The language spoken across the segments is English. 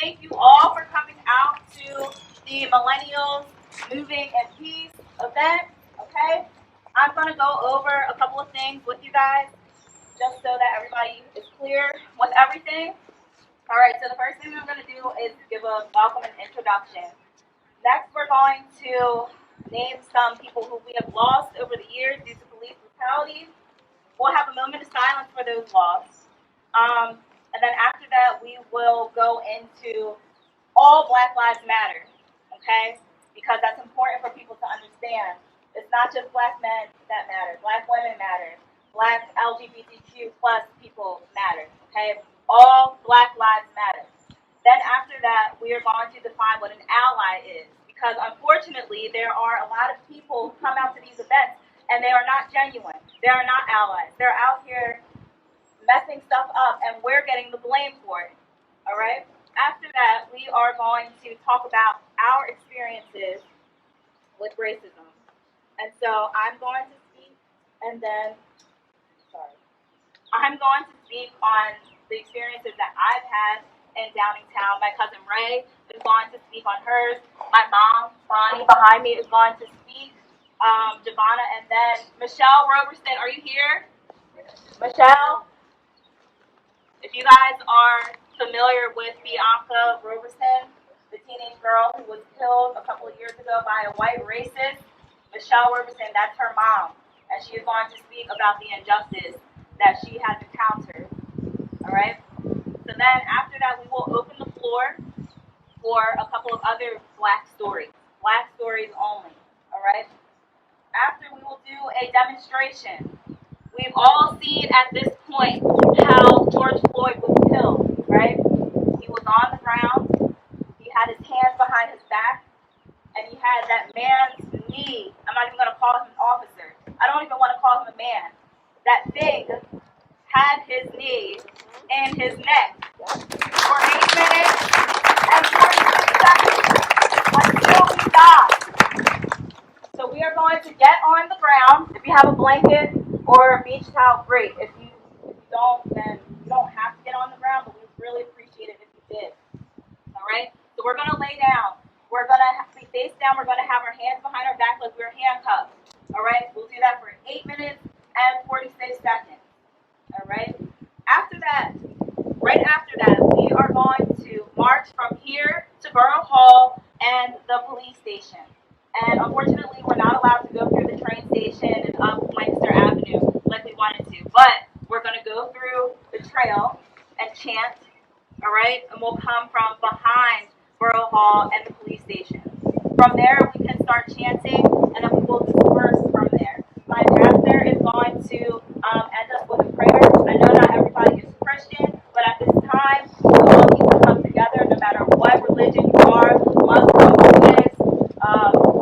thank you all for coming out to the Millennials Moving and Peace event, okay? I'm going to go over a couple of things with you guys just so that everybody is clear with everything. All right, so the first thing we're going to do is give a welcome and introduction. Next, we're going to name some people who we have lost over the years due to police brutality. We'll have a moment of silence for those lost. And then after that, we will go into all Black Lives Matter, okay? Because that's important for people to understand. It's not just Black men that matter. Black women matter. Black LGBTQ plus people matter, okay? All Black Lives Matter. Then after that, we are going to define what an ally is. Because unfortunately, there are a lot of people who come out to these events and they are not genuine. They are not allies. They're out here messing stuff up, and we're getting the blame for it, all right? After that, we are going to talk about our experiences with racism. And so I'm going to speak, and then, I'm going to speak on the experiences that I've had in Downingtown. My cousin Ray is going to speak on hers. My mom, Bonnie, behind me is going to speak. Giovanna, and then Michelle Roberson, are you here? Michelle? If you guys are familiar with Bianca Roberson, the teenage girl who was killed a couple of years ago by a white racist, Michelle Roberson, that's her mom. And she is going to speak about the injustice that she has encountered. All right? So then after that, we will open the floor for a couple of other Black stories only. All right? After, we will do a demonstration. We've all seen at this point how George Floyd was killed, right? He was on the ground, he had his hands behind his back, and he had that man's knee. I'm not even going to call him an officer. I don't even want to call him a man. That thing had his knee in his neck for 8 minutes and 46 seconds until he died. So we are going to get on the ground. If you have a blanket or a beach towel, great. If you don't, then you don't have to get on the ground, but we really appreciate it if you did. All right? So we're going to lay down. We're going to be face down. We're going to have our hands behind our back like we're handcuffed. All right? We'll do that for 8 minutes and 46 seconds. All right? After that, right after that, we are going to march from here to Borough Hall and the police station. And unfortunately, we're not allowed to go through the train station and up Lancaster Avenue like we wanted to. But we're going to go through the trail and chant, all right? And we'll come from behind Borough Hall and the police station. From there, we can start chanting, and then we will disperse from there. My pastor is going to end us with a prayer. I know not everybody is Christian, but at this time, we all need to come together no matter what religion you are, Muslim, Buddhist,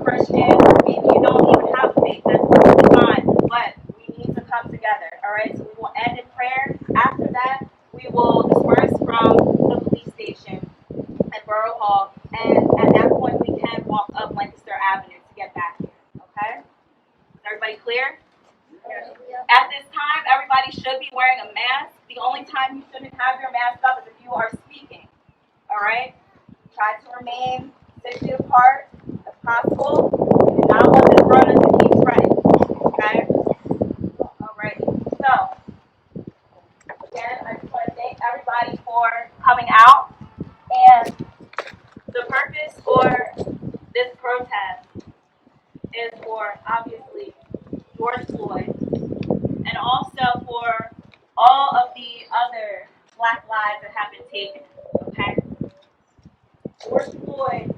Christian, or maybe you don't even have a faith, that's perfectly fine, but we need to come together, all right? So we will end in prayer. After that, we will disperse from the police station at Borough Hall, and at that point, we can walk up Lancaster Avenue to get back here, okay? Is everybody clear? At this time, everybody should be wearing a mask. The only time you shouldn't have your mask up is if you are speaking, all right? Try to remain 6 feet apart if possible. We do not want this corona to keep spreading, okay? All right. So, again, I just want to thank everybody for coming out. And the purpose for this protest is for, obviously, George Floyd, and also for all of the other Black lives that have been taken, okay? George Floyd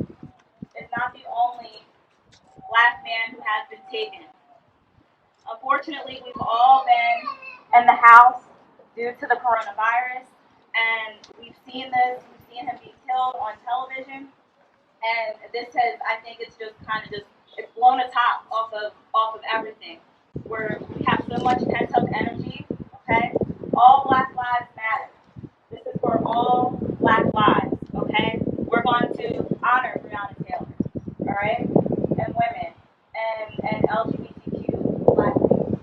is not the only Black man who has been taken. Unfortunately, we've all been in the house due to the coronavirus, and we've seen this. We've seen him be killed on television, and this has, I think, it's just kind of it's blown a top off of everything. We have so much pent-up energy, okay? All Black lives matter. This is for all Black lives, okay? We're going to honor Breonna Taylor, all right? And women, and LGBTQ Black people.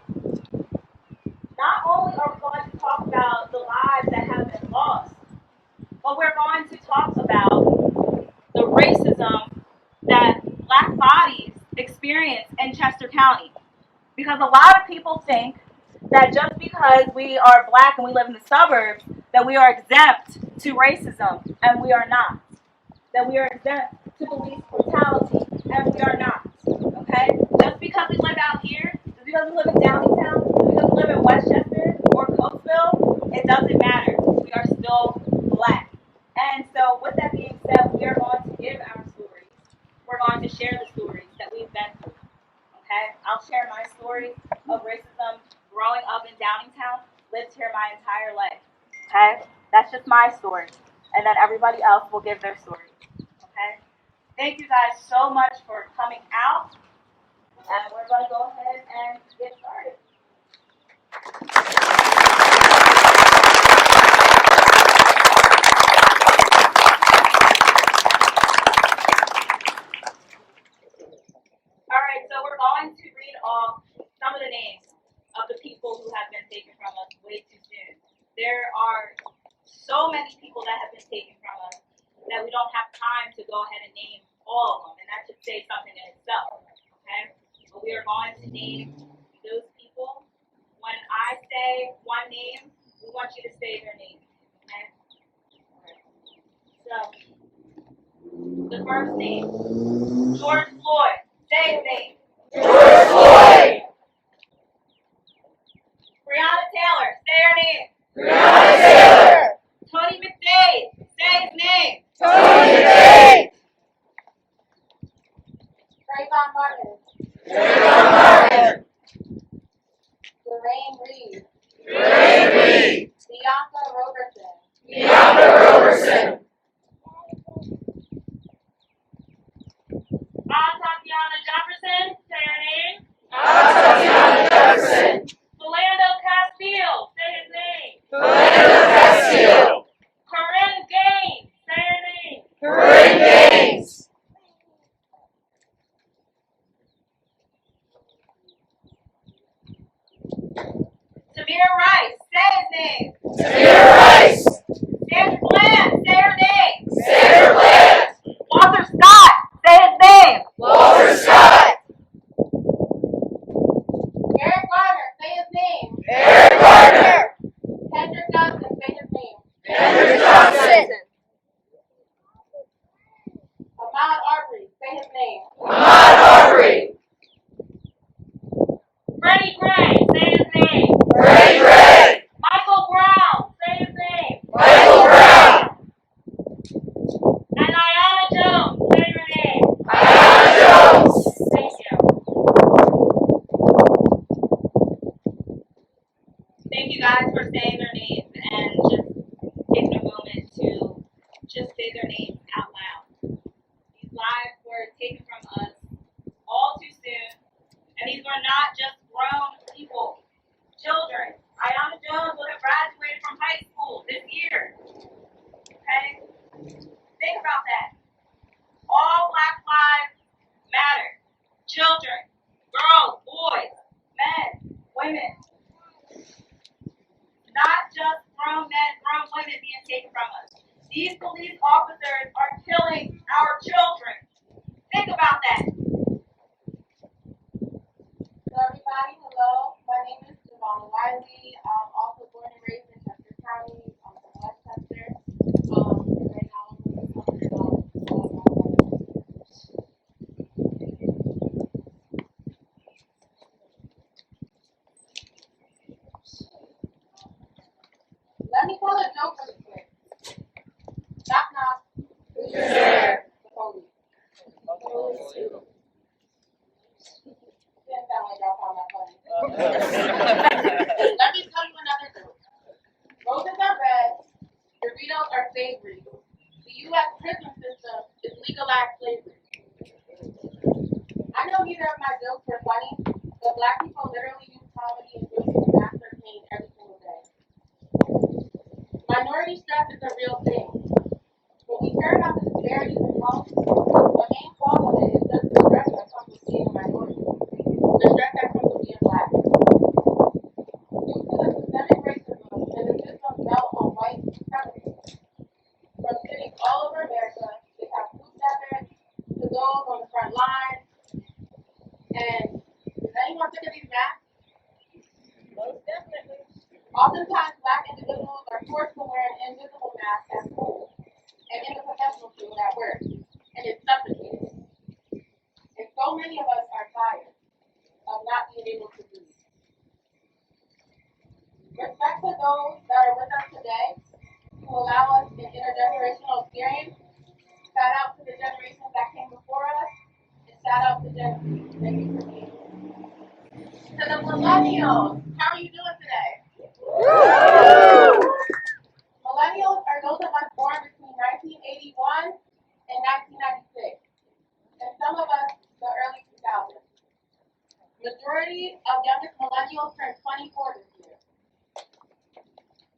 Not only are we going to talk about the lives that have been lost, but we're going to talk about racism that Black bodies experience in Chester County. Because a lot of people think that just because we are Black and we live in the suburbs, that we are exempt to racism, and we are not. That we are exempt to police brutality, and we are not. Okay? Just because we live out here, just because we live in Downingtown, just because we live in Westchester or Coatesville, it doesn't matter. We are still Black. And so with that being said, we are going to give our stories. We're going to share the stories that we've been through. Okay? I'll share my story of racism growing up in Downingtown, lived here my entire life. Okay? That's just my story. And then everybody else will give their story. Okay? Thank you guys so much for coming out. And we're going to go ahead and get started. All right, so we're going to read off some of the names of the people who have been taken from us way too soon. There are so many people that have been taken from us that we don't have time to go ahead and name all of them, and that should say something in itself, okay? But we are going to name those people. When I say one name, we want you to say their name, okay? So, the first name, George Floyd. Say his name. George Floyd. Breonna Taylor. Say her name. Breonna Taylor. Tony McDade. Say his name. Tony McDade. Trayvon Martin. Trayvon Martin. Lorraine Reed. Lorraine Reed. Bianca Robertson. Bianca Robertson. Tatiana Jefferson. Say her name. Tatiana Jefferson. Philando Castile. Say his name. Philando Castile. Corinne Gaines. Say her name. Corinne Gaines. Tamir Rice. Say his name. Tamir Rice. Sandra Bland. Say her name. Sandra Bland. Walter Scott. Say his name. Walter Scott. Eric Garner. Say his name. Eric Gardner. Kendrick Johnson. Say his name. Kendrick Johnson. Ahmaud Arbery. Say his name. Ahmaud Arbery. Freddie Gray. Say his name. Freddie Gray. Michael Brown. Say his name. Michael Brown. And Ayanna Jones. Say her name. Ayanna Jones. Thank you. Thank you guys for saying their names and just taking a moment to just say their names out loud. These lives were taken from us all too soon, and these were not just grown people, children. Ayanna Jones would have graduated from high school this year. Okay? Think about that. All Black lives matter. Children, girls, boys, men, women. Not just grown men, grown women being taken from us. These police officers are killing our children. Think about that. So everybody, hello. My name is Javon Wiley. I'm also born and raised in Chester County. I'm from Westchester. Right now I'm going to talk about let me tell a joke really quick. Knock knock. Who's there? The police. Didn't sound like y'all found that funny. Let me tell you another joke. Roses are red, Doritos are savory. The U.S. prison system is legalized slavery. I know neither of my jokes were funny, but Black people literally use comedy and jokes to mask their pain every single day. Minority stress is a real thing. When we care about the disparities in health, the main cause of it is just the stress that comes with being a minority, the stress that comes with being Black. Due to the systemic racism and the system built on white supremacy, from cities all over America, they have food deserts, those on the front line. And is anyone sick of these masks? Most definitely. Oftentimes, Black individuals are forced to wear an invisible mask at school and in the professional field at work, and it's suffocating. And so many of us are tired of not being able to breathe. Respect to those that are with us today who allow us an intergenerational experience. Shout out to the generations that came before us, and shout out to Gen Z. Thank you for being here. To the millennials, how are you doing today? Millennials are those of us born between 1981 and 1996, and some of us the early 2000s. Majority of youngest millennials turned 24 this year.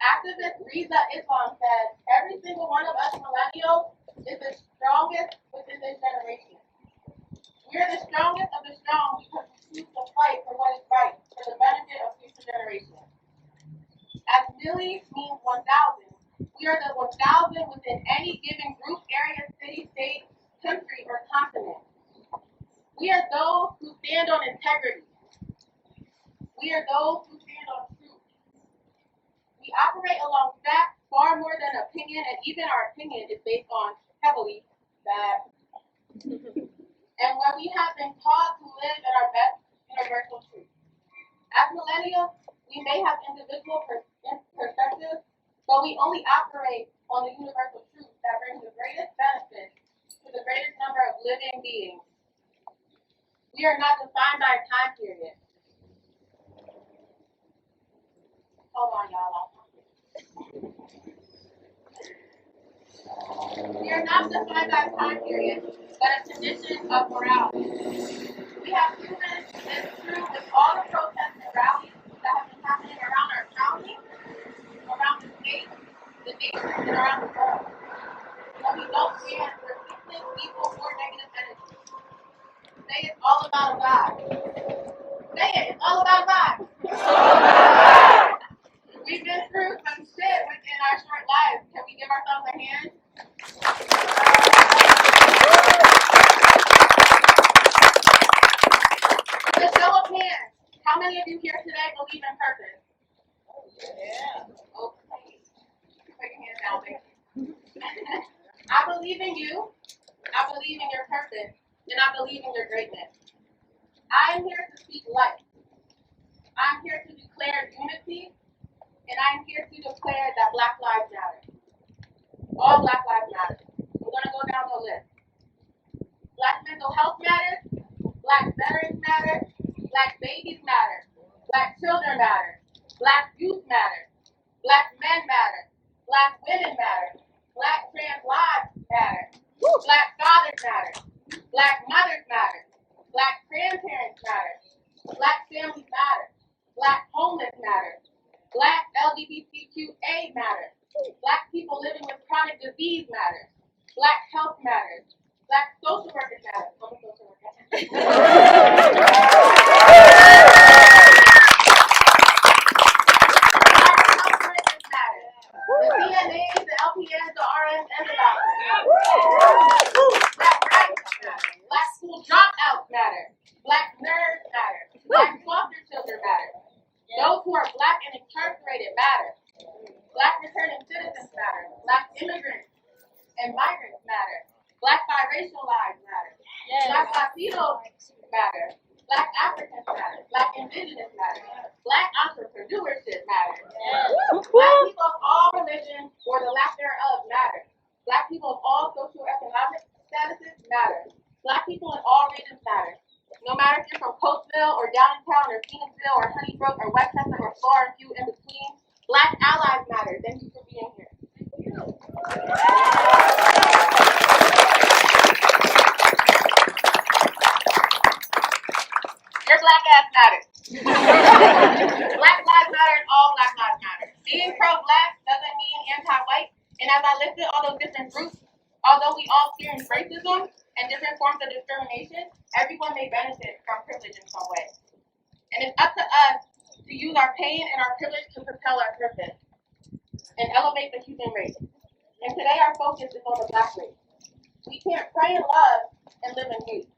Activist Riza Islam said, every single one of us millennials is the strongest within this generation. We are the strongest of the strong because we choose to fight for what is right for the benefit of future generations. As Millie means 1,000, we are the 1,000 within any given group, area, city, state, country, or continent. We are those who stand on integrity. We are those who stand on truth. We operate along facts far more than opinion, and even our opinion is based on heavily facts. And when we have been taught to live at our best universal truth. As millennials, we may have individual perspectives, but we only operate on the universal truth that brings the greatest benefit to the greatest number of living beings. We are not defined by a time period. Hold on, y'all. We are not defined by a time period, but a condition of morality. We have proven this true with all the protests and rallies that have been happening around our county, around the state, the nation, and around the world. But we don't stand for sickness, evil, or negative energy. Say it's all about God. Say it, it's all about God. We've been through some shit within our short lives. Can we give ourselves a hand? With a show of hands, how many of you here today believe in purpose? Yeah. Okay. Put your hands down, baby. I believe in you. I believe in your purpose. And I believe in your greatness. I am here to speak life. I'm here to declare unity. And I'm here to declare that Black lives matter. All Black lives matter. I'm going to go down the list. Black mental health matters. Black veterans matter. Black babies matter. Black children matter. Black youth matter. Black men matter. Black women matter. Black trans lives matter. Black fathers matter. Black mothers matter. Black grandparents matter. Black families matter. Black homeless matter. Black LGBTQA matters. Black people living with chronic disease matters. Black health matters. Black social workers matter. I'm a social worker. Black health workers matter. The CNAs, the LPNs, the RNs, and the doctors. Black writers matter. Black school dropouts matter. Black nerds matter. Black foster children matter. Those who are Black and incarcerated matter. Black returning citizens matter. Black immigrants and migrants matter. Black biracial lives matter. Yes. Black Latinos matter. Black Africans matter. Black indigenous matter. Black entrepreneurship matter. Yes. Black people of all religions or the lack thereof matter. Black people of all socioeconomic statuses matter. Black people in all regions matter. No matter if you're from Coatesville or Downingtown or Phoenixville or Honeybrook or Westchester or far and few in between, Black allies matter. Thank you for being here. Your Black ass matters. Black lives matter and all Black lives matter. Being pro-Black doesn't mean anti-white. And as I listed all those different groups, although we all experience racism and different forms of discrimination, everyone may benefit from privilege in some way. And it's up to us to use our pain and our privilege to propel our purpose and elevate the human race. And today our focus is on the Black race. We can't pray and love and live in hate,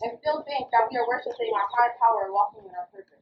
and still think that we are worshiping our high power and walking in our purpose.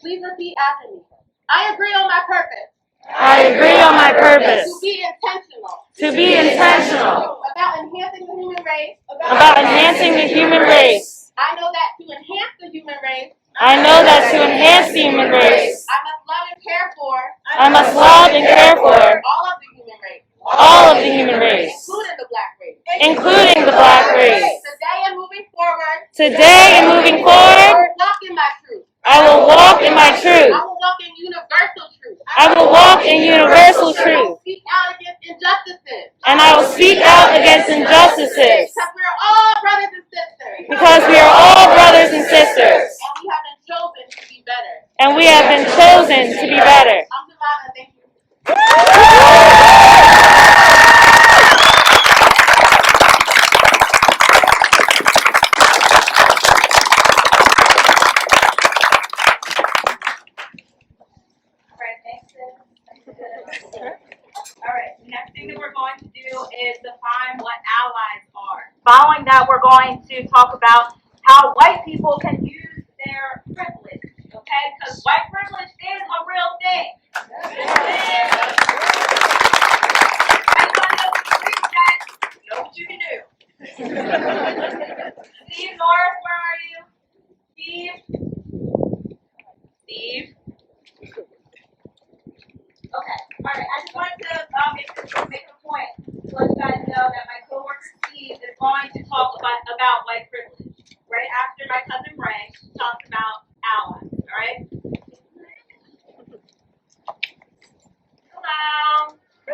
Please repeat after me. I agree on my purpose. I agree on my purpose. To be intentional. To be intentional. About enhancing the human race. About enhancing the human race. I know that to enhance the human race. I know that to enhance the human race. I must love and care for. I must love and care for All of the human race. all of the human race. Including the black race. Including the black race. Today and moving forward. Today and moving forward, Walk in my truth. I will walk in my truth. I will walk in universal truth. I will walk in universal truth. Speak out against injustices. And I will speak out against injustices. Because we are all brothers and sisters. Because we are all brothers and sisters. And we have been chosen to be better. And we have been chosen to be better. I'm Devon, thank you. Alright, next thing that we're going to do is define what allies are. Following that, we're going to talk about how white people can use their privilege, okay? Because white privilege is a real thing. Everybody else agrees with that. You know what you can do. Steve Norris, where are you? Steve? Okay, alright, I just wanted to make a point to let you guys know that my coworker Steve is going to talk about white privilege right after my cousin Ray talks about allies, alright? Hello. So,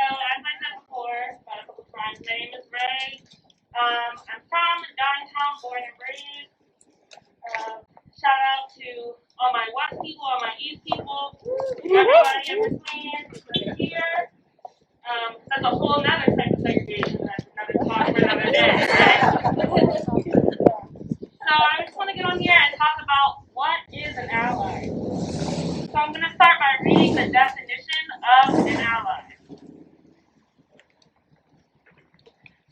as I said before, about a couple times, my name is Ray. I'm from Downingtown, born and raised. Shout out to all my West people, all my East people, everybody in between here. That's a whole nother type of segregation. That's another talk for another day. Right? So I just want to get on here and talk about what is an ally. So I'm going to start by reading the definition of an ally.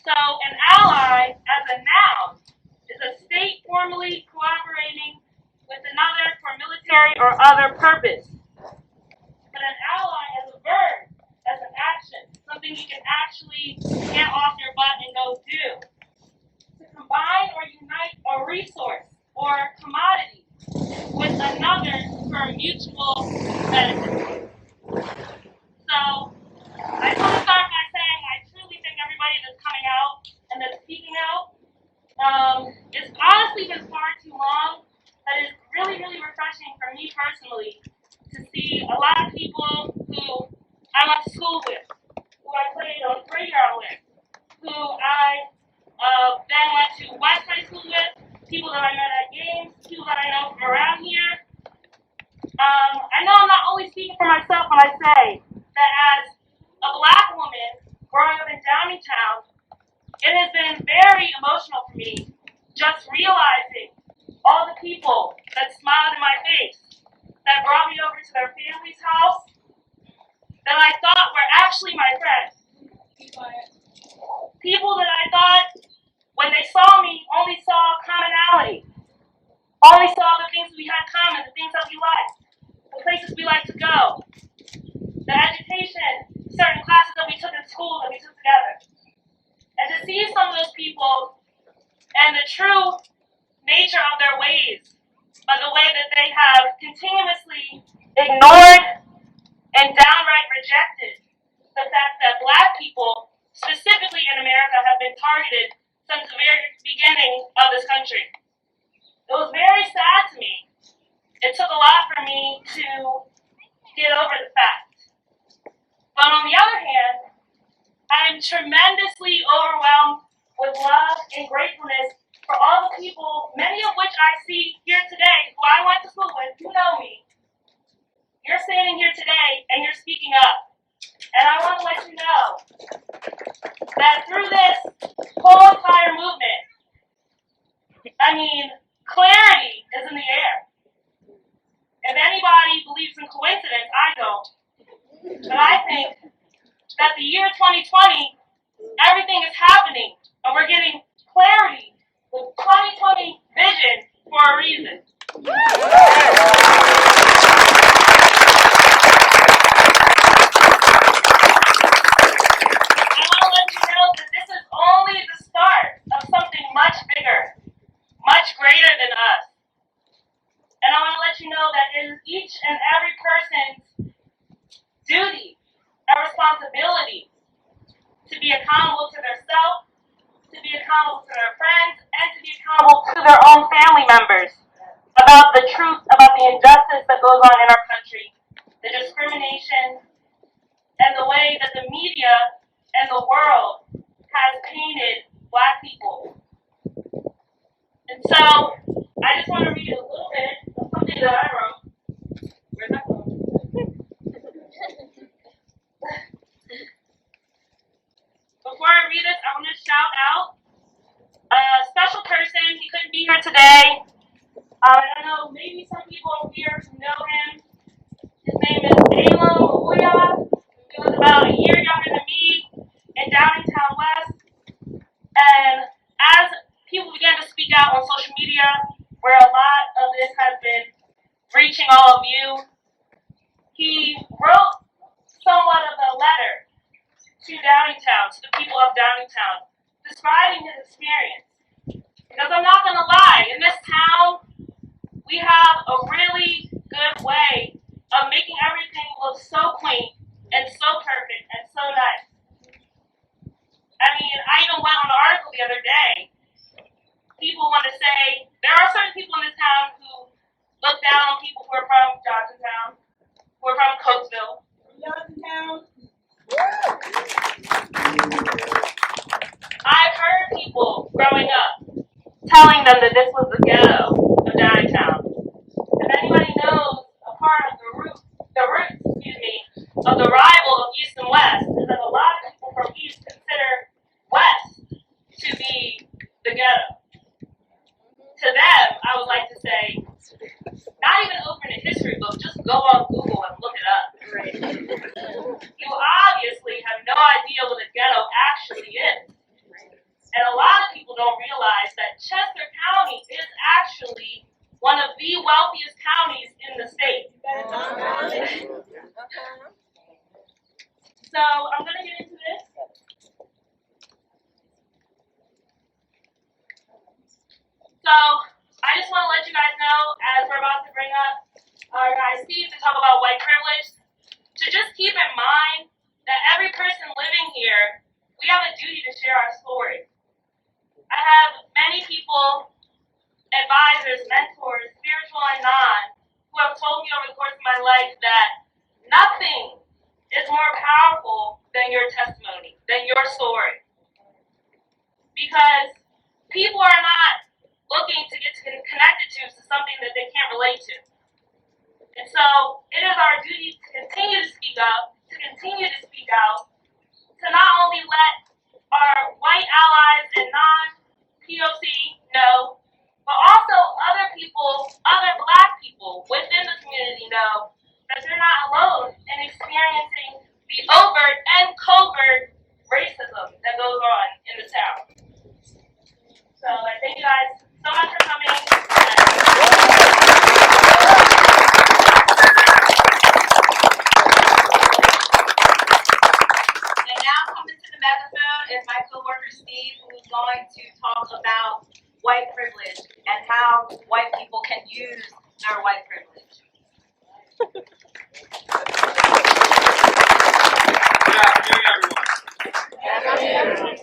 So an ally, as a noun, is a state formally cooperating with another for military or other purpose. But an ally as a verb, as an action, something you can actually get off your butt and go do. To combine or unite a resource or commodity with another for mutual benefit. So, I just want to start by saying I truly think everybody that's coming out and that's speaking out, it's honestly been far too long. That is really, really refreshing for me personally to see a lot of people who I went to school with, who I played on the playground with, who I then went to West High School with, people that I met at games, people that I know from around here. I know I'm not only speaking for myself when I say that as a black woman growing up in Downingtown, it has been very emotional for me just realizing all the people that smiled in my face, that brought me over to their family's house, that I thought were actually my friends. People that I thought, when they saw me, only saw commonality, only saw the things we had common, the things that we liked, the places we like to go, the education, certain classes that we took in school that we took together. And to see some of those people and the true nature of their ways, by the way that they have continuously ignored and downright rejected the fact that black people, specifically in America, have been targeted since the very beginning of this country. It was very sad to me. It took a lot for me to get over the fact. But on the other hand, I am tremendously overwhelmed with love and gratefulness for all the people, many of which I see here today, who I went to school with, who know me. You're standing here today and you're speaking up. And I want to let you know that through this whole entire movement, clarity is in the air. If anybody believes in coincidence, I don't. And I think that the year 2020 everything is happening, and we're getting clarity with 2020 vision for a reason. I want to let you know that this is only the start of something much bigger, much greater than us. And I want to let you know that it is each and every person's duty and responsibility to be accountable to themselves, to be accountable to their friends, and to be accountable to their own family members about the truth, about the injustice that goes on in our country, the discrimination, and the way that the media and the world has painted Black people. And so, I just want to read a little bit of something that I wrote. Where's that from? Before I read this, I want to shout out a special person. He couldn't be here today. I don't know, maybe some people over here know him. His name is Ayla Mawuya. He was about a year younger than me in Downingtown West. And as people began to speak out on social media, where a lot of this has been reaching all of you, he wrote somewhat of a letter to Downingtown, to the people of Downingtown, describing his experience. Because I'm not going to lie, in this town, we have a really good way of making everything look so quaint and so perfect and so nice. I mean, I even went on an article the other day. People want to say, there are certain people in this town who look down on people who are from Johnsontown, who are from Coatesville. Johnsontown. I've heard people growing up telling them that this was the ghetto of Downingtown. If anybody knows a part of the roots, of the rival of East and West, is that a lot of people from East consider West to be the ghetto. To them, I would like to say, not even open a history book, just go on Google and look it up. You obviously have no idea what a ghetto actually is. And a lot of people don't realize that Chester County is actually one of the wealthiest counties in the state. So I'm going to get into this. So I just want to let you guys know, as we're about to bring up our guy Steve to talk about white privilege, to just keep in mind that every person living here, we have a duty to share our story. I have many people, advisors, mentors, spiritual and non, who have told me over the course of my life that nothing is more powerful than your testimony, than your story. Because people are not looking to get connected to something that they can't relate to. And so it is our duty to continue to speak up, to continue to speak out, to not only let our white allies and non-POC know, but also other people, other Black people within the community know that they're not alone in experiencing the overt and covert racism that goes on in the town. So I thank you guys so much for coming. And now coming to the microphone is my coworker Steve, who's going to talk about white privilege and how white people can use their white privilege. Good afternoon, everyone.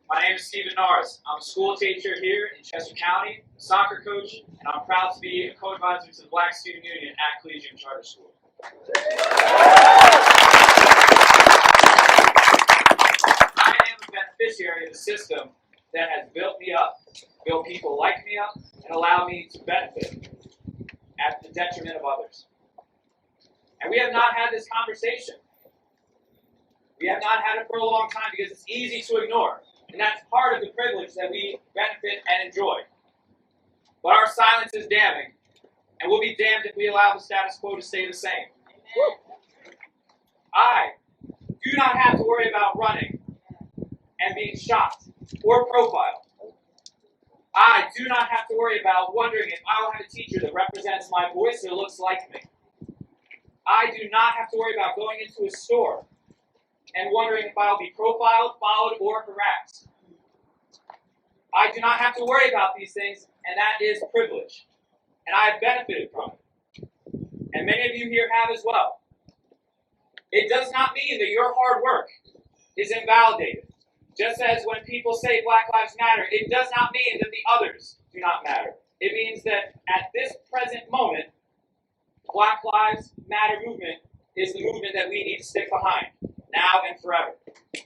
My name is Stephen Norris. I'm a school teacher here in Chester County, a soccer coach, and I'm proud to be a co-advisor to the Black Student Union at Collegiate Charter School. I am a beneficiary of the system that has built me up, built people like me up, and allowed me to benefit at the detriment of others. And we have not had this conversation. We have not had it for a long time because it's easy to ignore. And that's part of the privilege that we benefit and enjoy. But our silence is damning, and we'll be damned if we allow the status quo to stay the same. I do not have to worry about running and and being shocked or profiled. I do not have to worry about wondering if I will have a teacher that represents my voice or looks like me. I do not have to worry about going into a store and wondering if I'll be profiled, followed, or harassed. I do not have to worry about these things, and that is privilege. And I have benefited from it. And many of you here have as well. It does not mean that your hard work is invalidated. Just as when people say Black Lives Matter, it does not mean that the others do not matter. It means that at this present moment, Black Lives Matter movement is the movement that we need to stick behind, now and forever. You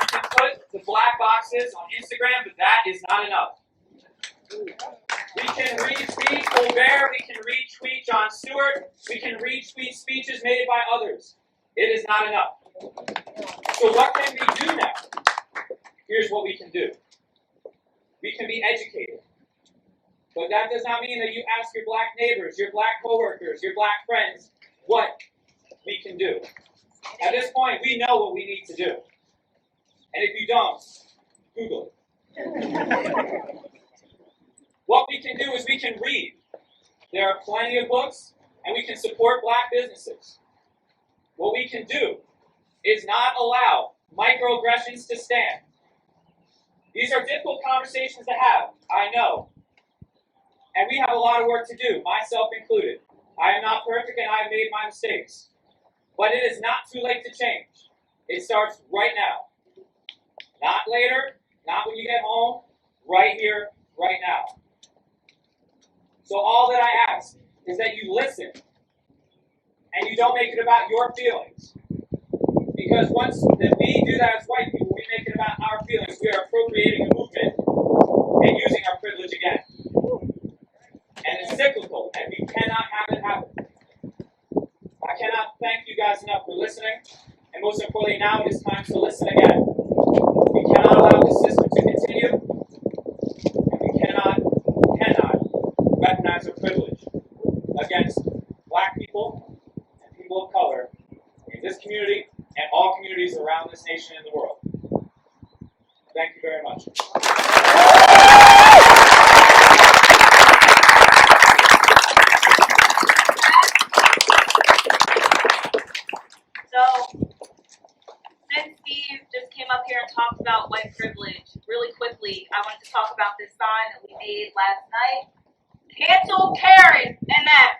can put the black boxes on Instagram, but that is not enough. We can retweet Colbert, we can retweet Jon Stewart, we can retweet speeches made by others. It is not enough. So what can we do now? Here's what we can do. We can be educated. But that does not mean that you ask your black neighbors, your black coworkers, your black friends what we can do. At this point, we know what we need to do. And if you don't, Google it. What we can do is we can read. There are plenty of books, and we can support black businesses. What we can do is not allow microaggressions to stand. These are difficult conversations to have, I know. And we have a lot of work to do, myself included. I am not perfect and I have made my mistakes. But it is not too late to change. It starts right now. Not later, not when you get home, right here, right now. So all that I ask is that you listen and you don't make it about your feelings. Because once that we do that as white people, we make it about our feelings. We are appropriating a movement and using our privilege again. And it's cyclical, and we cannot have it happen. I cannot thank you guys enough for listening, and most importantly, now it is time to listen again. We cannot allow this system to continue, and we cannot weaponize our privilege against black people and people of color in this community and all communities around this nation and the world. Thank you very much. So, since Steve just came up here and talked about white privilege, really quickly, I wanted to talk about this sign that we made last night. Cancel Karen and that.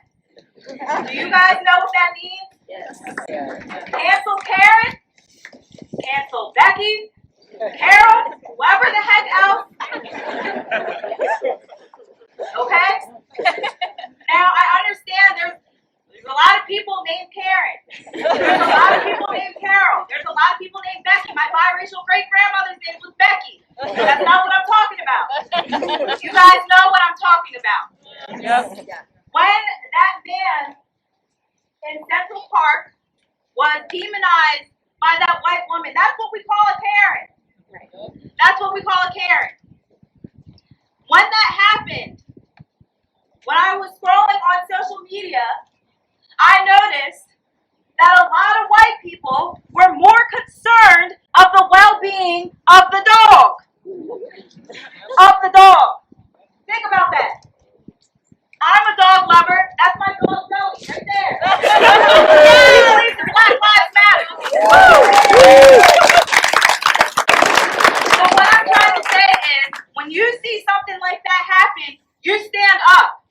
Do you guys know what that means? Yes. Cancel Karen, cancel Becky, Carol, whoever the heck else. Okay? Now, I understand there's a lot of people named Karen. There's a lot of people named Carol. There's a lot of people named Becky. My biracial great-grandmother's name was Becky. That's not what I'm talking about. You guys know what I'm talking about. Yep. When that man in Central Park was demonized by that white woman, that's what we call a Karen. That's what we call a Karen. When that happened, when I was scrolling on social media, I noticed that a lot of white people were more concerned of the well-being of the dog. Of the dog. Think about that. I'm a dog lover. That's my dog Zoe, right there. He believes in Black Lives Matter. So what I'm trying to say is, when you see something like that happen, you stand up.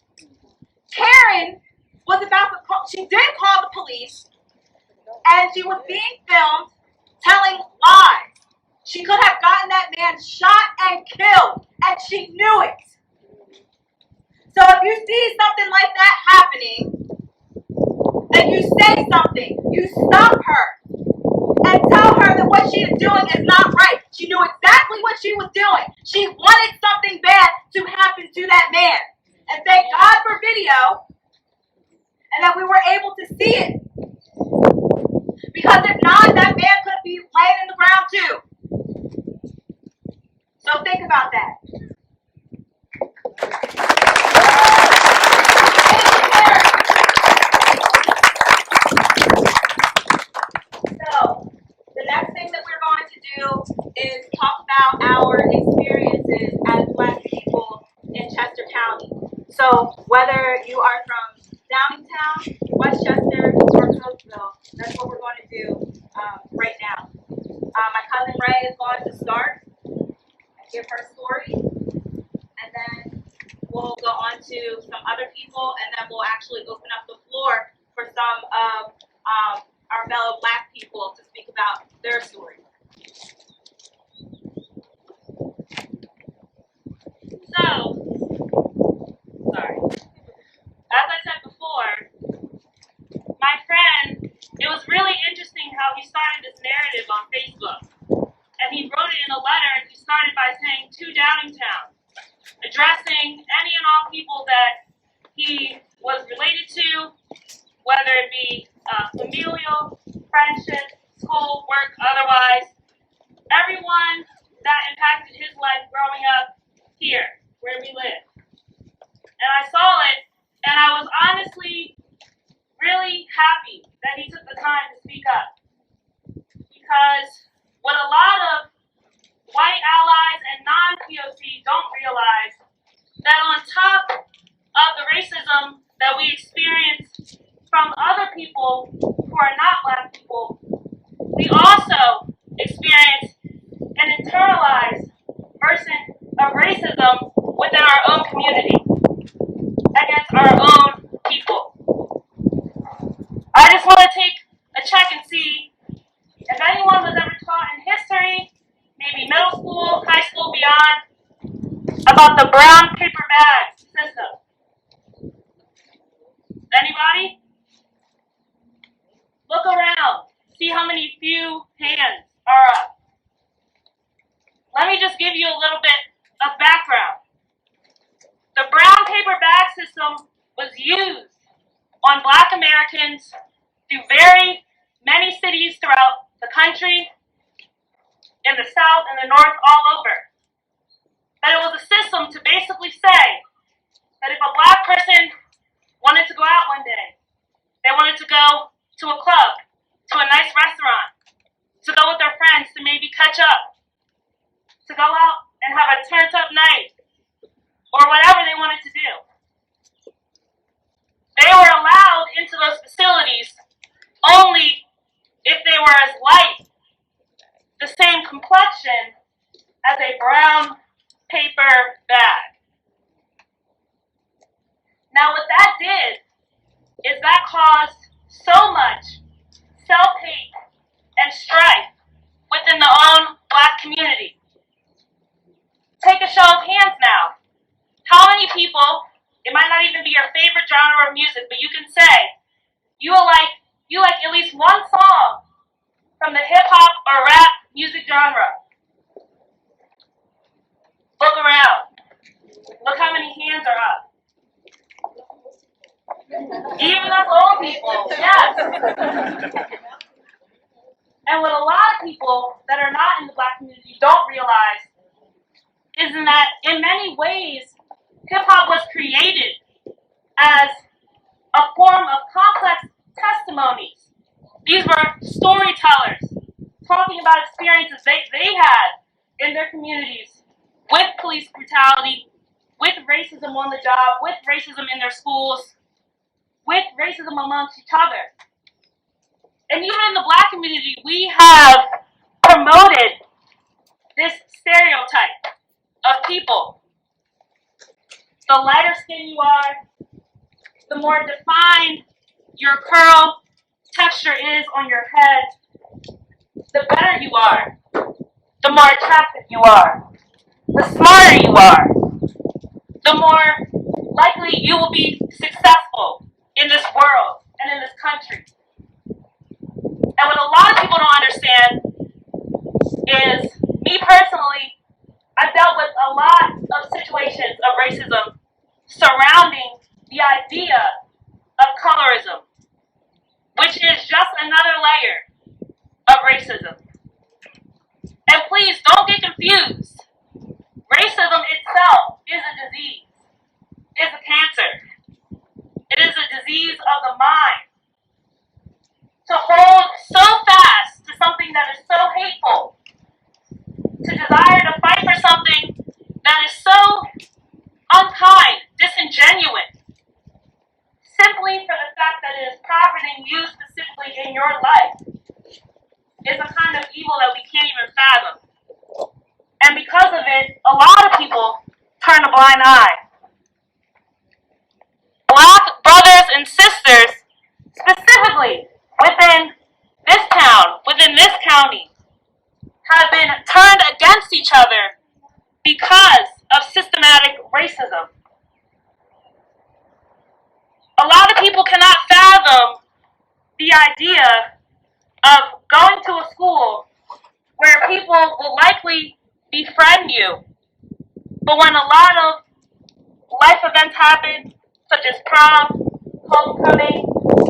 Karen was about to call, she did call the police, and she was being filmed telling lies. She could have gotten that man shot and killed, and she knew it. So if you see something like that happening, then you say something. You stop her and tell her that what she is doing is not right. She knew exactly what she was doing. She wanted something bad to happen to that man. And thank God for video, and that we were able to see it. Because if not, that man could be laying in the ground too. So think about that. Downingtown, Westchester, or Coatesville. That's what we're going to do right now. My cousin Ray is going to start and give her story, and then we'll go on to some other people, and then we'll actually open up the floor for some of our fellow Black people to speak about their story. So, sorry. As I said before, my friend, it was really interesting how he started this narrative on Facebook. And he wrote it in a letter, and he started by saying, to Downingtown, addressing any and all people that he was related to, whether it be familial, friendship, school, work, otherwise. Everyone that impacted his life growing up here, where we live. And I saw it, and I was honestly really happy that he took the time to speak up. Because what a lot of white allies and non-POC don't realize, that on top of the racism that we experience from other people who are not Black people, we also experience an internalized version of racism within our own community, against our own people. I just want to take a check and see if anyone was ever taught in history, maybe middle school, high school, beyond, about the brown paper bag system. Anybody? Look around. See how many few hands are up. Let me just give you a little bit of background. The brown paper bag system was used on Black Americans through very many cities throughout the country, in the South and the North, all over. But it was a system to basically say that if a Black person wanted to go out one day, they wanted to go to a club, to a nice restaurant, to go with their friends to maybe catch up, to go out and have a turned-up night, or whatever they wanted to do. They were allowed into those facilities only if they were as light, the same complexion as a brown paper bag. Now what that did is that caused so much self-hate and strife within the own Black community. Take a show of hands now. How many people, it might not even be your favorite genre of music, but you can say, you like at least one song from the hip-hop or rap music genre. Look around. Look how many hands are up. Even us old people, yes. And what a lot of people that are not in the Black community don't realize is that in many ways, hip-hop was created as a form of complex testimonies. These were storytellers talking about experiences they had in their communities with police brutality, with racism on the job, with racism in their schools, with racism amongst each other. And even in the Black community, we have promoted this stereotype of people. The lighter skin you are, the more defined your curl texture is on your head, the better you are, the more attractive you are, the smarter you are, the more likely you will be successful in this world and in this country. And what a lot of people don't understand is, me personally, I've dealt with a lot of situations of racism surrounding the idea of colorism, which is just another layer of racism. And please don't get confused. Racism itself is a disease, is a cancer. It is a disease of the mind. To hold so fast to something that is so hateful, to desire to fight for something that is so unkind, disingenuous, simply simply for the fact that it is profiting you specifically in your life is a kind of evil that we can't even fathom. And because of it, a lot of people turn a blind eye. Black brothers and sisters, specifically within this town, within this county, have been turned against each other because of systematic racism. A lot of people cannot fathom the idea of going to a school where people will likely befriend you, but when a lot of life events happen, such as prom, homecoming,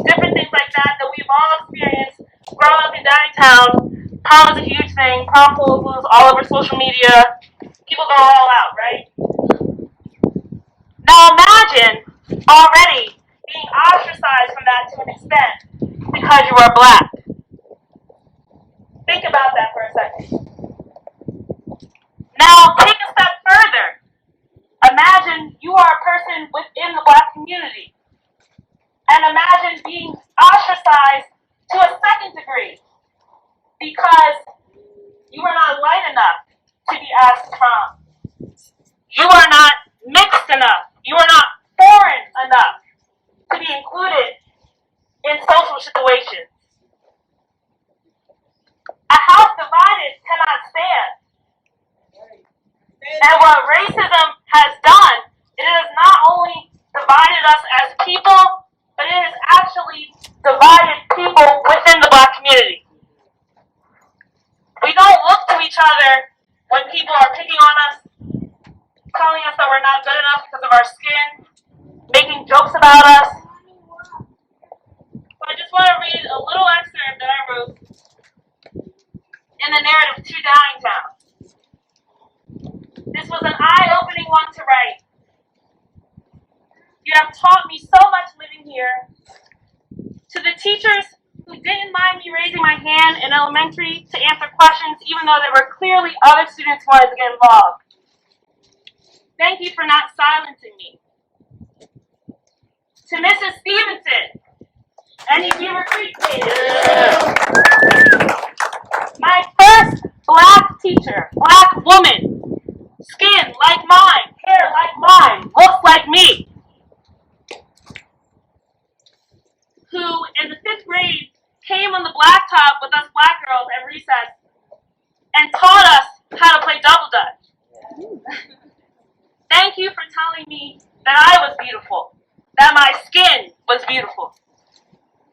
different things like that we've all experienced growing up in Downingtown. Prom is a huge thing. Prom proposals all over social media. People go all out, right? Now imagine already being ostracized from that to an extent because you are black. Think about that for a second. Now take a step further. Imagine you are a person within the black community. And imagine being ostracized to a second degree because you are not light enough to be asked to prom. You are not mixed enough. You are not foreign enough to be included in social situations. A house divided cannot stand. And what racism has done, it has not only divided us as people, but it has actually divided people within the black community. We don't look to each other when people are picking on us, telling us that we're not good enough because of our skin, making jokes about us. So I just want to read a little excerpt that I wrote in the narrative to Downingtown. This was an eye-opening one to write. You have taught me so much living here. To the teachers who didn't mind me raising my hand in elementary to answer questions, even though there were clearly other students who wanted to get involved. Thank you for not silencing me. To Mrs. Stevenson, any Beaver Creek kids. My first black teacher, black woman, skin like mine, hair like mine, looks like me, who in the 5th grade came on the blacktop with us black girls at recess and taught us how to play double dutch. Thank you for telling me that I was beautiful, that my skin was beautiful.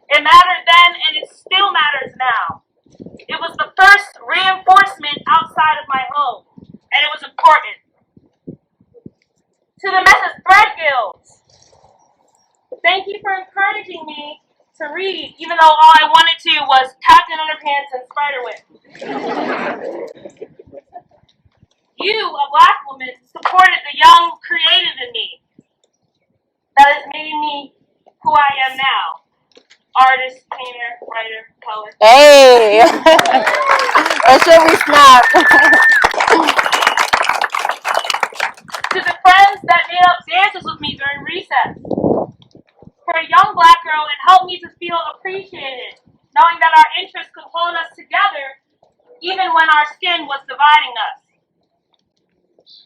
It mattered then and it still matters now. It was the first reinforcement outside of my home, and it was important. To the Mrs. Threadgills, thank you for encouraging me to read, even though all I wanted to was Captain Underpants and Spiderweb. You, a black woman, supported the young creative in me that has made me who I am now. Artist, painter, writer, poet. Hey! Or should we snap? To the friends that made up dances with me during recess. For a young black girl, it helped me to feel appreciated, knowing that our interests could hold us together even when our skin was dividing us.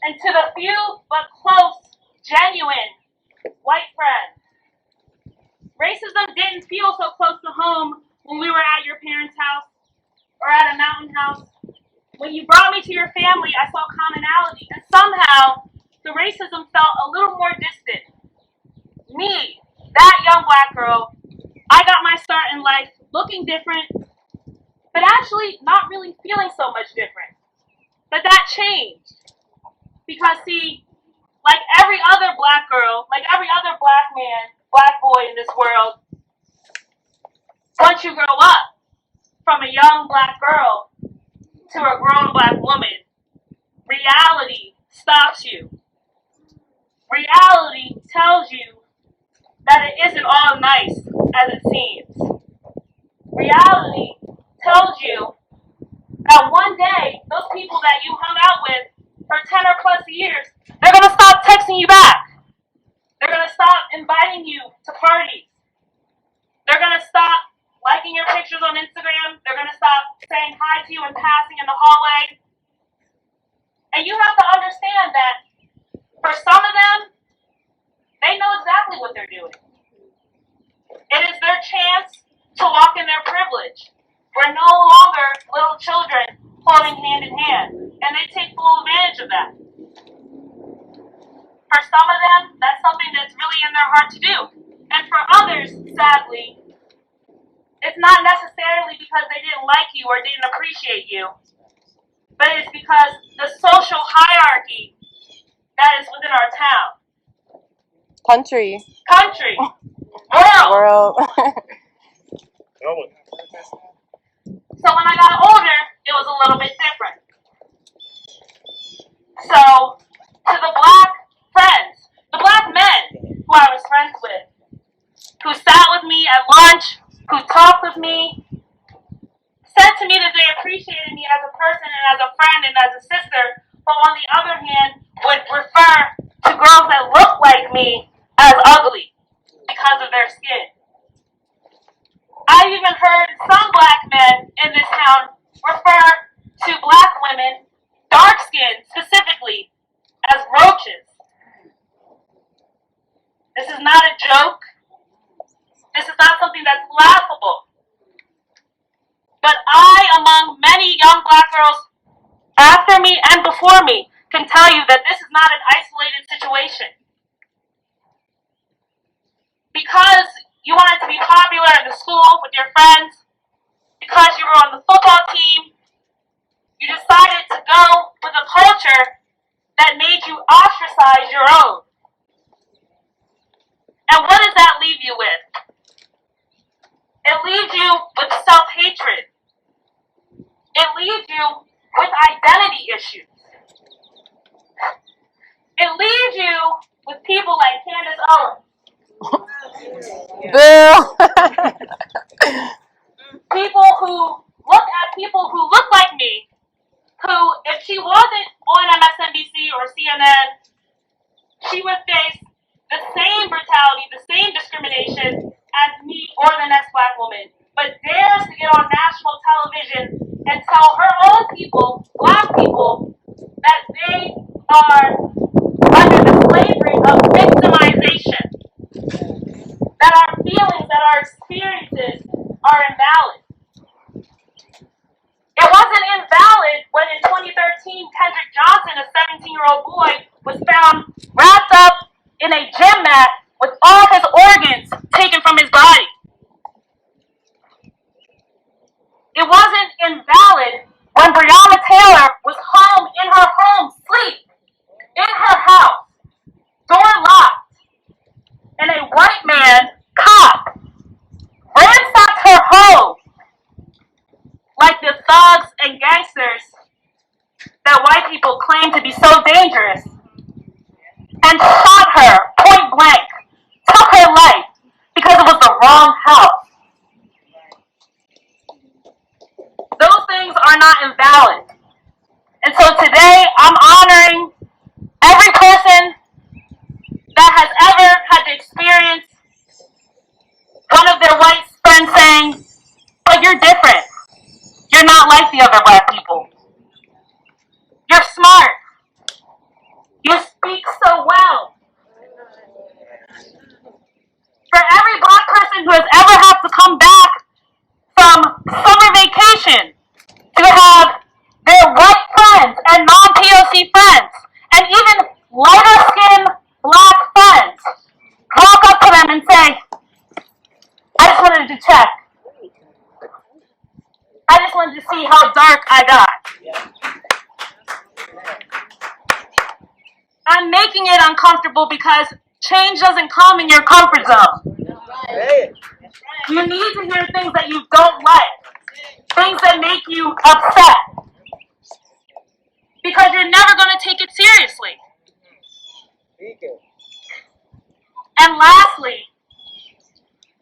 And to the few but close, genuine white friends. Racism didn't feel so close to home when we were at your parents' house or at a mountain house. When you brought me to your family, I saw commonality, and somehow the racism felt a little more distant. Me, that young black girl, I got my start in life looking different, but actually not really feeling so much different. But that changed. Because see, like every other black girl, like every other black man, black boy in this world, once you grow up from a young black girl to a grown black woman, reality stops you. Reality tells you that it isn't all nice as it seems. Reality tells you that one day, those people that you hung out with for 10 or plus years, they're going to stop texting you back. They're going to stop inviting you to parties. hi to you in passing in the hallway. And you have to understand that for some of them, they know exactly what they're doing. It is their chance to walk in their privilege. We're no longer little children holding hand in hand, and they take full advantage of that. For some of them, that's something that's really in their heart to do. And for others, sadly, it's not necessarily because they didn't like you or didn't appreciate you, but it's because the social hierarchy that is within our town, Country. world. World. So when I got older, it was a little bit different. So to the black friends, the black men who I was friends with, who sat with me at lunch, who talked with me, said to me that they appreciated me as a person and as a friend and as a sister, but on the other hand, would refer to girls that look like me as ugly because of their skin. I've even heard some black men in this town refer to black women, dark skinned specifically, as roaches. This is not a joke. This is not something that's laughable. But I, among many young black girls after me and before me, can tell you that this is not an isolated situation. Because you wanted to be popular in the school with your friends, because you were on the football team, you decided to go with a culture that made you ostracize your own. And what does that leave you with? It leaves you with self-hatred. It leaves you with identity issues. It leaves you with people like Candace Owens. Bill. People who look at people who look like me, who, if she wasn't on MSNBC or CNN, she would face the same brutality, the same discrimination as me or the next black woman, but dares to get on national television and tell her own people, black people, that they are under the slavery of victimization, that our feelings, that our experiences are invalid. It wasn't invalid when in 2013 Kendrick Johnson, a 17-year-old boy, was found wrapped up in a gym mat with all his organs taken from his body. It wasn't invalid when Breonna Taylor was home in her home, sleep, in her house, door locked, and a white man, cop, ransacked her home like the thugs and gangsters that white people claim to be so dangerous, and shot her point blank, took her life because it was the wrong house. Those things are not invalid. And so today I'm honoring every person that has ever had to experience one of their white friends saying, but you're different. You're not like the other black people. You're smart. You speak so well. For every black person who has ever had to come back from summer vacation to have their white friends and non-POC friends and even lighter skinned black friends walk up to them and say, I just wanted to check. I just wanted to see how dark I got. I'm making it uncomfortable because change doesn't come in your comfort zone. You need to hear things that you don't like, things that make you upset, because you're never going to take it seriously. And lastly,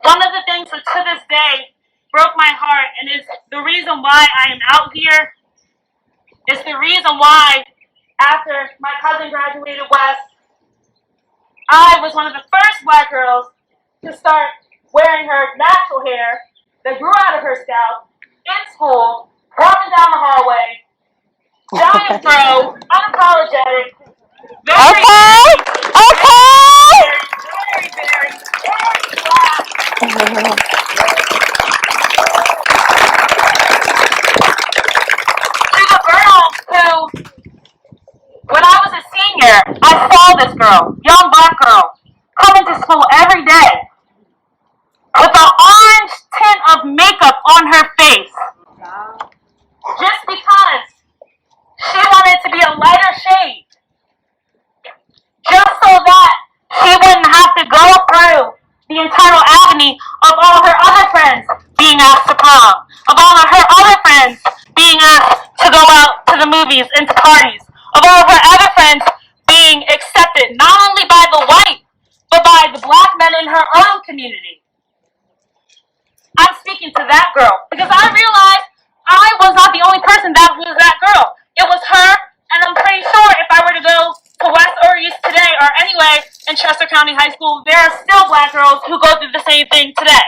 one of the things that to this day broke my heart and is the reason why I am out here, is the reason why after my cousin graduated West, I was one of the first black girls to start wearing her natural hair that grew out of her scalp in school walking down the hallway, giant bro, unapologetic, very, Okay. very black. She's a girl who, when I was a senior, I saw this girl, young black girl, coming to school every day with an orange tint of makeup on her face. Just because she wanted to be a lighter shade. Just so that she wouldn't have to go through the internal agony of all her other friends being asked to prom, of all of her other friends being asked to go out to the movies and to parties, of all of her other friends being accepted not only by the white, but by the black men in her own community. I'm speaking to that girl because I realized I was not the only person that was that girl. It was her, and I'm pretty sure if I were to go to West or East today, or anyway, in Chester County High School, there are still black girls who go through the same thing today.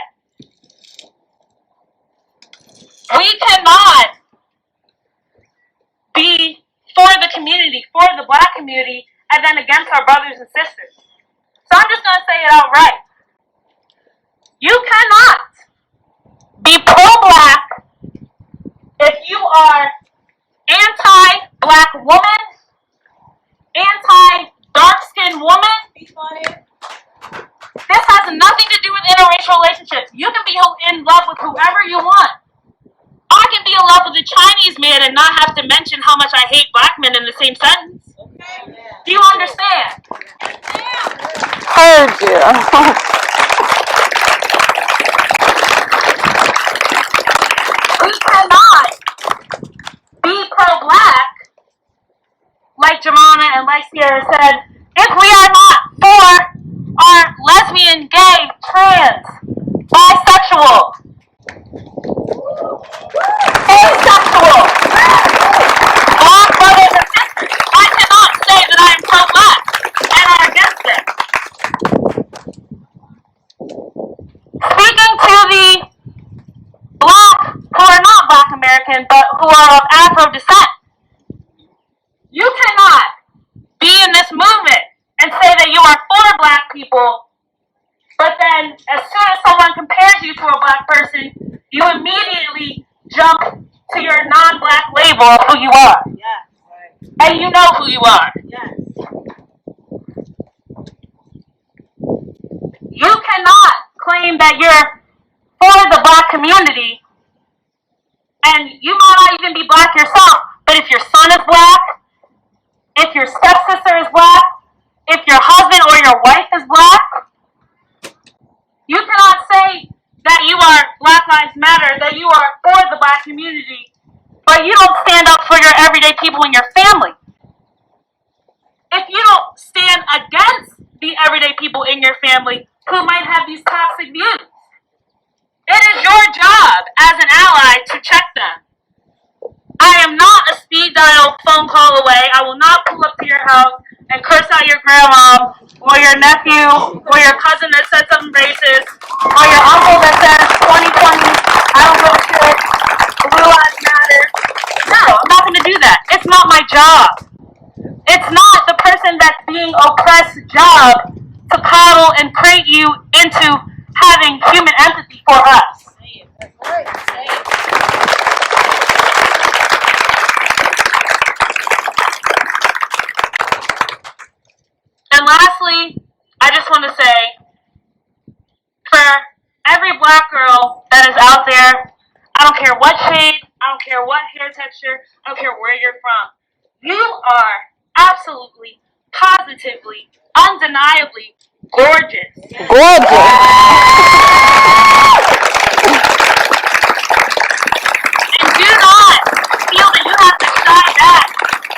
We cannot be for the community, for the black community, and then against our brothers and sisters. So I'm just going to say it outright. You cannot be pro-black if you are anti-black woman, anti-dark-skinned woman. This has nothing to do with interracial relationships. You can be in love with whoever you want. I can be in love with a Chinese man and not have to mention how much I hate black men in the same sentence. Do you understand? Heard you. We cannot be pro-black, like Jamana and like Sierra said, if we are not for our lesbian, gay, trans, bisexual, asexual, black brothers and sisters. I cannot say that I am pro-black and are against it. Speaking to the black who are not black American but who are of Afro descent, you cannot be in this movement and say that you are for black people, but then as soon as someone compares you to a black person, you immediately jump to your non-black label of who you are. Yes. And you know who you are. Yes. You cannot claim that you're for the black community, and you might not even be black yourself, but if your son is black, if your stepsister is black, if your husband or your wife is black, you cannot say that you are Black Lives Matter, that you are for the black community, but you don't stand up for your everyday people in your family. If you don't stand against the everyday people in your family who might have these toxic views, it is your job as an ally to check them. I am not a speed dial phone call away. I will not pull up to your house and curse out your grandma or your nephew or your cousin that said something racist or your uncle that says 2020, I don't give a shit, blue lives matter. No, I'm not going to do that. It's not my job. It's not the person that's being oppressed job to coddle and crate you into having human empathy for us. And lastly, I just want to say, for every black girl that is out there, I don't care what shade, I don't care what hair texture, I don't care where you're from, you are absolutely, positively, undeniably gorgeous. Gorgeous. And do not feel that you have to shy back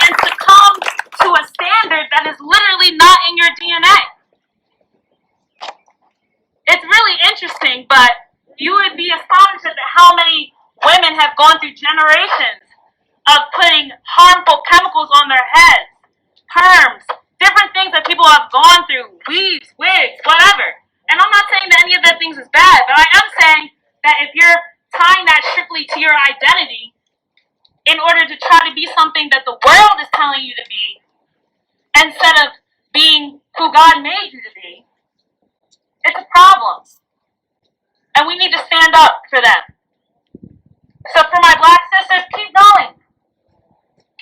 and succumb to a standard that is literally not in your DNA. It's really interesting, but you would be astonished at how many women have gone through generations of putting harmful chemicals on their heads, perms, different things that people have gone through, weaves, wigs, whatever. And I'm not saying that any of that things is bad, but I am saying that if you're tying that strictly to your identity, in order to try to be something that the world is telling you to be, instead of being who God made you to be, it's a problem. And we need to stand up for them. So for my black sisters, keep going.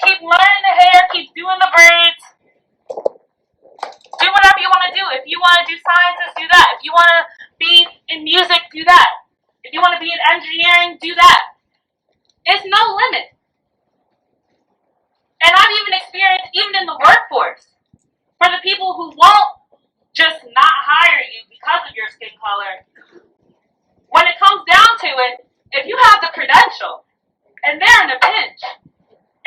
Keep learning the hair, keep doing the braids. Do whatever you want to do. If you want to do sciences, do that. If you want to be in music, do that. If you want to be in engineering, do that. It's no limit. And I've even experienced, even in the workforce, for the people who won't just not hire you because of your skin color, when it comes down to it, if you have the credential, and they're in a pinch,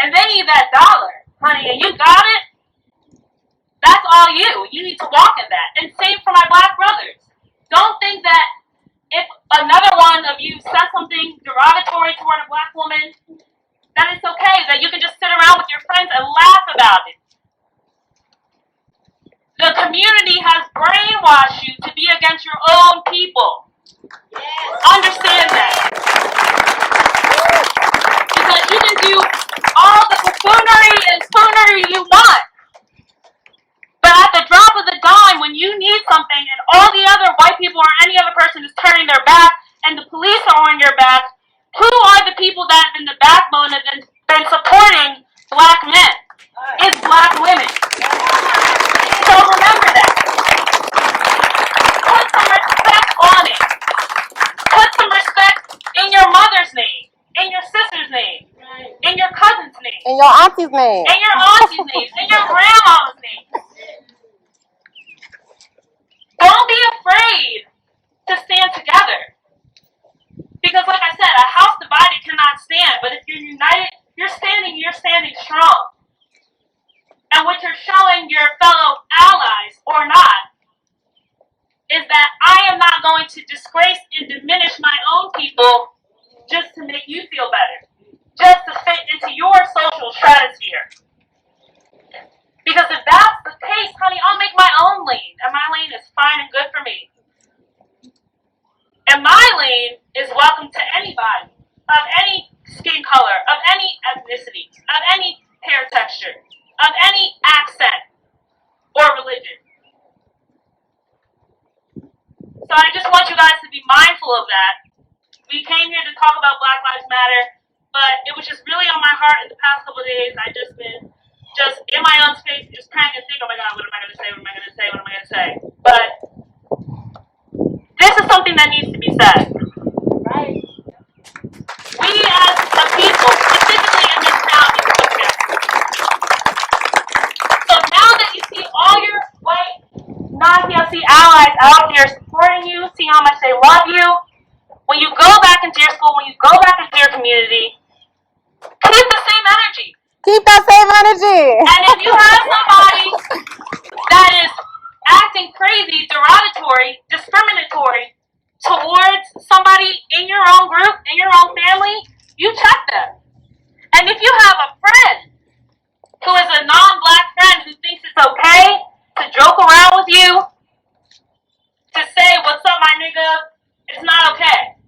and they need that dollar, honey, and you got it, that's all you. You need to walk in that. And same for my black brothers. Don't think that if another one of you says something derogatory toward a black woman, that it's okay, that you can just sit around with your friends and laugh about it. The community has brainwashed you to be against your own people. Yes. Understand that. Because you can do all the buffoonery and spoonery you want. But at the drop of the dime, when you need something and all the other white people or any other person is turning their back and the police are on your back, who are the people that have been the backbone and been supporting black men? It's black women. So remember that. Put some respect on it. Put some respect in your mother's name, in your sister's name, in your cousin's name, In your auntie's name. in your auntie's name, in your grandma's name. Don't be afraid to stand together. Because like I said, a house divided cannot stand. But if you're united, you're standing strong. And what you're showing your fellow allies or not is that I am not going to disgrace and diminish my own people just to make you feel better. Just to fit into your social stratosphere. Because if that's the case, honey, I'll make my own lane. And my lane is fine and good for me. And my lane is welcome to anybody, of any skin color, of any ethnicity, of any hair texture, of any accent or religion. So I just want you guys to be mindful of that. We came here to talk about Black Lives Matter, but it was just really on my heart in the past couple of days. I've just been in my own space, just praying and thinking, oh my God, what am I going to say, what am I going to say, what am I going to say? But this is something that needs to be said. Right. We as a people, specifically in this town, need to look at. So now that you see all your white, non-PLC allies out here supporting you, see how much they love you, when you go back into your school, when you go back into your community, keep the same energy. Keep that same energy. And if you have somebody that is acting crazy, derogatory, discriminatory towards somebody in your own group, in your own family, you check them. And if you have a friend who is a non-black friend who thinks it's okay to joke around with you, to say, what's up, my nigga, it's not okay.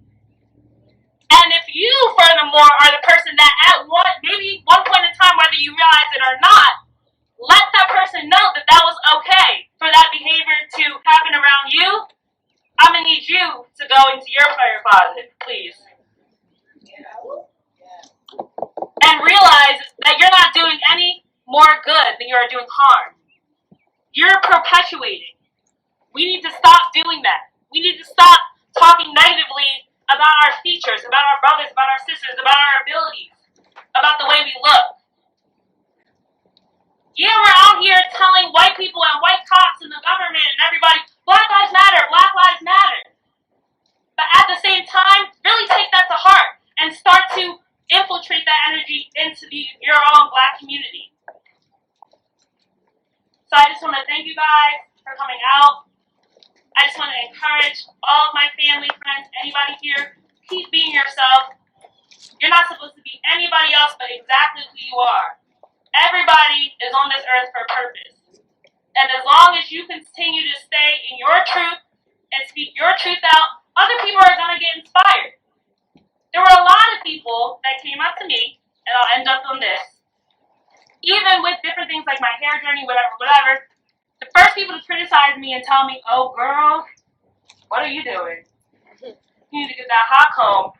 And if you, furthermore, are the person that at maybe one point in time, whether you realize it or not, let that person know that that was okay for that behavior to happen around you. I'm going to need you to go into your prayer closet, please. And realize that you're not doing any more good than you are doing harm. You're perpetuating. We need to stop doing that. We need to stop talking negatively about our features, about our brothers, about our sisters, about our abilities, about the way we look. Yeah, we're out here telling white people and white cops and the government and everybody, Black Lives Matter, Black Lives Matter. But at the same time, really take that to heart and start to infiltrate that energy into your own black community. So I just want to thank you guys for coming out. I just want to encourage all of my family, friends, anybody here, keep being yourself. You're not supposed to be anybody else but exactly who you are. Everybody is on this earth for a purpose. And as long as you continue to stay in your truth and speak your truth out, other people are going to get inspired. There were a lot of people that came up to me, and I'll end up on this. Even with different things like my hair journey, whatever, the first people to criticize me and tell me, oh girl, what are you doing? You need to get that hot comb.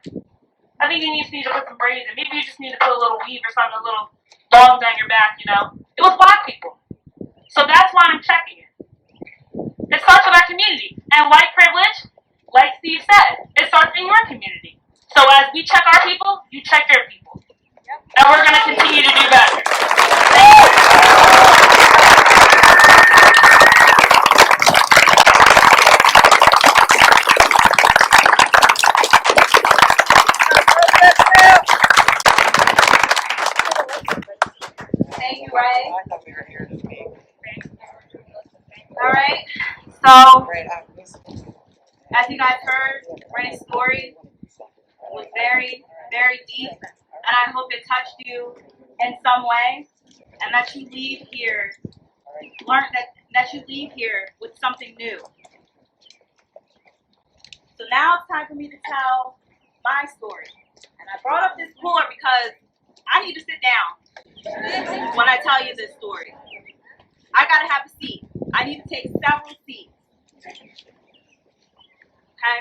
I think you just need to put some braids in. Maybe you just need to put a little weave or something, a little long down your back, you know. It was black people. So that's why I'm checking it. It starts with our community. And white privilege, like Steve said, it starts in your community. So as we check our people, you check your people. And we're going to continue to do better. Thank you, Ray. All right. So, as you guys heard, Ray's story was very, very deep, and I hope it touched you in some way, and that you leave here, that you leave here with something new. So now it's time for me to tell my story, and I brought up this cooler because I need to sit down when I tell you this story. I gotta have a seat. I need to take several seats. Okay?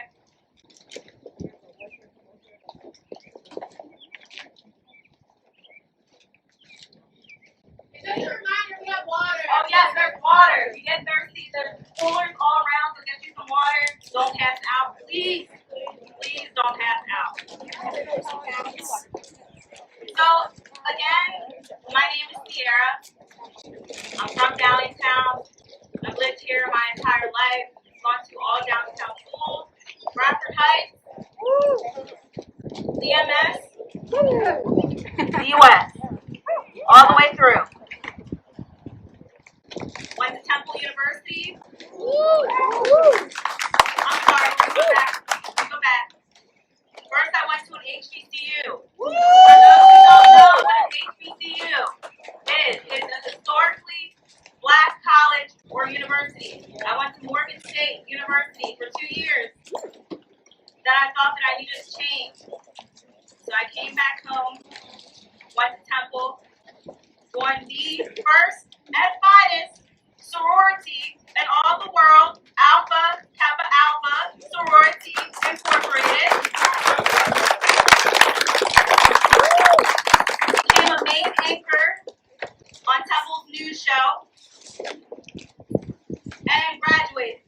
Just a reminder, we have water. Oh yes, there's water. If you get thirsty, there's coolers all around, so get you some water. Don't pass out, please. Please don't pass out. So, again, my name is Sierra. I'm from Downingtown. I've lived here my entire life. Gone to all downtown schools. Bradford Heights. DMS. US. All the way through. Went to Temple University. I'm sorry, let me go back. First I went to an HBCU. For those who don't know what an HBCU is, it's a historically black college or university. I went to Morgan State University for 2 years. Then I thought that I needed to change. So I came back home, went to Temple, joined the first and finest sorority in all the world, Alpha Kappa Alpha Sorority Incorporated. Became a main anchor on Temple's news show and graduated.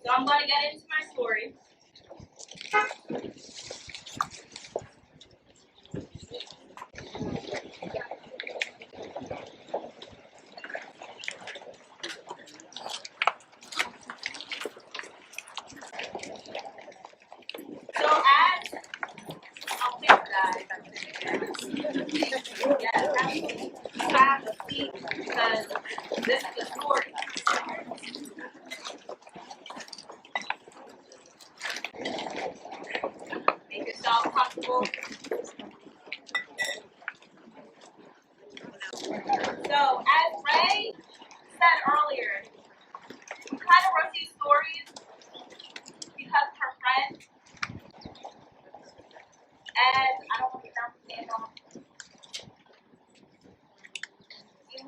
So I'm going to get into my story. So as I'll think guys, have a seat because this is the story. Make yourself comfortable. So as Ray said earlier, we kind of wrote these stories because of her friend. And I don't want to pronounce his name wrong.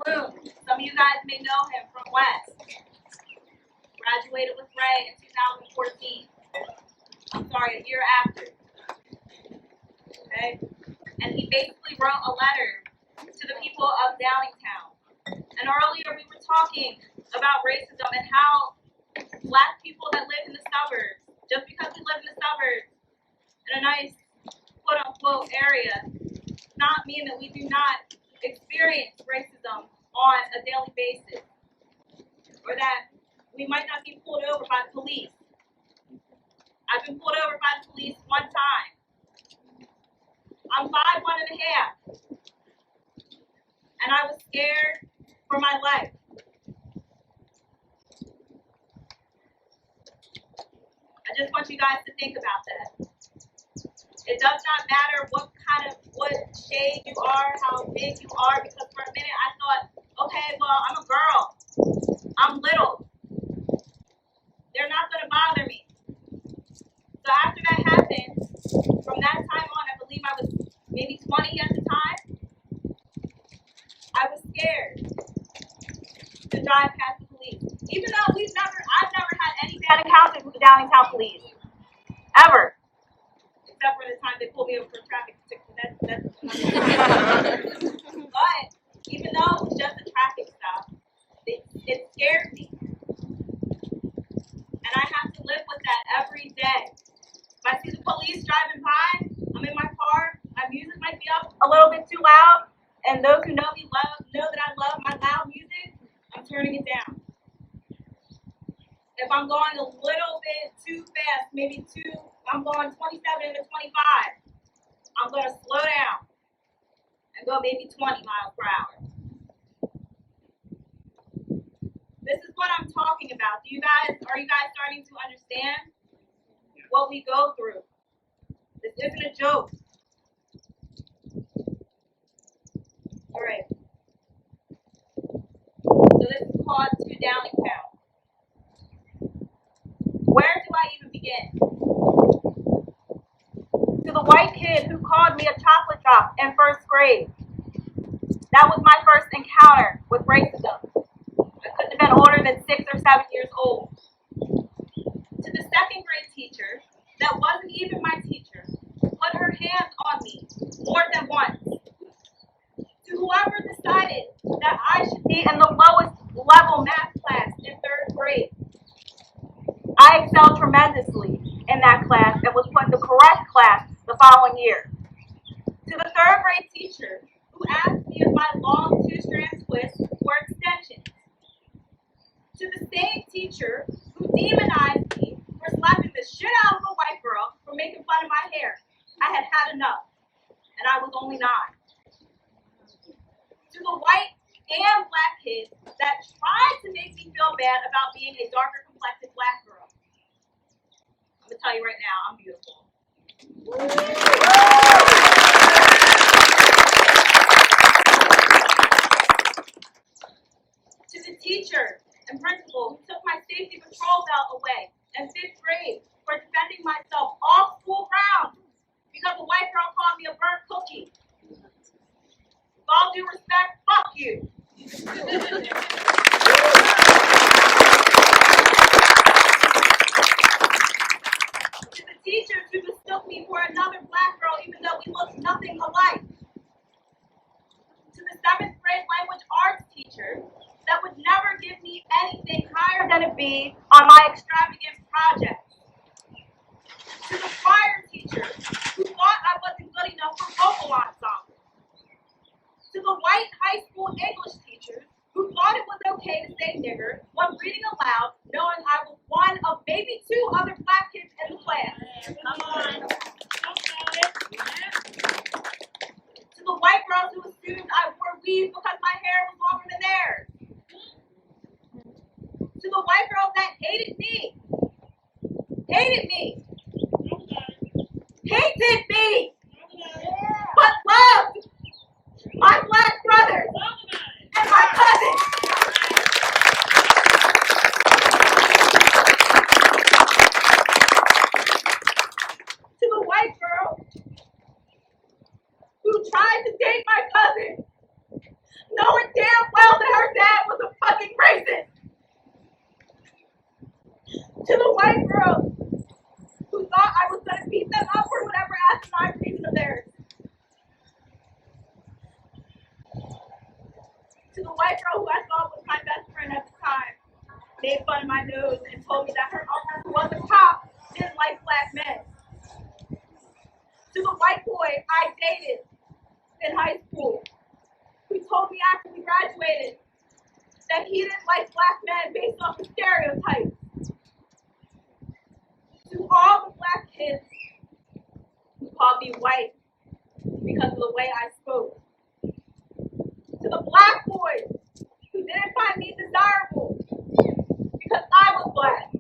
Loon. Some of you guys may know him from West. Graduated with Ray in 2014. I'm sorry, a year after. Okay? And he basically wrote a letter to the people of Downingtown. And earlier we were talking about racism and how black people that live in the suburbs, just because we live in the suburbs, in a nice quote-unquote area, does not mean that we do not experience racism on a daily basis, or that we might not be pulled over by the police. I've been pulled over by the police one time. I'm 5'1½", and I was scared for my life. I just want you guys to think about that. It does not matter what shade you are, how big you are, because for a minute I thought, okay, well, I'm a girl. I'm little. scared to drive past the police. Even though I've never had any bad encounters with the Downingtown police. Ever. Except for the time they pulled me over for a traffic ticket. But even though it was just a traffic stop, it scared me. And I have to live with that every day. If I see the police driving by, I'm in my car, my music might be up a little bit too loud, and those who know me know that I love my loud music, I'm turning it down. If I'm going a little bit too fast, I'm going 27 to 25, I'm going to slow down and go maybe 20 miles per hour. This is what I'm talking about. Are you guys starting to understand what we go through? This isn't a joke. All right. So this is called To Downingtown. Where do I even begin? To the white kid who called me a chocolate drop in first grade. That was my first encounter with racism. I couldn't have been older than 6 or 7 years old. To the second grade teacher, that wasn't even my teacher, put her hands on me more than once. To whoever decided that I should be in the lowest level math class in 3rd grade. I excelled tremendously in that class and was put in the correct class the following year. To the 3rd grade teacher who asked me if my long 2-strand twists were extensions. To the same teacher who demonized me for slapping the shit out of a white girl for making fun of my hair. I had had enough, and I was only 9. To the white and black kids that tried to make me feel bad about being a darker complected black girl. I'm going to tell you right now, I'm beautiful. To the teacher and principal who took my safety patrol belt away in 5th grade for defending myself all school grounds because a white girl called me a burnt cookie. With all due respect, fuck you. To the teachers who mistook me for another black girl even though we looked nothing alike. To the 7th grade language arts teacher that would never give me anything higher than a B on my extravagant project. To the choir teacher who thought I wasn't good enough for vocal ensemble. To the white high school English teachers who thought it was okay to say nigger when reading aloud, knowing I was one of maybe 2 other black kids in the class. Come on. To the white girls who assumed I wore weave because my hair was longer than theirs. To the white girls that hated me. Hated me, but loved my black brothers and my cousins. To the white girl who tried to date my cousin, knowing damn well that her dad was a fucking racist. To the white girl who thought I was going to beat them up for whatever asinine reason of theirs. To the white girl who I thought was my best friend at the time, made fun of my nose and told me that her uncle, who was a cop, didn't like black men. To the white boy I dated in high school, who told me after we graduated that he didn't like black men based off of stereotypes. To all the black kids who called me white because of the way I spoke. To the black boys who didn't find me desirable because I was black.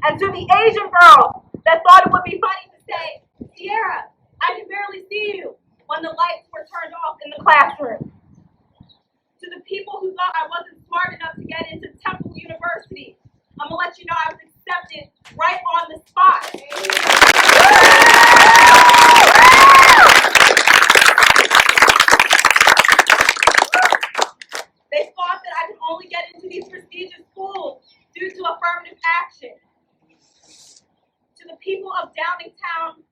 And to the Asian girl that thought it would be funny to say, Sierra, I can barely see you when the lights were turned off in the classroom. To the people who thought I wasn't smart enough to get into Temple University, I'm going to let you know I was accepted right on the spot. To people of Downingtown,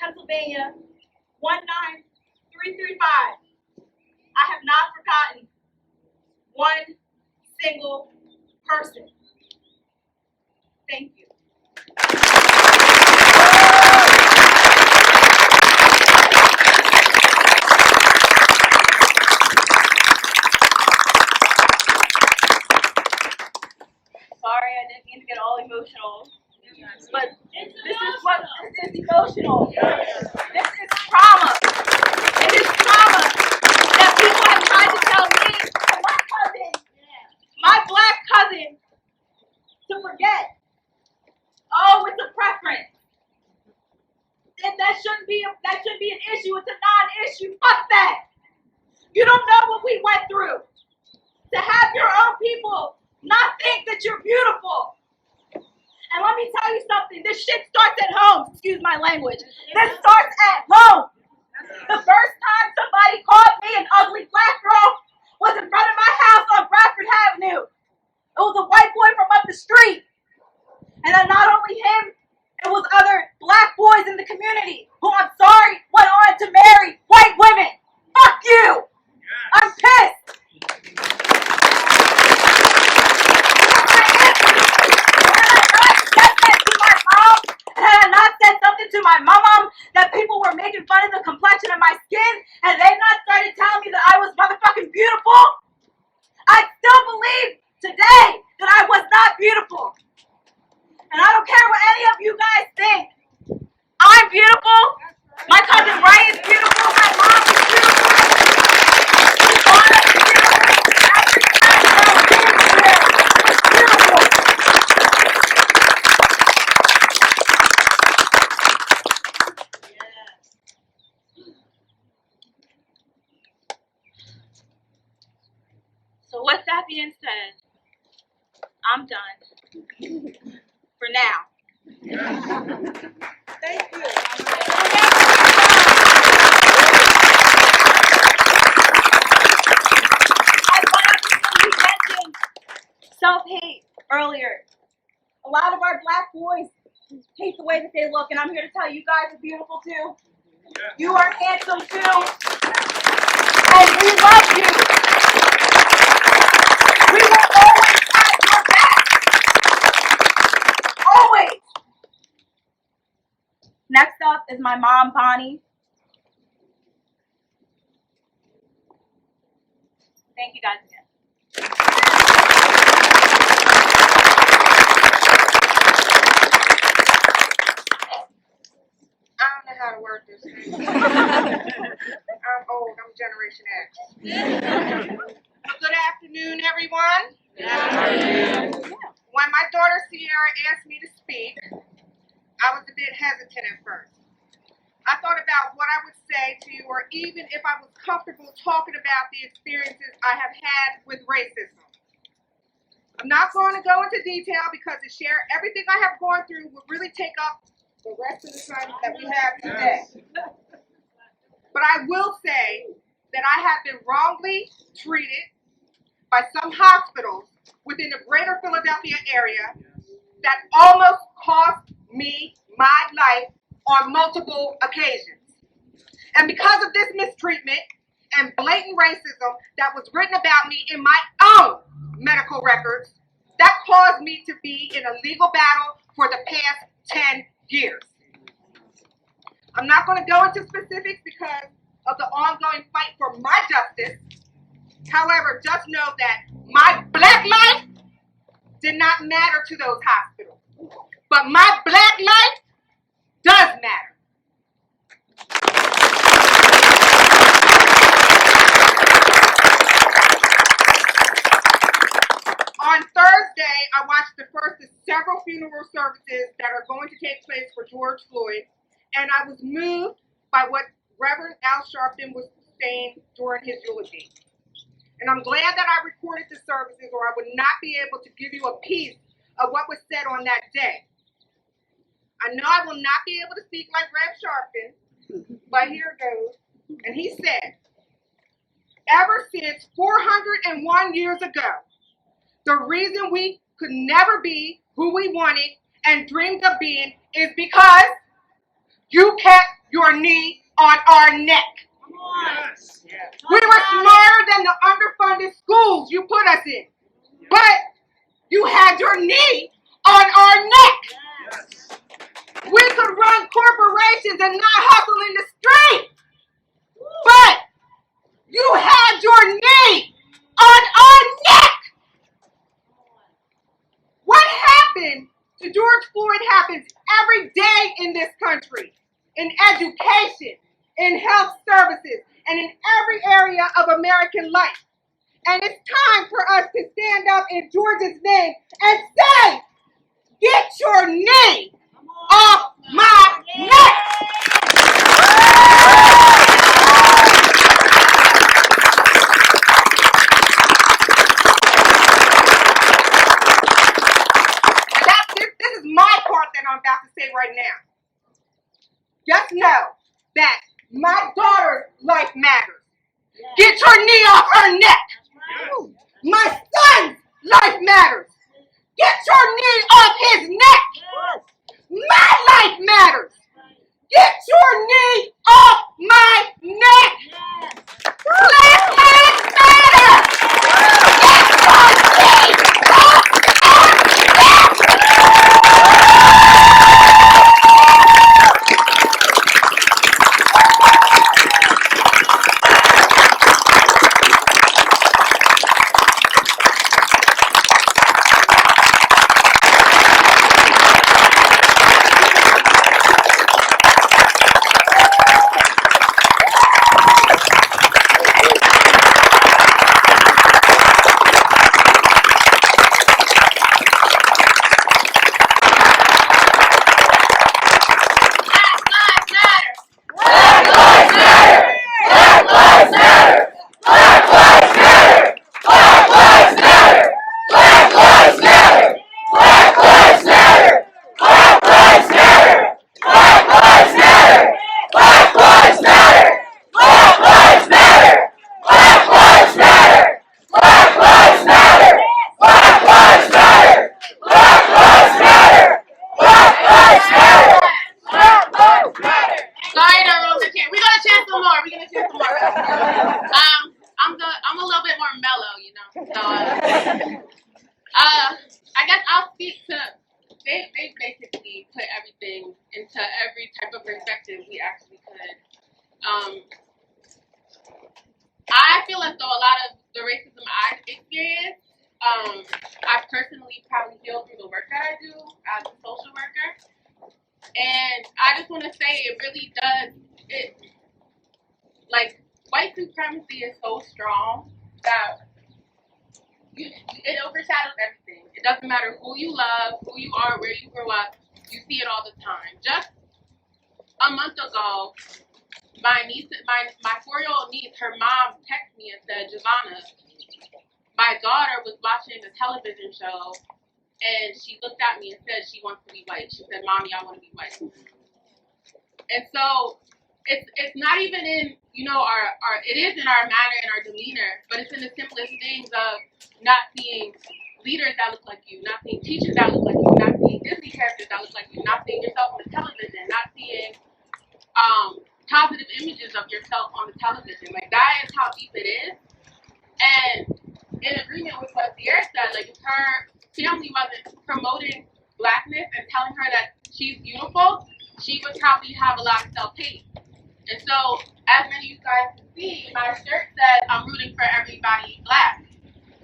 Pennsylvania, 19335, I have not forgotten one single person. Thank you. Sorry, I didn't mean to get all emotional, but this is emotional. This is trauma. It is trauma that people have tried to tell me and my black cousin, to forget. Oh, it's a preference. And that shouldn't be an issue. It's a non-issue. Fuck that. You don't know what we went through. To have your own people not think that you're beautiful. And let me tell you something, this shit starts at home. Excuse my language. This starts at home. The first time somebody called me an ugly black girl was in front of my house on Bradford Avenue. It was a white boy from up the street. And then not only him, it was other black boys in the community who, I'm sorry, went on to marry white women. Fuck you. I'm pissed. Had I not said something to my mom that people were making fun of the complexion of my skin, and they not started telling me that I was motherfucking beautiful, I still believe today that I was not beautiful. And I don't care what any of you guys think. I'm beautiful. My cousin Ray is beautiful. My mom is beautiful. Ivana is beautiful. Every black girl is beautiful. So with that being said, I'm done. For now. Thank you. You mentioned self-hate earlier. A lot of our black boys hate the way that they look, and I'm here to tell you, you guys are beautiful too. You are handsome too. And we love you. We will always have your back. Always. Next up is my mom, Bonnie. Thank you guys again. I don't know how to work this thing. I'm old. I'm Generation X. Good afternoon, everyone. When my daughter Sierra asked me to speak, I was a bit hesitant at first. I thought about what I would say to you, or even if I was comfortable talking about the experiences I have had with racism. I'm not going to go into detail because to share everything I have gone through would really take up the rest of the time that we have today. But I will say that I have been wrongly treated by some hospitals within the greater Philadelphia area that almost cost me my life on multiple occasions. And because of this mistreatment and blatant racism that was written about me in my own medical records, that caused me to be in a legal battle for the past 10 years. I'm not going to go into specifics because of the ongoing fight for my justice. However, just know that my black life did not matter to those hospitals. But my black life does matter. On Thursday, I watched the first of several funeral services that are going to take place for George Floyd, and I was moved by what Reverend Al Sharpton was saying during his eulogy. And I'm glad that I recorded the services, or I would not be able to give you a piece of what was said on that day. I know I will not be able to speak like Rev Sharpton, but here it goes. And he said, ever since 401 years ago, the reason we could never be who we wanted and dreamed of being is because you kept your knee on our neck. Yes. We were smarter than the underfunded schools you put us in. But you had your knee on our neck. Yes. We could run corporations and not hustle in the street. But you had your knee on our neck. What happened to George Floyd happens every day in this country, in education, in health services, and in every area of American life. And it's time for us to stand up in George's name and say, get your knee off my neck. This is my part that I'm about to say right now. Just know that my daughter's life matters. Get your knee off her neck. My son's life matters. Get your knee off his neck. My life matters. Get your knee off my neck. Black lives matter. Get your knee off I'm a little bit more mellow, you know. So, I guess I'll speak to. They basically put everything into every type of perspective we actually could. I feel as though a lot of the racism I've experienced, I personally probably feel through the work that I do as a social worker, and I just want to say it really does. Like, white supremacy is so strong that it overshadows everything. It doesn't matter who you love, who you are, where you grew up. You see it all the time. Just a month ago, my 4-year-old niece, her mom texted me and said, Giovanna, my daughter was watching a television show and she looked at me and said she wants to be white. She said, Mommy, I want to be white. And so it's not even in, you know, it is in our manner and our demeanor, but it's in the simplest things of not seeing leaders that look like you, not seeing teachers that look like you, not seeing Disney characters that look like you, not seeing yourself on the television, not seeing positive images of yourself on the television. Like, that is how deep it is. And in agreement with what Sierra said, like, if her family wasn't promoting blackness and telling her that she's beautiful, she would probably have a lot of self-hate. And so, as many of you guys can see, my shirt says I'm rooting for everybody black.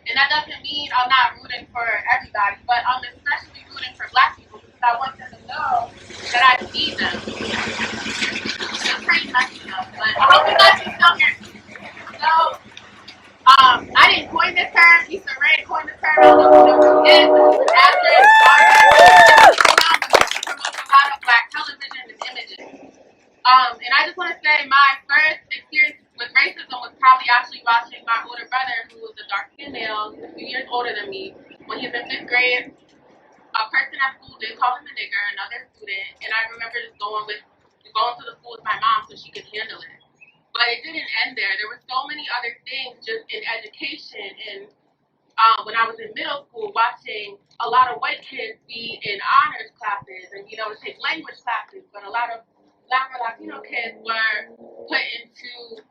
And that doesn't mean I'm not rooting for everybody, but I'm especially rooting for black people because I want them to know that I see them. It's pretty messy up, but I hope you guys can still hear me. So, I didn't coin this term. Issa Rae coined the term. I don't know who it is, but she's an actress, artist, promotes a lot of black television and images. And I just want to say my first experience with racism was probably actually watching my older brother, who was a dark-skinned male, a few years older than me. When he was in 5th grade, a person at school did call him a nigger, another student, and I remember just going to the school with my mom so she could handle it. But it didn't end there. There were so many other things just in education and when I was in middle school, watching a lot of white kids be in honors classes and being able to take language classes, but a lot of Black or Latino kids were put into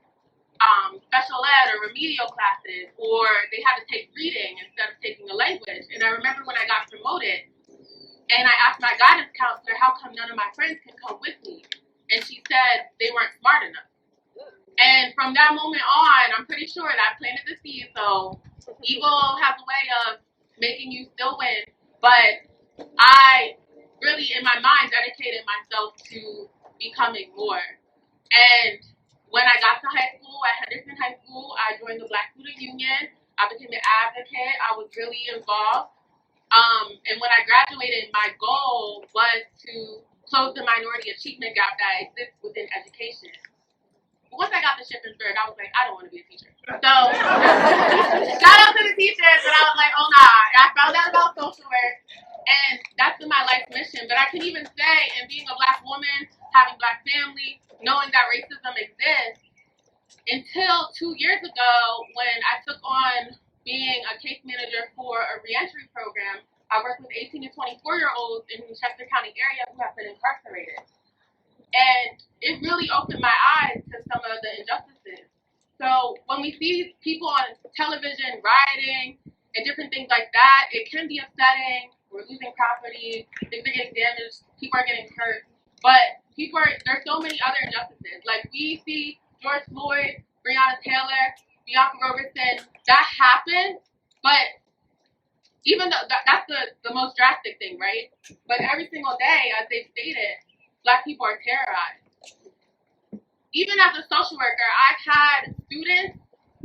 special ed or remedial classes, or they had to take reading instead of taking the language. And I remember when I got promoted, and I asked my guidance counselor, how come none of my friends can come with me? And she said they weren't smart enough. And from that moment on, I'm pretty sure that I planted the seed. So evil has a way of making you still win. But I really, in my mind, dedicated myself to becoming more. And when I got to high school, at Henderson High School, I joined the Black Student Union. I became an advocate. I was really involved. And when I graduated, my goal was to close the minority achievement gap that exists within education. But once I got to Shippensburg, I was like, I don't want to be a teacher. So, shout out to the teachers, but I was like, oh nah. And I found out about social work, and that's been my life mission. But I can even say, in being a Black woman, having Black family, knowing that racism exists, until 2 years ago when I took on being a case manager for a reentry program, I worked with 18 to 24-year-olds in the Chester County area who have been incarcerated. And it really opened my eyes to some of the injustices. So when we see people on television rioting and different things like that, it can be upsetting. We're losing property, things are getting damaged, people are getting hurt. But there's so many other injustices. Like we see George Floyd, Breonna Taylor, Bianca Robertson, that happened, but even though that's the most drastic thing, right? But every single day, as they stated, Black people are terrorized. Even as a social worker, I've had students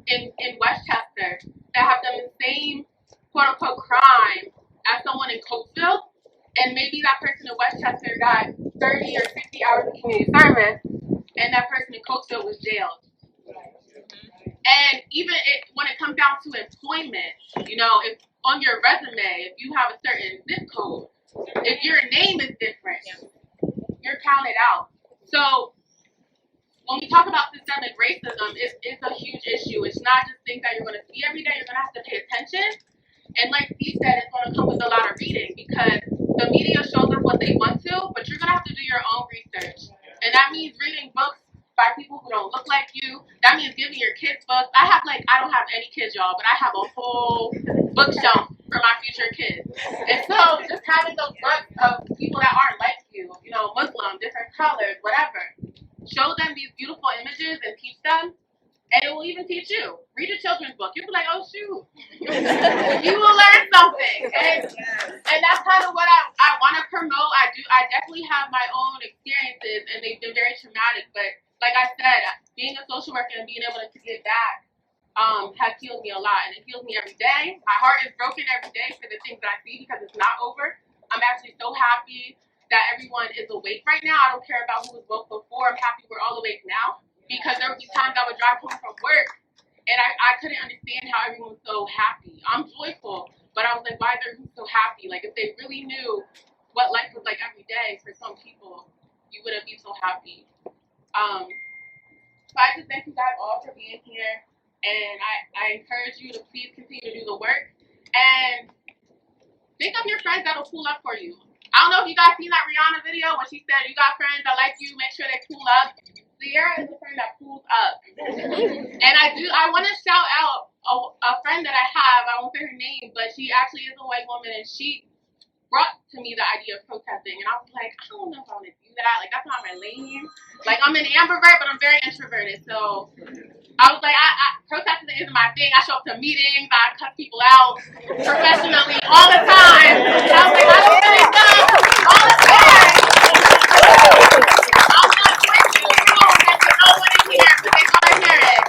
in Westchester that have done the same quote-unquote crime as someone in Cokeville, and maybe that person in Westchester got 30 or 60 hours of community service, and that person in Cokeville was jailed. And even when it comes down to employment, if on your resume, if you have a certain zip code, if your name is different, you're counted out. So when we talk about systemic racism, it's a huge issue. It's not just things that you're going to see every day. You're going to have to pay attention. And like Steve said, it's going to come with a lot of reading because the media shows us what they want to, but you're going to have to do your own research. And that means reading books by people who don't look like you. That means giving your kids books. I don't have any kids, y'all, but I have a whole bookshelf for my future kids. And so just having those books of people that aren't like you, Muslim, different colors, whatever, show them these beautiful images and teach them. And it will even teach you. Read a children's book. You'll be like, oh, shoot. You will learn something. And that's kind of what I want to promote. I definitely have my own experiences, and they've been very traumatic. But like I said, being a social worker and being able to give back has healed me a lot. And it heals me every day. My heart is broken every day for the things that I see because it's not over. I'm actually so happy that everyone is awake right now. I don't care about who was woke before. I'm happy we're all awake now. Because there would be times I would drive home from work and I couldn't understand how everyone was so happy. I'm joyful, but I was like, why are they so happy? Like, if they really knew what life was like every day for some people, you wouldn't be so happy. So I just thank you guys all for being here, and I encourage you to please continue to do the work. And think of your friends that'll pull up for you. I don't know if you guys seen that Rihanna video when she said, you got friends that like you, make sure they pull up. Sierra is a friend that pulls up. And I want to shout out a friend that I have. I won't say her name, but she actually is a white woman, and she brought to me the idea of protesting. And I was like, I don't know if I want to do that. Like, that's not my lane. Like, I'm an ambivert, but I'm very introverted. So I was like, protesting isn't my thing. I show up to meetings. I cut people out professionally all the time. And I was like, I don't really know all the time. I'm not pushing the room that no one in here, but they want to hear it.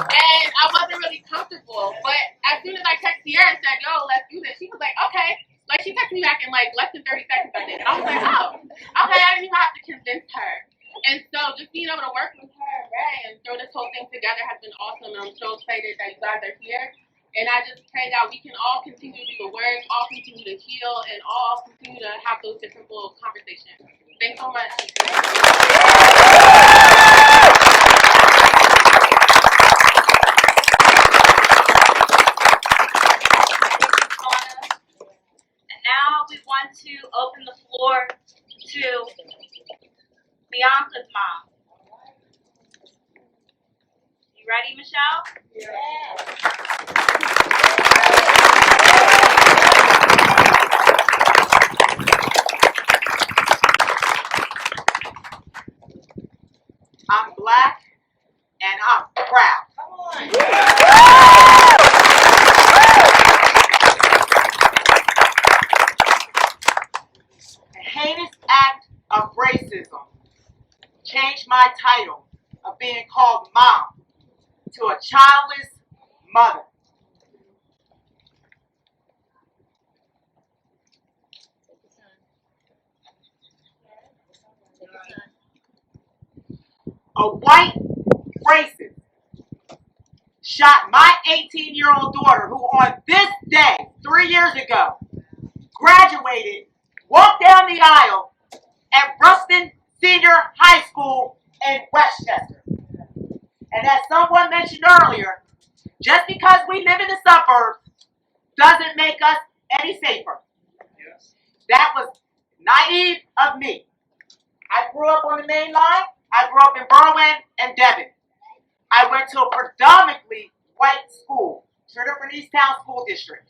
And I wasn't really comfortable. But as soon as I texted Sierra and said, yo, let's do this, she was like, okay. Like, she texted me back in, like, less than 30 seconds, I think. And I was like, oh, okay, I didn't even have to convince her. And so just being able to work with her and Ray and throw this whole thing together has been awesome. And I'm so excited that you guys are here. And I just pray that we can all continue to do the work, all continue to heal, and all continue to have those different little conversations. Thanks so much. was mom. You ready, Michelle? I'm black and I'm proud. A heinous act of racism changed my title of being called mom to a childless mother. A white racist shot my 18-year-old daughter, who on this day, 3 years ago, graduated, walked down the aisle at Ruston Senior High School in Westchester. And as someone mentioned earlier, just because we live in the suburbs doesn't make us any safer. That was naive of me. I grew up on the main line. I grew up in Berwyn and Devon. I went to a predominantly white school, Trinidad Easttown School District.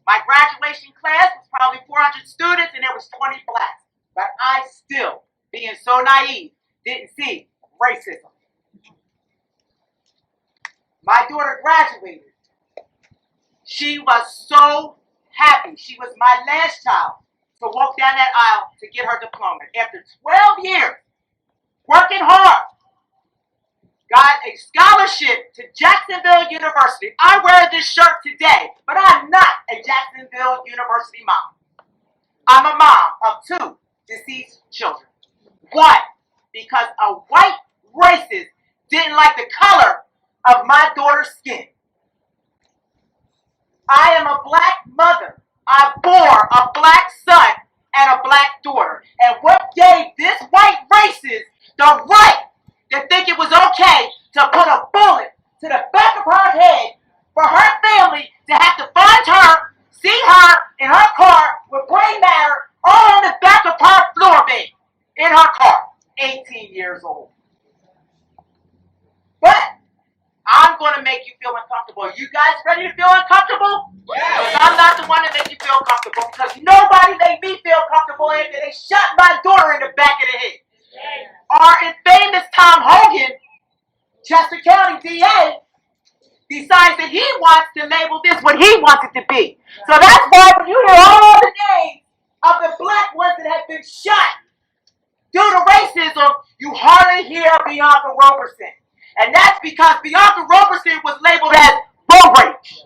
My graduation class was probably 400 students and there was 20 blacks. But I still, being so naive, didn't see racism. My daughter graduated. She was so happy. She was my last child to walk down that aisle to get her diploma. After 12 years, working hard, got a scholarship to Jacksonville University. I wear this shirt today, but I'm not a Jacksonville University mom. I'm a mom of 2 deceased children. One, because a white racist didn't like the color of my daughter's skin. I am a black mother. I bore a black son and a black daughter. And what gave this white racist the right to think it was okay to put a bullet to the back of her head for her family to have to find her, see her in her car with brain matter all on the back of her floor bed in her car, 18 years old. But I'm going to make you feel uncomfortable. Are you guys ready to feel uncomfortable? Because I'm not the one to make you feel comfortable, because nobody made me feel comfortable after they shot my daughter in the back of the head. Our infamous Tom Hogan, Chester County DA, decides that he wants to label this what he wants it to be. So that's why when you hear all the names of the black ones that have been shot due to racism, you hardly hear Bianca Roberson. And that's because Bianca Roberson was labeled as road rage.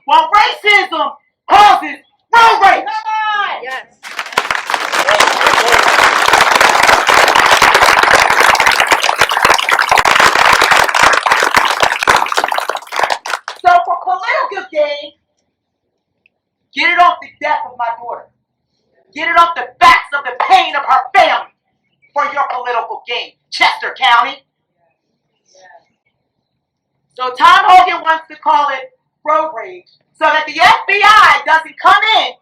Well, racism causes road rage. Yes. So for political gain, get it off the death of my daughter. Get it off the backs of the pain of her family for your political gain, Chester County. So Tom Hogan wants to call it road rage so that the FBI doesn't come in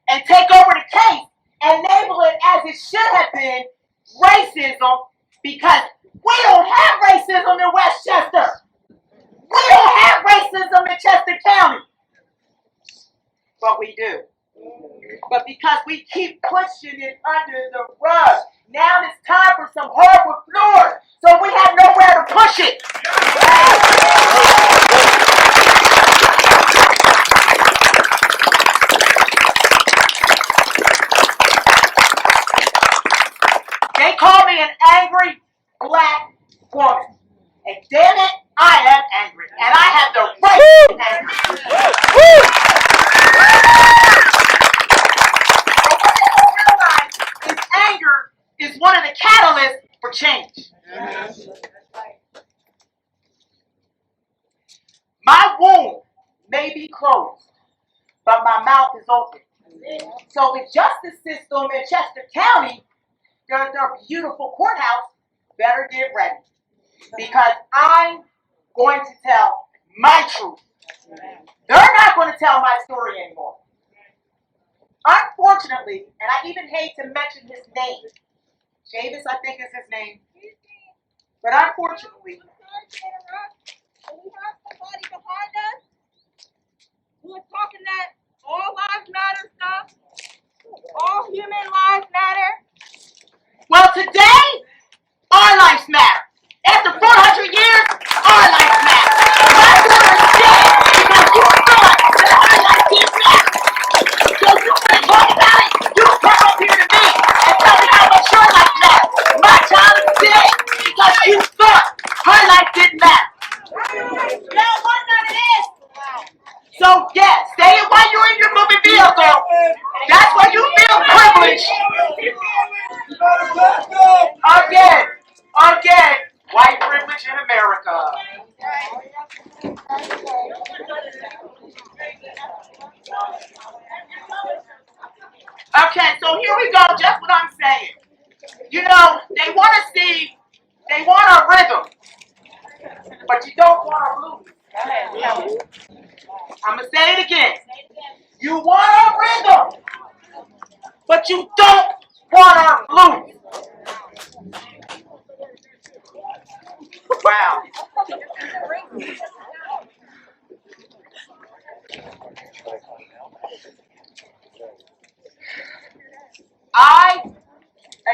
and take over the case and label it as it should have been racism, because we don't have racism in Westchester. We don't have racism in Chester County. But we do. But because we keep pushing it under the rug, now it's time for some hardwood floors, so we have nowhere to push it. They call me an angry black woman. And damn it, I am angry. And I have the right to be angry. But what they don't realize is anger is one of the catalysts for change. My womb may be closed, but my mouth is open. So the justice system in Chester County, their beautiful courthouse, better get ready. Because I'm going to tell my truth. They're not going to tell my story anymore. Unfortunately, and I even hate to mention his name, Javis, I think is his name. But unfortunately, We have somebody behind us who is talking that all lives matter stuff. All human lives matter. well, today, our lives matter. After 400 years, our lives matter. My daughter's dead because you thought that our life didn't matter. So you want to talk about it? You come up here to me and tell me how much your life matters. My child is dead because you thought her life didn't matter. Now, what none of this? So, yeah, say it while you're in your moving vehicle. That's why you feel privileged. Again, white privilege in America. Okay, so here we go, just what I'm saying. You know, they want a rhythm, but you don't want a blues. I'm going to say it again. You want a rhythm, but you don't want a blues. Wow.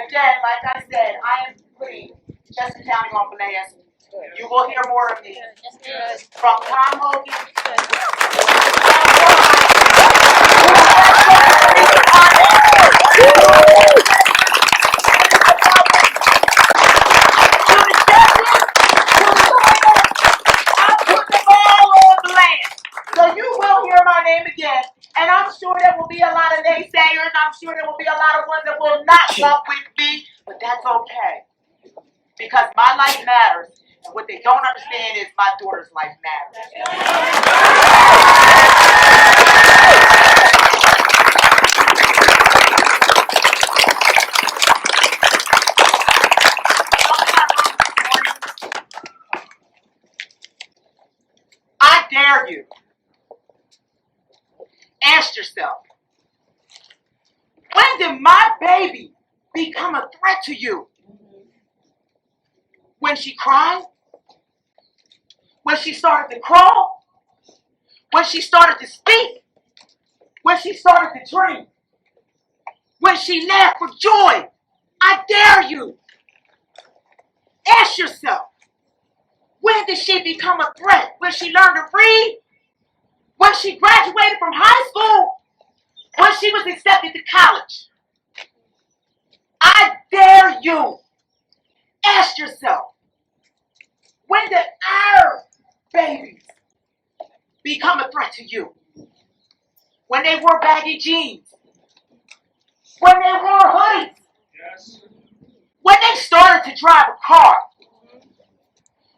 Again, like I said, I am putting Johnsontown on blast. You will hear more of me from Tom Hogan. So you will hear my name again, and I'm sure there will be a lot of naysayers. I'm sure there will be a lot of ones that will not walk with me, but that's okay, because my life matters, and what they don't understand is my daughter's life matters. I dare you. Ask yourself, when did my baby become a threat to you? When she cried? When she started to crawl? When she started to speak? When she started to dream? When she laughed for joy? I dare you. Ask yourself, when did she become a threat? When she learned to read? When she graduated from high school? When she was accepted to college? I dare you. Ask yourself, when did our babies become a threat to you? When they wore baggy jeans? When they wore hoodies? Yes. When they started to drive a car?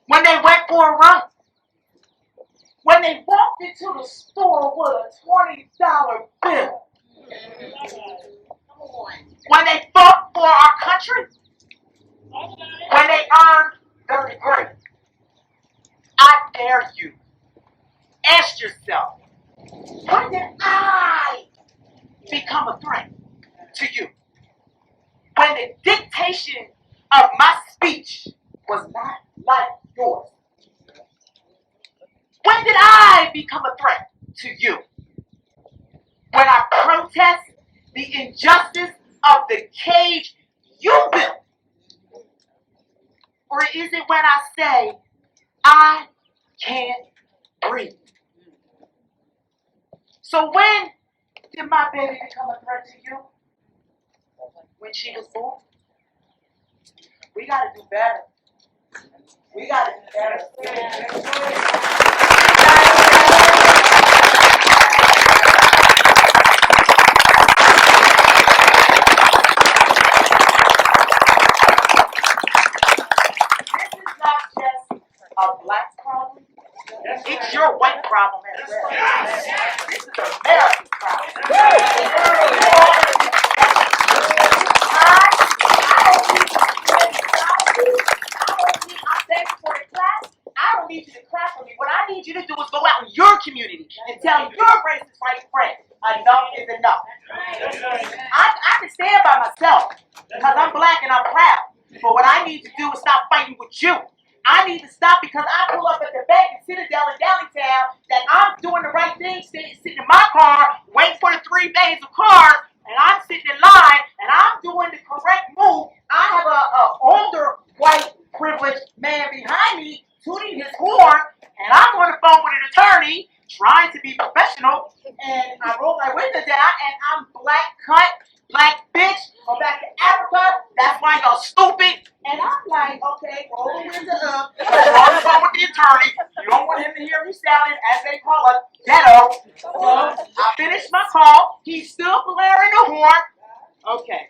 When they went for a run? When they walked into the store with a $20 bill? When they fought for our country? When they earned their degree? I dare you. Ask yourself, when did I become a threat to you? When the dictation of my speech was not like yours? When did I become a threat to you? When I protest the injustice of the cage you built? Or is it when I say, I can't breathe? So when did my baby become a threat to you? When she was born? We got to do better. We got to do better. A black problem? It's your white problem as well. This is America's problem. I don't need you to clap for me. What I need you to do is go out in your community and tell your racist white friends, enough is enough. I can stand by myself. because I'm black and I'm proud. But what I need to do is stop fighting with you. I need to stop because I pull up at the bank in Citadel in Downingtown that I'm doing the right thing, sitting in my car, waiting for the 3 days of cars, and I'm sitting in line, and I'm doing the correct move. I have a older white privileged man behind me tooting his horn, and I'm on the phone with an attorney trying to be professional, and I roll my window down, and I'm black cut, black bitch, go back to Africa, that's why y'all stupid. And I'm like, okay, roll the window up, because you're on the phone with the attorney, you don't want him to hear me sounding, as they call us, ghetto. So I finished my call, he's still blaring the horn. Okay,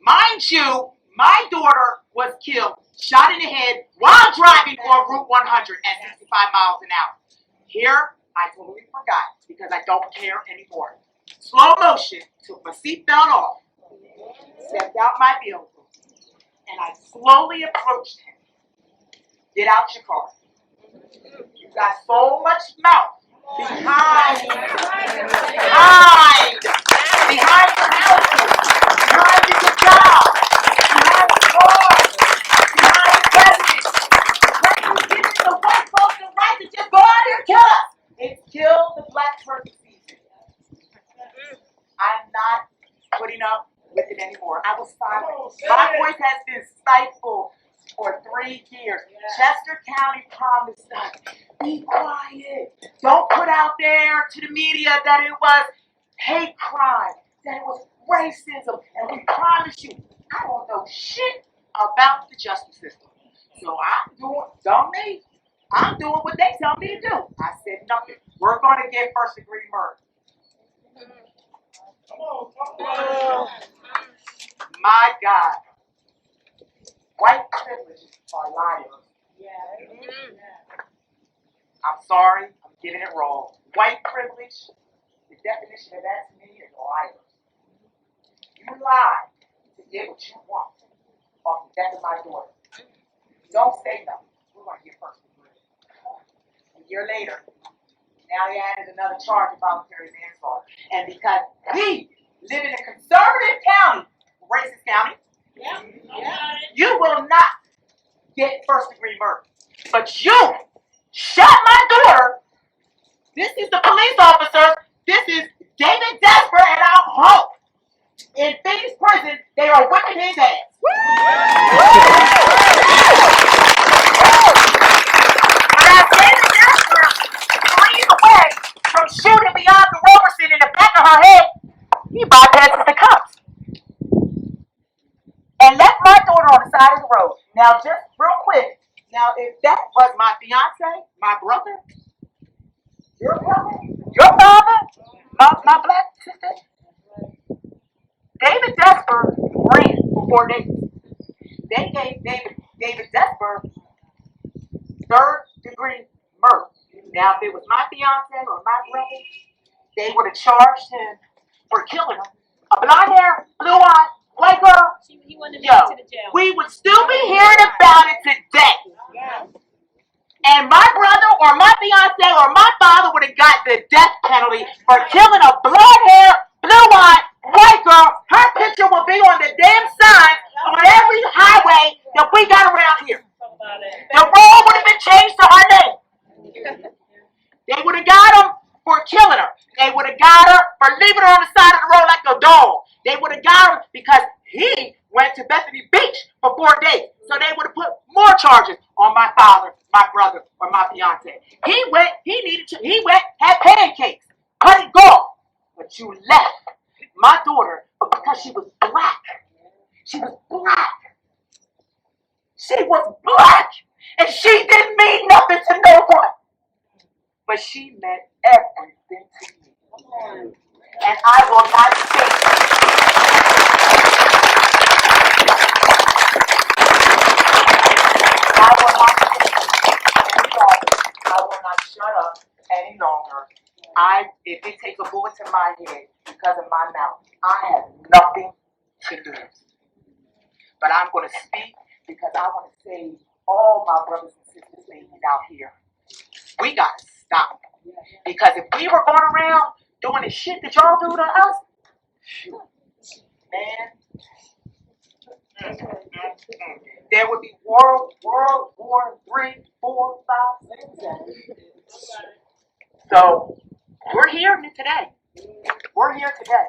mind you, my daughter was killed, shot in the head, while driving on Route 100 at 65 miles an hour. Here, I totally forgot, because I don't care anymore. Slow motion, took my seatbelt off, stepped out my vehicle, and I slowly approached him. Get out your car. You got so much mouth behind the houses, behind the job, behind the car, behind the president. When you give the white folks the right to just go out here and kill us, it killed the black person season. I'm not putting up with it anymore. I was silent. My voice has been stifled for 3 years. Chester County promised us, be quiet. Don't put out there to the media that it was hate crime, that it was racism, and we promise you, I don't know shit about the justice system. So I'm doing what they tell me to do. I said nothing. We're going to get first degree murder. My God. White privileges are liars. I'm sorry, I'm getting it wrong. White privilege, the definition of that to me is liars. You lie to get what you want off the death of my daughter. Don't say nothing. We're going to get first degree. A year later, now they added another charge of voluntary manslaughter. And because we live in a conservative county, racist county, you will not get first degree murder. But you shot my daughter. This is the police officer. This is David Desper, and I hope in Phoenix prison they are whipping his ass. But as David Desper flees away from shooting Bianca Roberson in the back of her head, he bypasses the cops and left my daughter on the side of the road. Now, just real quick. Now, if that was my fiance, my brother, your brother, your father, my black sister, David Desper ran for 4 days. They gave David Desper 3rd degree murder. Now, if it was my fiance or my brother, they would have charged him for killing her. A blonde hair, blue-eyed, white girl. We would still be hearing about it today. And my brother or my fiance or my father would have got the death penalty for killing a blonde hair, blue-eyed, white girl. Her picture will be on the damn sign on every highway that we got around here. The road would have been changed to her name. They would have got him for killing her. They would have got her for leaving her on the side of the road like a dog. They would have got him because he went to Bethany Beach for 4 days. So they would have put more charges on my father, my brother, or my fiance. He went, had pancakes, cut it off. But you left my daughter because she was black. She was black. She was black. And she didn't mean nothing to no one. But she meant everything to me. And I will not say I will not shut up any longer. If it takes a bullet to my head because of my mouth, I have nothing to lose. But I'm going to speak because I want to save all my brothers and sisters out here. We got to stop. Because if we were going around doing the shit that y'all do to us, man, There would be World War III, 4, 5, 6. So we're here today. We're here today.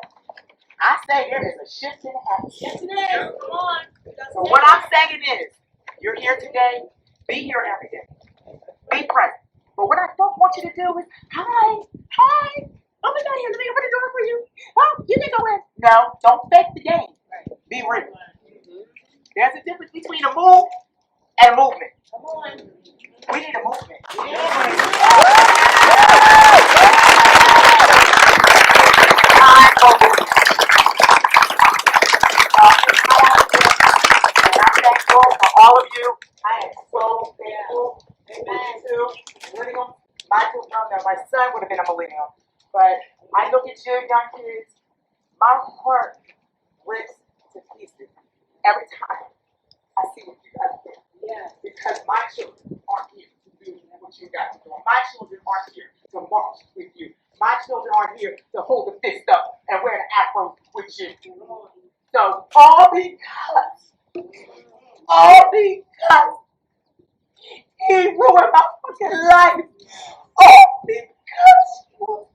I say there is a shift in action. Yes, it is. Come on. So what I'm saying is, you're here today, be here every day. Be present. But what I don't want you to do is, hi, oh my God, here, let me open the door for you. Oh, you can go in. No, don't fake the game. Be real. There's a difference between a move and a movement. Come on. We need a movement. I'm thankful for all of you. I am so thankful. Amen. Millennial. My son would have been a millennial. But I look at you, young kids, my heart rips to pieces every time I see what you guys do. Yeah. Because my children aren't here to do what you guys are doing. My children aren't here to march with you. My children aren't here to hold the fist up and wear the afro with you. So all because he ruined my fucking life. All because you.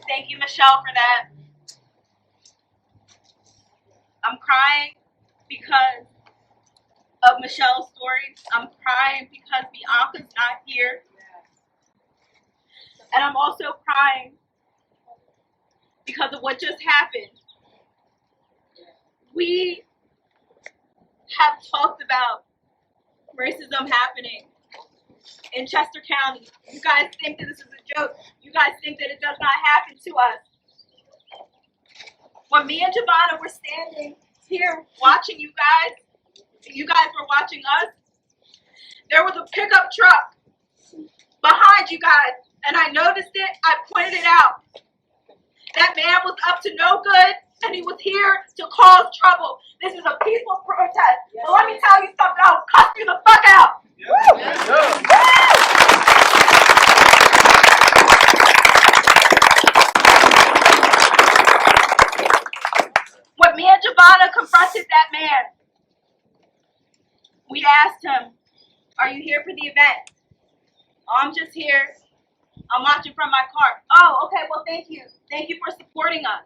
Thank you, Michelle, for that. I'm crying because of Michelle's story. I'm crying because Bianca's not here. And I'm also crying because of what just happened. We have talked about racism happening in Chester County. You guys think that this is a joke. You guys think that it does not happen to us. When me and Giovanna were standing here watching you guys were watching us, there was a pickup truck behind you guys, and I noticed it, I pointed it out. That man was up to no good, and he was here to cause trouble. This is a peaceful protest. So let me tell you something, I'll cuss you the fuck out. When me and Giovanna confronted that man, we asked him, are you here for the event? Oh, I'm just here. I'm watching from my car. Oh, okay, well, thank you. Thank you for supporting us.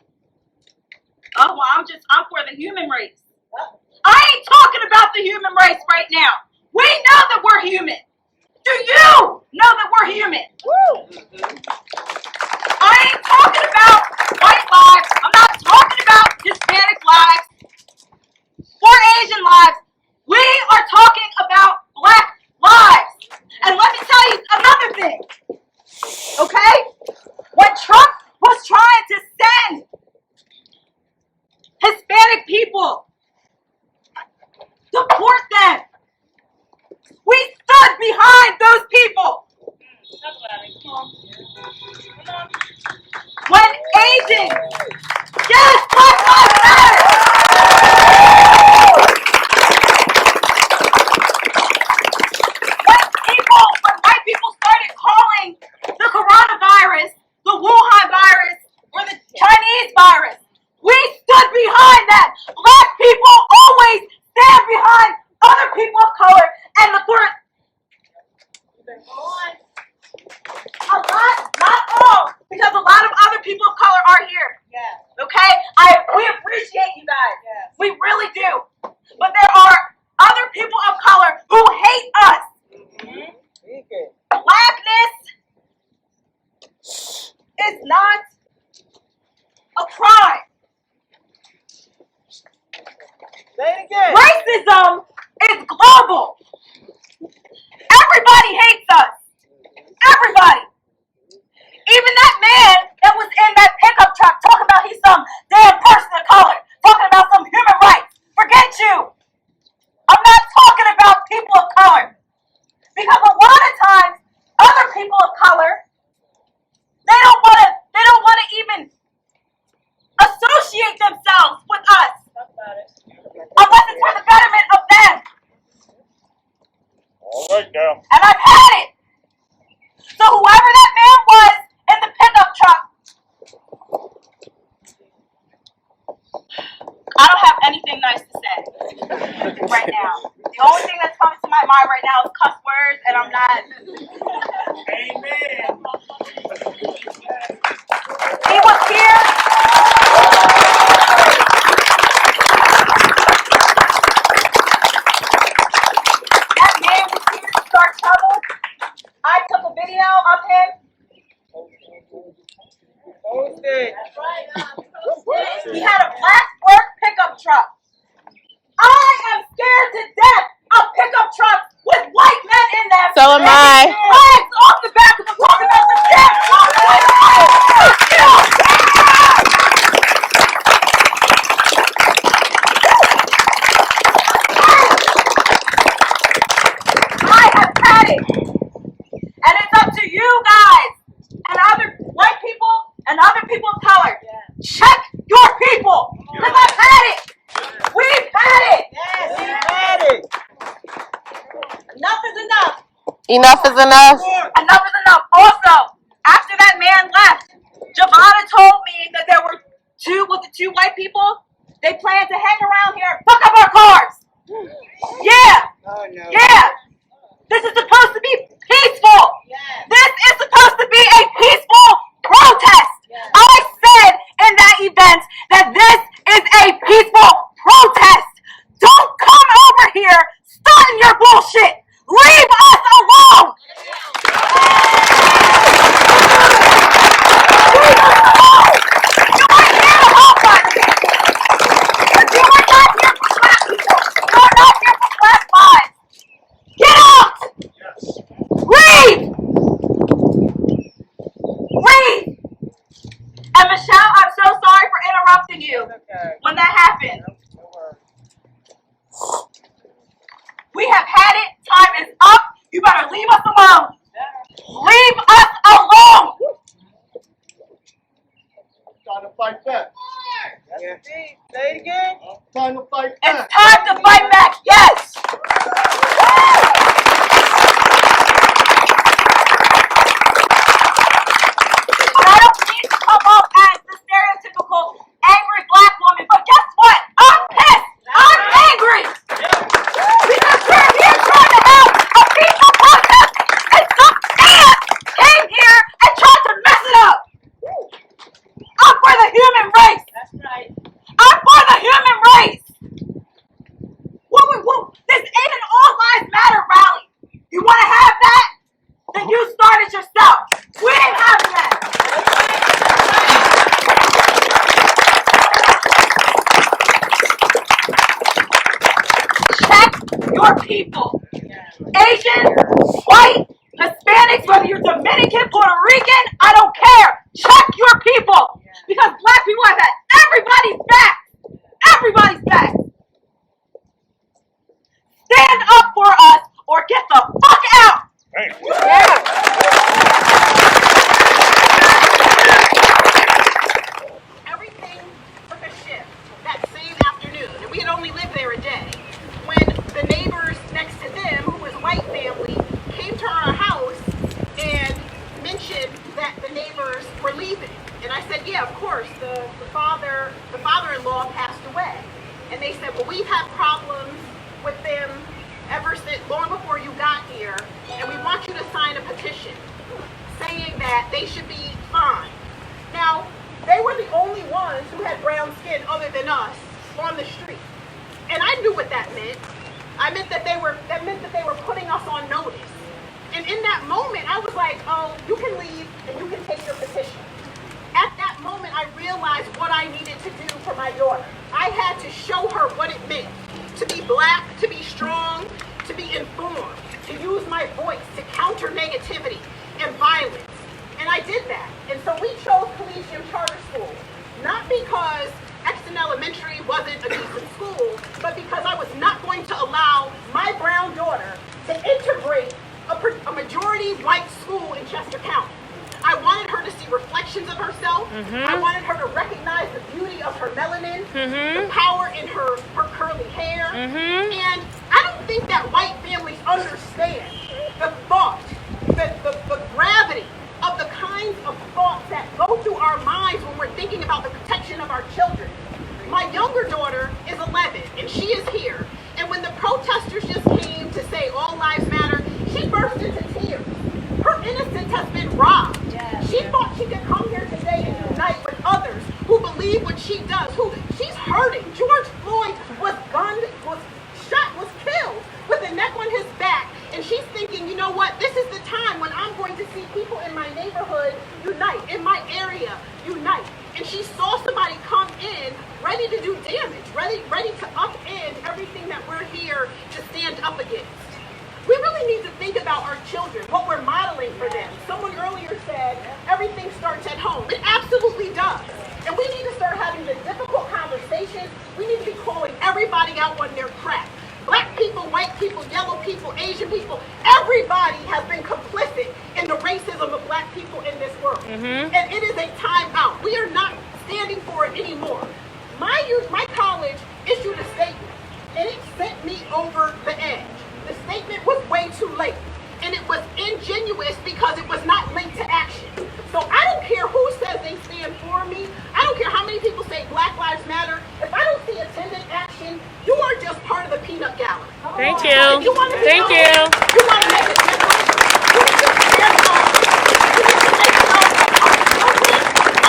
Oh, well, I'm for the human race. I ain't talking about the human race right now. We know that we're human. Do you know that we're human? I ain't talking about white lives. I'm not talking about Hispanic lives or Asian lives. We are talking about black lives. And let me tell you another thing. Okay? When Trump was trying to send Hispanic people, deport them, we stood behind those people. When Asians, yes, Black Lives Matter. When white people started calling the coronavirus the Wuhan virus or the Chinese virus, we stood behind that. Black people always stand behind other people of color and the threat. A lot, not all, because a lot of other people of color are here. Yeah. Okay? We appreciate you guys. Yes. We really do. But there are other people of color who hate us. Mm-hmm. Blackness is not a crime. Say it again. Racism is global. Everybody hates us. Everybody. Even that man that was in that pickup truck talking about he's some damn person of color, talking about some human rights. Forget you. I'm not talking about people of color. Because a lot of times, other people of color, they don't want to even associate themselves with us unless it's for the betterment of them. All right now. And I've had it. So whoever that man was in the pickup truck, I don't have anything nice to say right now. The only thing that's coming to my mind right now is cuss words, and I'm not. Amen. He was here. That man was here to start trouble. I took a video of him. He had a black work pickup truck. I am scared to death of pickup trucks with white men in them. So am I. Flags off the back of the talking about the damn truck. I have had it. And it's up to you guys and other white people and other people of color. Check your people. Because I've had it. We've had it. Yes, we've had it. Enough is enough. Enough is enough. Enough is enough. Also, after that man left, Javada told me that there were two white people. They planned to hang around here and fuck up our cars. Yeah. Oh, no. Yeah. This is supposed to be peaceful. This is supposed to be a peaceful protest. I said in that event that this is a peaceful protest. Don't come over here starting your bullshit. Leave us alone. You are here to help us. But you are not here for black people. You are not here for black lives. Get out! Leave! Leave! And Michelle, I'm so sorry for interrupting you when that happened. We have had it. Time is up. You better leave us alone. Leave us alone. Time to fight back. Say it again. Time to fight It's back. time to fight back. Yes. I don't need to come off as the stereotypical angry black woman, but guess what? I'm pissed. I'm angry. Because we're here trying to have a peaceful protest, and some ass came here and tried to mess it up. I'm for the human race. That's right. I'm for the human race. Whoa. This ain't an all lives matter rally. You want to have that? Then you start it yourself. We ain't having that. Check your people. Asian, white, Hispanics, whether you're Dominican, Puerto Rican, I don't care. Check your people. Because black people have had everybody's back. Everybody's back. Stand up for us or get the fuck out. Hey. Everything took a shift that same afternoon, and we had only lived there a day, when the neighbors next to them, who was a white family, came to our house and mentioned that the neighbors were leaving. And I said, yeah, of course, the father-in-law passed away. And they said, well, we've had problems with them ever since, long before you got here, and we want you to sign a petition saying that they should be fined. Now, they were the only ones who had brown skin other than us on the street. And I knew what that meant. That meant that they were putting us on notice. And in that moment, I was like, oh, you can leave and you can take your petition. At that moment, I realized what I needed to do for my daughter. I had to show her what it meant to be black, to be strong, to be informed, to use my voice to counter negativity and violence. And I did that. And so we chose Collegium Charter School, not because Exton Elementary wasn't a decent school, but because I was not going to allow my brown daughter to integrate a majority white school in Chester County. I wanted her to see reflections of herself. I wanted her to recognize the beauty of her melanin. the power in her curly hair. And I don't think that white families understand the thought, the gravity of the kinds of thoughts that go through our minds when we're thinking about the protection of our children. My younger daughter is 11, and she is here. And when the protesters just came to say all lives matter, she burst into tears. Her innocence has been robbed. She thought she could come here today and unite with others who believe what she does. She's hurting. George Floyd was gunned, was shot, was killed with a neck on his back. And she's thinking, you know what? This is the time when I'm going to see people in my neighborhood unite, in my area unite. And she saw somebody come in ready to do damage, ready to upend everything that we're here to stand up against. We really need to think about our children, what we're modeling for them. Someone earlier said everything starts at home. It absolutely does. And we need to start having the difficult conversations. We need to be calling everybody out on their crap. Black people, white people, yellow people, Asian people, everybody has been complicit in the racism of black people in this world. And it is a time out. We are not standing for it anymore. My college issued a statement, and it sent me over the edge. The statement was way too late, and it was ingenuous because it was not linked to action. So I don't care who says they stand for me. I don't care how many people say Black Lives Matter. If I don't see attendant action, you are just part of the peanut gallery. Thank you. You want to Thank you. You want to make a difference? You need to stand up. You need to make sure that our children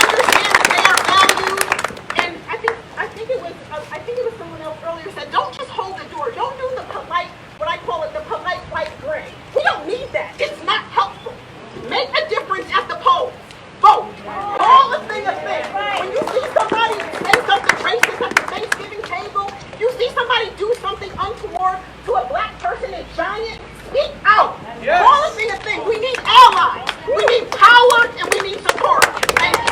understand that they are valued. And I think it was someone else earlier said, don't just hold the door. Don't do the polite, what I call it, the polite white gray. We don't need that. It's not helpful. Make a difference at the polls. Vote. Call a thing a thing. When you see somebody say something racist at the Thanksgiving table, you see somebody do something untoward to a black person in Giant, speak out. Yes. Call a thing a thing. We need allies. We need power and we need support. Thank you.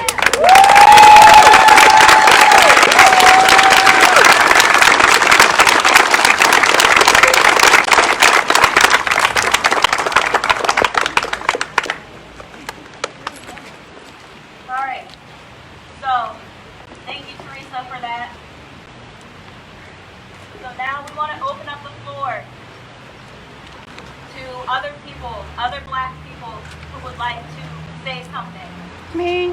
Other black people who would like to say something. Me.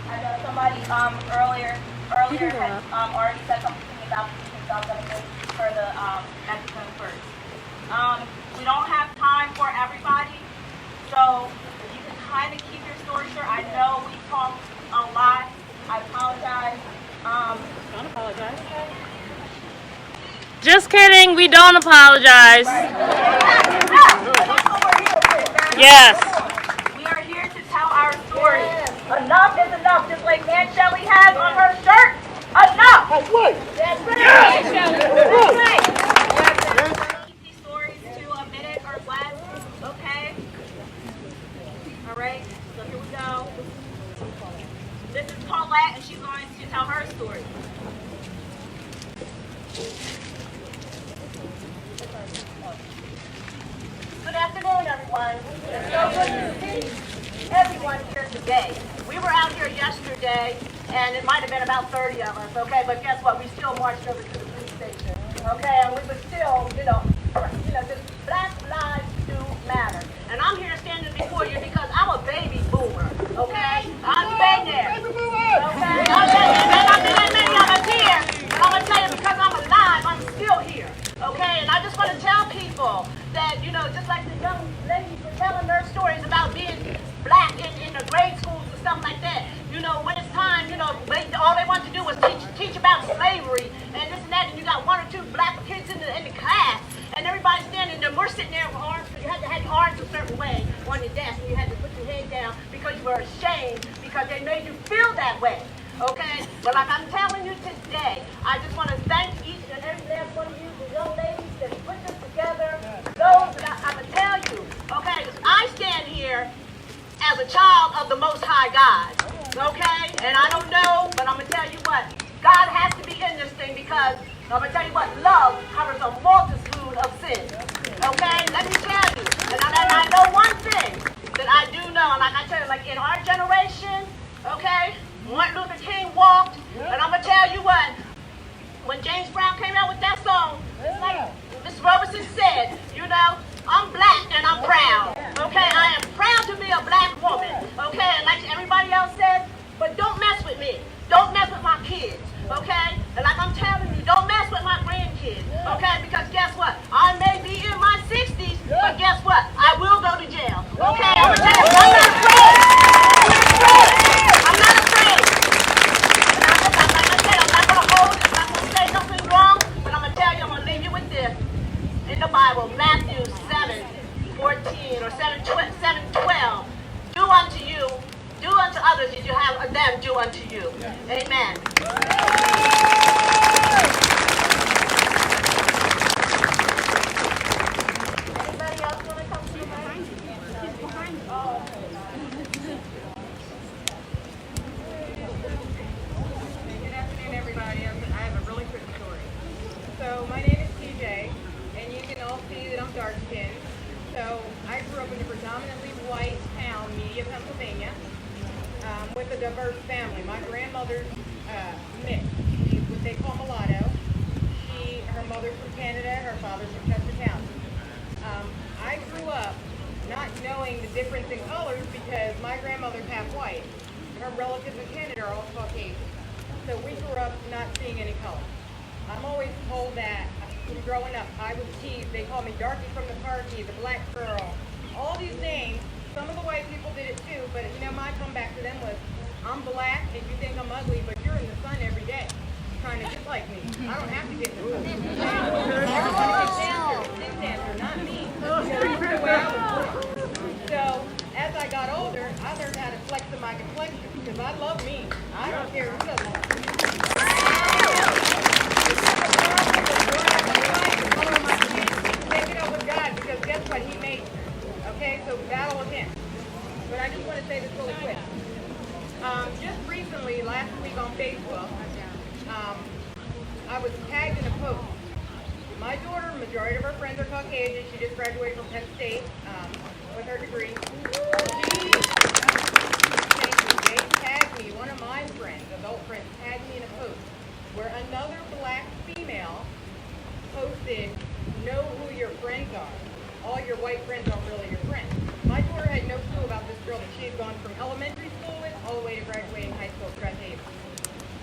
I know somebody earlier had already said something to me about the things I'm going to make for the Mexican first. We don't have time for everybody, so if you can kind of keep your story short. I know we talked a lot. I apologize. Don't apologize. Just kidding. We don't apologize. Yes. We are here to tell our story. Enough is enough. Just like Aunt Shelly has on her shirt. Enough. That's right. That's right. That's right. Keep these stories to a minute or less. Okay. All right. So here we go. This is Paulette, and she's going to tell her story. Good afternoon, everyone. It's so good to see everyone here today. We were out here yesterday, and it might have been about 30 of us, okay? But guess what? We still marched over to the police station, okay? And we were still, just Black Lives Do Matter. And I'm here standing before you because I'm a baby boomer, okay? I've been there, okay? I've been there. I've been that many of us here. And I'm going to tell you, because I'm alive, I'm still here, okay? And I just want to tell people that, just like the young ladies were telling their stories about being black in the grade schools and stuff like that. When it's time, all they want to do was teach about slavery and this and that, and you got one or two black kids in the class, and everybody's standing there. We're sitting there with arms. You had to have your arms a certain way on your desk, and you had to put your head down because you were ashamed because they made you feel that way. Okay? But like I'm telling you today, I just want to thank each and every last one of you, the young ladies that put this together. Those that I'm going to tell you, okay, I stand here as a child of the Most High God, okay? And I don't know, but I'm going to tell you what, God has to be in this thing because I'm going to tell you what, love covers a multitude of sins, okay? Let me tell you, and I know one thing that I do know, and like I tell you, like in our generation, okay, Martin Luther King walked, and I'm going to tell you what, Robertson said, I'm black and I'm proud. Okay, I am proud to be a black woman. Okay, and like everybody else said, but don't mess with me. Don't mess with my kids. Okay, and like I'm telling you, don't mess with my grandkids. Okay, because guess what? I may be in my 60s, but guess what? I will go to jail. Okay, I'm gonna tell you, I'm not afraid. I'm not afraid. Like I said, I'm not gonna hold. I'm not gonna say nothing wrong, but I'm gonna tell you, I'm gonna leave you with this. In the Bible, Matthew 7:14 or 7:12, do unto others as you have them do unto you. Amen. Anybody else want to come to the mic? She's behind you. Oh. Good afternoon, everybody. I have a really quick story. So my name is TJ, and you can all see that I'm dark-skinned. So I grew up in a predominantly white town, Media, Pennsylvania, with a diverse family. My grandmother's mixed. She's what they call mulatto. Her mother's from Canada, her father's from Johnsontown. I grew up not knowing the difference in colors because my grandmother's half white. Her relatives in Canada are all Caucasian. So we grew up not seeing any color. I'm always told that growing up, I was teased. They called me Darky from the Parky, the black girl, all these names. Some of the white people did it too, but my comeback to them was, I'm black and you think I'm ugly, but you're in the sun every day, trying to get like me. I don't have to get in the sun. Everybody gets cancer, not me. That's the way I was born. So as I got older, I learned how to flex in my complexion because I love me. I don't care who doesn't. Take it up with God because guess what? He made me. Okay, so battle with him. But I just want to say this really quick. Just recently, last week on Facebook, I was tagged in a post. My daughter, majority of her friends are Caucasian. She just graduated from Penn State with her degree. They tagged me, one of my friends, adult friends, tagged me in a post where another black female posted, know who your friends are. All your white friends aren't really your friends. My daughter had no clue about this girl that she had gone from elementary school with all the way to graduating high school at Haven.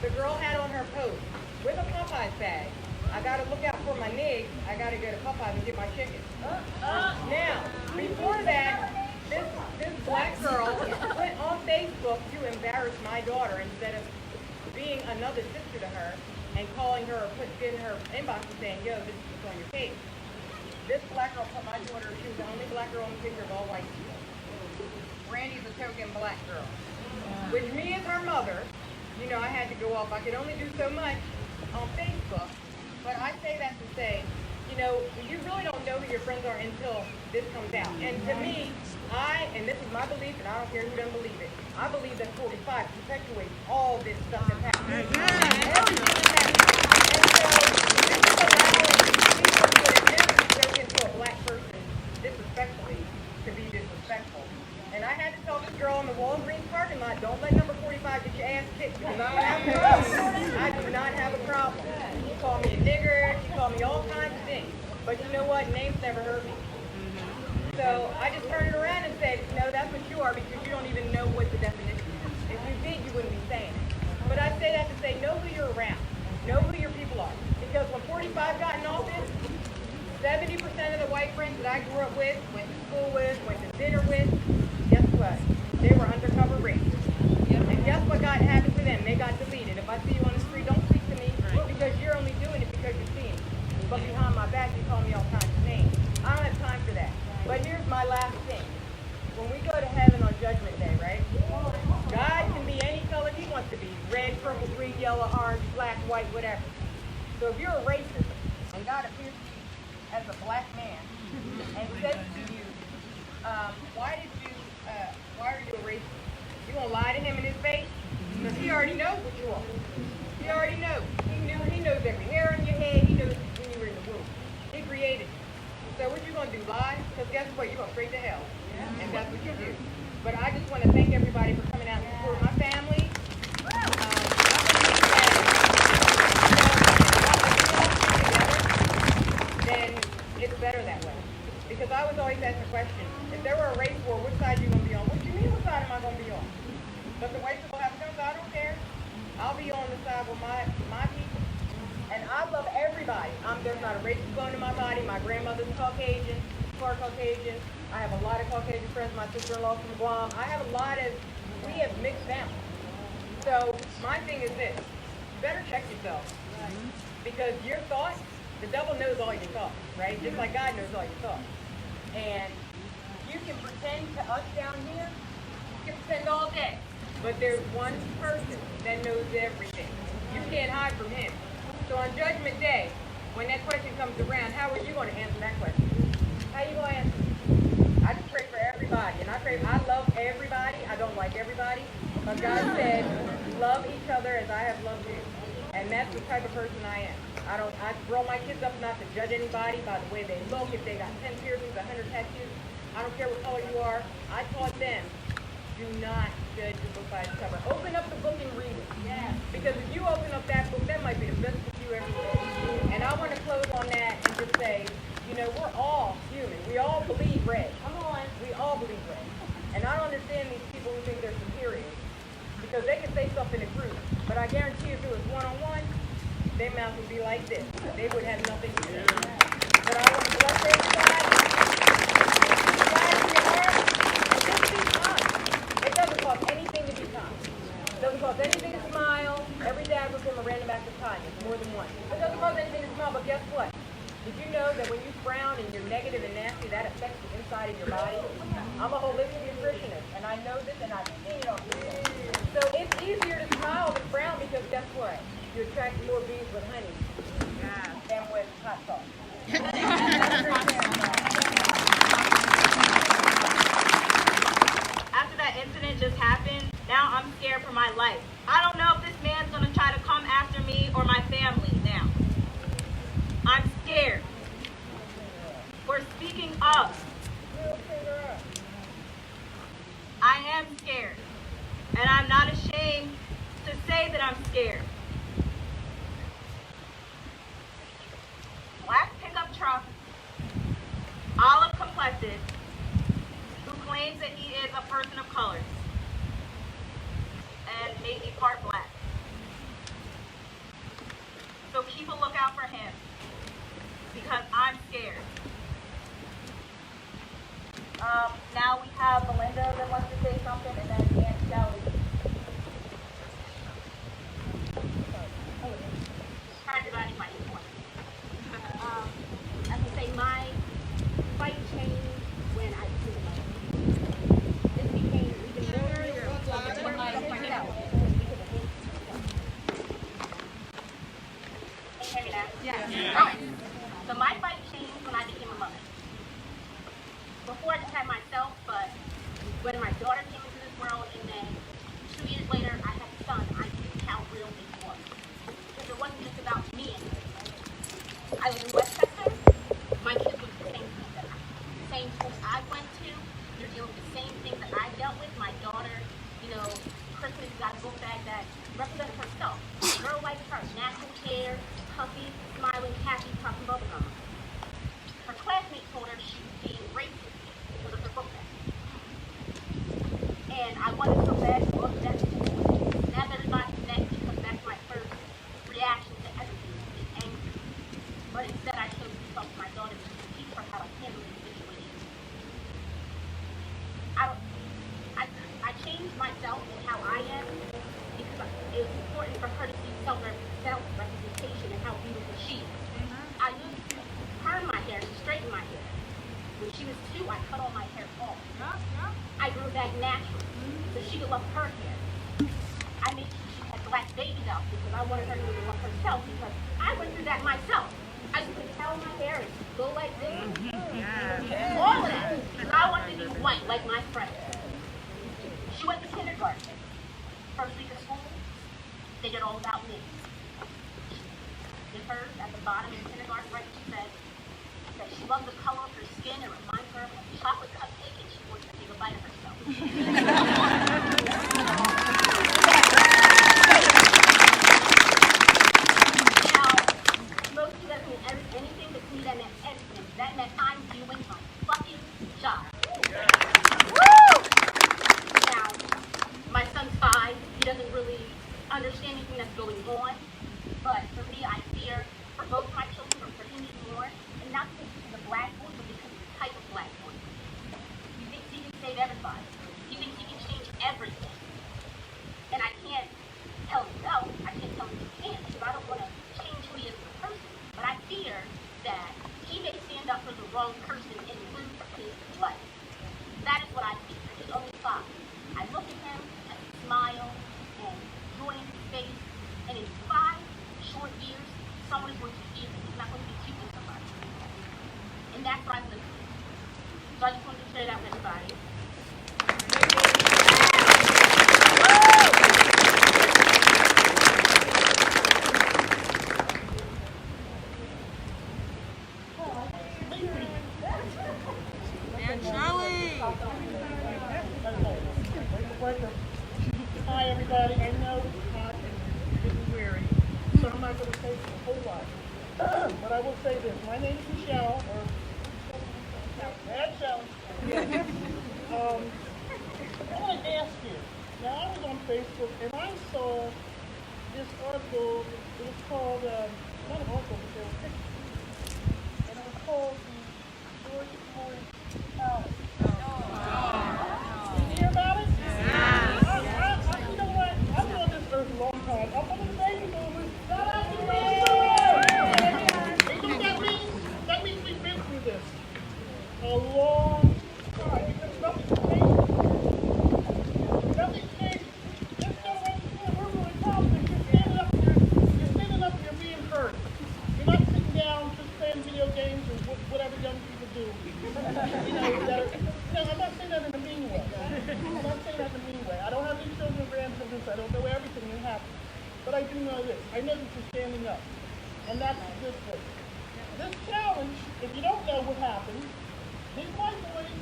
The girl had on her post with a Popeyes bag. I gotta look out for my nig. I gotta go to Popeyes and get my chicken. Now, before that, this black girl went on Facebook to embarrass my daughter instead of being another sister to her and calling her or getting her inbox and saying, yo, this is what's on your page. This black girl put my daughter, she was the only black girl in the picture of all white people. Randy's a token black girl. With me as her mother, I had to go off. I could only do so much on Facebook. But I say that to say, you really don't know who your friends are until this comes out. And to me, and this is my belief, and I don't care who doesn't believe it, I believe that 45 perpetuates all this stuff that's happening. Everything that's happening. And so, this is allowing people who have never spoken to a black person disrespectfully to be disrespectful. And I had to tell this girl in the Walgreens parking lot, don't let number 45 get your ass kicked because I don't have a problem. I do not have a problem. She called me a nigger, she called me all kinds of things. But you know what? Names never hurt me. So I just turned it around and said, no, that's what you are because you don't even know what the definition is. If you did, you wouldn't be saying it. But I say that to say, know who you're around. Know who your people are. Because when 45 got in office, 70% of the white friends that I grew up with, went to school with, went to dinner with, guess what? They were undercover racists. And guess what happened to them? They got deleted. If I see you on the street, don't speak to me because you're only doing it because you're seeing me. But behind my back, you call me all kinds of names. I don't have time for that. But here's my last thing. When we go to heaven on Judgment Day, right? God can be any color he wants to be. Red, purple, green, yellow, orange, black, white, whatever. So if you're a racist and God appears to you as a black man and says to you, why are you a racist? You gonna lie to him in his face? Because he already knows what you are. He already knows. He knows every hair on your head. He knows when you were in the womb. He created you. So what you gonna do, lie? Because guess what? You're gonna straight to hell. And that's what you do. But I just want to thank everybody for coming out and supporting my family. Then My grandmother's Caucasian, part Caucasian. I have a lot of Caucasian friends. My sister-in-law from Guam. We have mixed families. So my thing is this: you better check yourself, because your thoughts, the devil knows all your thoughts, right? Just like God knows all your thoughts. And you can pretend to us down here, you can pretend all day, but there's one person that knows everything. You can't hide from him. So on Judgment Day, when that question comes around, how are you going to answer that question? How are you going to answer it? I just pray for everybody, and I love everybody. I don't like everybody, but God said, love each other as I have loved you. And that's the type of person I am. I grow my kids up not to judge anybody by the way they look, if they got 10 piercings, 100 tattoos. I don't care what color you are. I taught them, do not judge the book by its cover. Open up the book and read it. Yeah. Because if you open up that book, that might be the best book you ever read. And I want to close on that and just say, we're all human. We all believe red. Come on. We all believe red. And I don't understand these people who think they're superior, because they can say something in group. But I guarantee if it was one-on-one, their mouth would be like this. They would have nothing to say. But I want to bless everybody. It doesn't cost anything to be kind. It doesn't cost anything to smile. Every day I give them a random act of kindness, more than one. It doesn't cost anything to smile, but guess what? Did you know that when you frown and you're negative and nasty, that affects the inside of your body? I'm a holistic nutritionist, and I know this, and I've seen it on TV. So it's easier to smile than frown, because guess what? You attract more bees with honey than with hot sauce. After that incident just happened, now I'm scared for my life. I don't know if this man's gonna try to come after me or my family now. I'm scared. We're speaking up. I am scared. And I'm not ashamed to say that I'm scared. Black pickup truck, olive complected, who claims that he is a person of color and may be part black. So keep a lookout for him, because I'm scared. Now we have Melinda that wants to say something, and then Aunt Shelly. Hi everybody, my name is Juan. As I say, my fight changed when I became a mother. This became even more real when I myself. Can you hear me now? Yeah. Alright. So my fight changed when I became a mother. Before I just had myself, but when my daughter came into this world, and then 2 years later I had a son, I knew how real this was. Because it wasn't just about me and I was in Westchester. My kids went to the same things that the same schools I went to. They're dealing with the same things that I dealt with. My daughter, Christmas got a book bag that represented herself. A girl like her, natural hair, puffy, smiling, happy, popping bubblegum. Her classmates told her she was being racist because of her book bag. And I wanted so bad to look at that. Now that everybody's next, because that's my first reaction to everything, is anger. But instead I chose to talk to my daughter to teach her how to handle the situation. I changed myself and how I am because it was important for her to see self-representation and how beautiful she is. I used to perm my hair, to straighten my hair. When she was 2, I cut all my hair off. I grew back natural, so she could love her hair. I made sure she had black baby dolls because I wanted her to love herself, because I went through that myself. I used to tell my hair and go like this. All of that. Because I wanted to be white like my friends. She went to kindergarten. First week of school, they did all about me. In hers, at the bottom of kindergarten, right, she said that she loved the color of her skin. It reminds her of a chocolate cupcake, and she wants to take a bite of herself. Now, most of you doesn't mean anything, but to me that meant everything. That meant I'm doing my fucking job. Now, my son's 5. He doesn't really understand anything that's going on. But for me, I fear for both my children, for him even more, and not because Sprinkler. Hi, everybody. I know it's hot and getting weary, so I'm not going to say a whole lot. But I will say this. My name is Michelle, or Michelle. I want to ask you. Now, I was on Facebook, and I saw this article. It was called, not an article, but there were pictures. And it was called the George Floyd Palace. Did you hear about it? You know what? I've been on this earth a long time. I'm one of the baby boomers. Shout out to the baby boomers! And you know what that means? That means we've been through this a long time. Because nothing's changed. Nothing's changed. Just go right through. We're really confident. You're standing up here being heard. You're not sitting down just playing video games or whatever young people do. No, I'm not saying that in a mean way. I'm not saying that in a mean way. I don't have any children or grandchildren, so I don't know everything that happens. But I do know this. I know that you're standing up. And that's a good thing. This challenge, if you don't know what happens, these white boys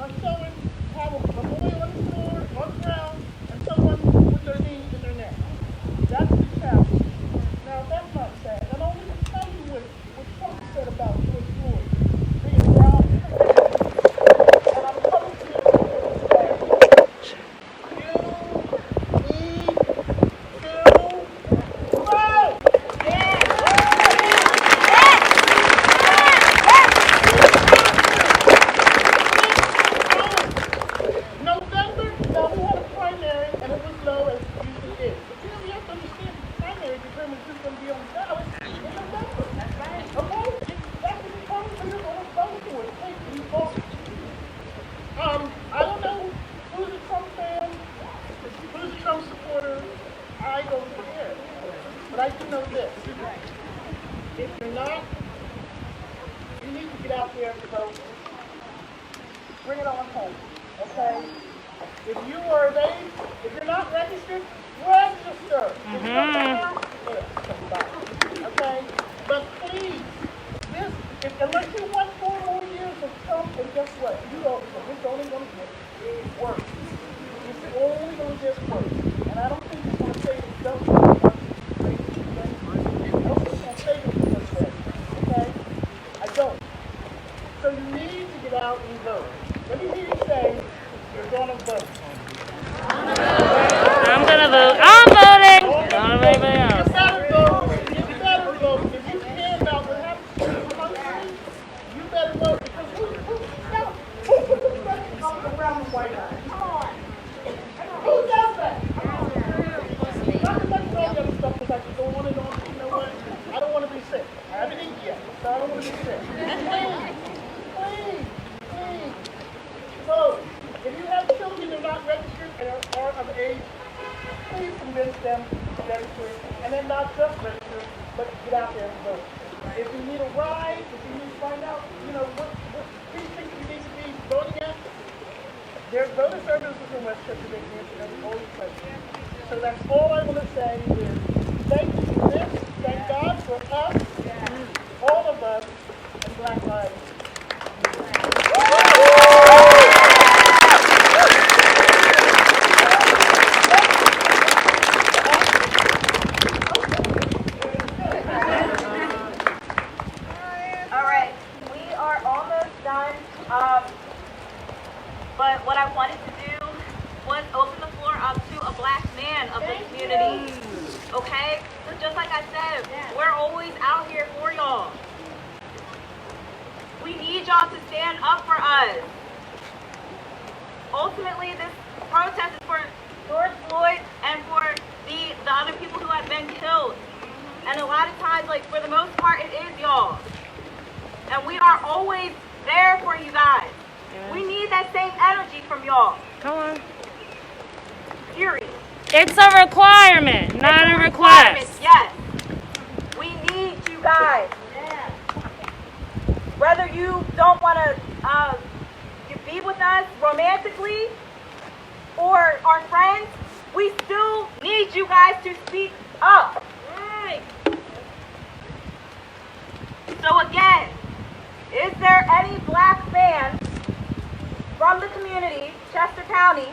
are showing how a boy on the floor, on the ground, and someone with their knee in their neck. That's the challenge. Now, that's not sad. I'm only going to tell you what Trump said about George Floyd being down. And I'm coming to you and say, you need to vote. November, now we had a primary and it was low as it usually is. But you know, you have to understand the primary determines who's going to be on the ballot in November. That's right. Okay? That's what determines who you're going to vote for. Take these votes. I don't know who's a Trump fan, who's a Trump supporter. I don't care. But I do know this. If you're not, you need to get out there and vote. Bring it on home. Okay? If you are of age, if you're not registered, register. If you're not, okay? But please, unless you want 4 more years of Trump, and guess what? It's only going to get worse. It's only going to get worse. And I don't think it's going to save itself. I don't think it's going to save itself. Okay? I don't. So you need to get out and vote. Let me hear you say, you're going to vote. I'm gonna vote. I'm voting. Not everybody else. You better vote. You better vote. If you care about what happens to your country, you better vote. Because who put the president around the White House? Come on. Who does that? Not to mention all the other stuff because I could go on and on. You know what? I don't want to be sick. I haven't eaten yet, so I don't want to be sick. Please. Vote. If you have children that are not registered and are of age, please convince them to register. And then not just register, but get out there and vote. If you need a ride, if you need to find out, what precinct you need to be voting at, there's voter services in Westchester that can answer all these questions. So that's all I want to say is thank you for this. Thank God for us, all of us, and Black Lives. But what I wanted to do was open the floor up to a black man of the community. Okay? So just like I said, we're always out here for y'all. We need y'all to stand up for us. Ultimately, this protest is for George Floyd and for the other people who have been killed. And a lot of times, for the most part, it is y'all. And we are always there for you guys. We need that same energy from y'all. Come on. Period. It's a requirement, not a request. Yes. We need you guys. Whether you don't want to be with us romantically or our friends, we still need you guys to speak up. Right. So again, is there any black man from the community, Chester County,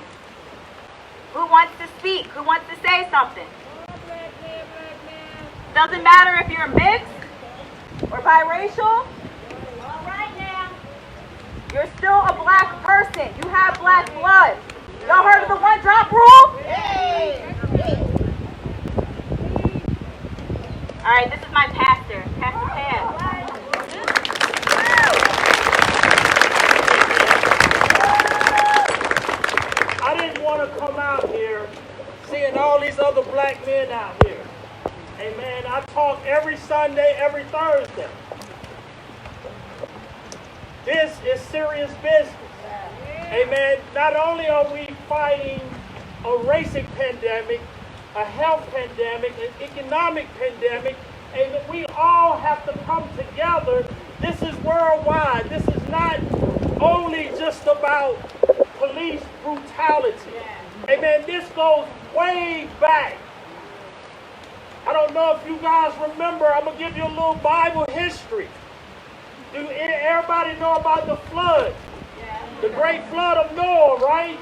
Who wants to speak? Who wants to say something? Doesn't matter if you're mixed or biracial. All right now. You're still a black person. You have black blood. Y'all heard of the one drop rule? All right, this is my pastor, Pastor Pam. I didn't want to come out here seeing all these other black men out here. Amen. I talk every Sunday, every Thursday. This is serious business. Amen. Not only are we fighting a racing pandemic, a health pandemic, an economic pandemic, and we all have to come together. This is worldwide. This is not only just about police brutality. Amen. This goes way back. I don't know if you guys remember. I'm going to give you a little Bible history. Do everybody know about the flood? The great flood of Noah, right?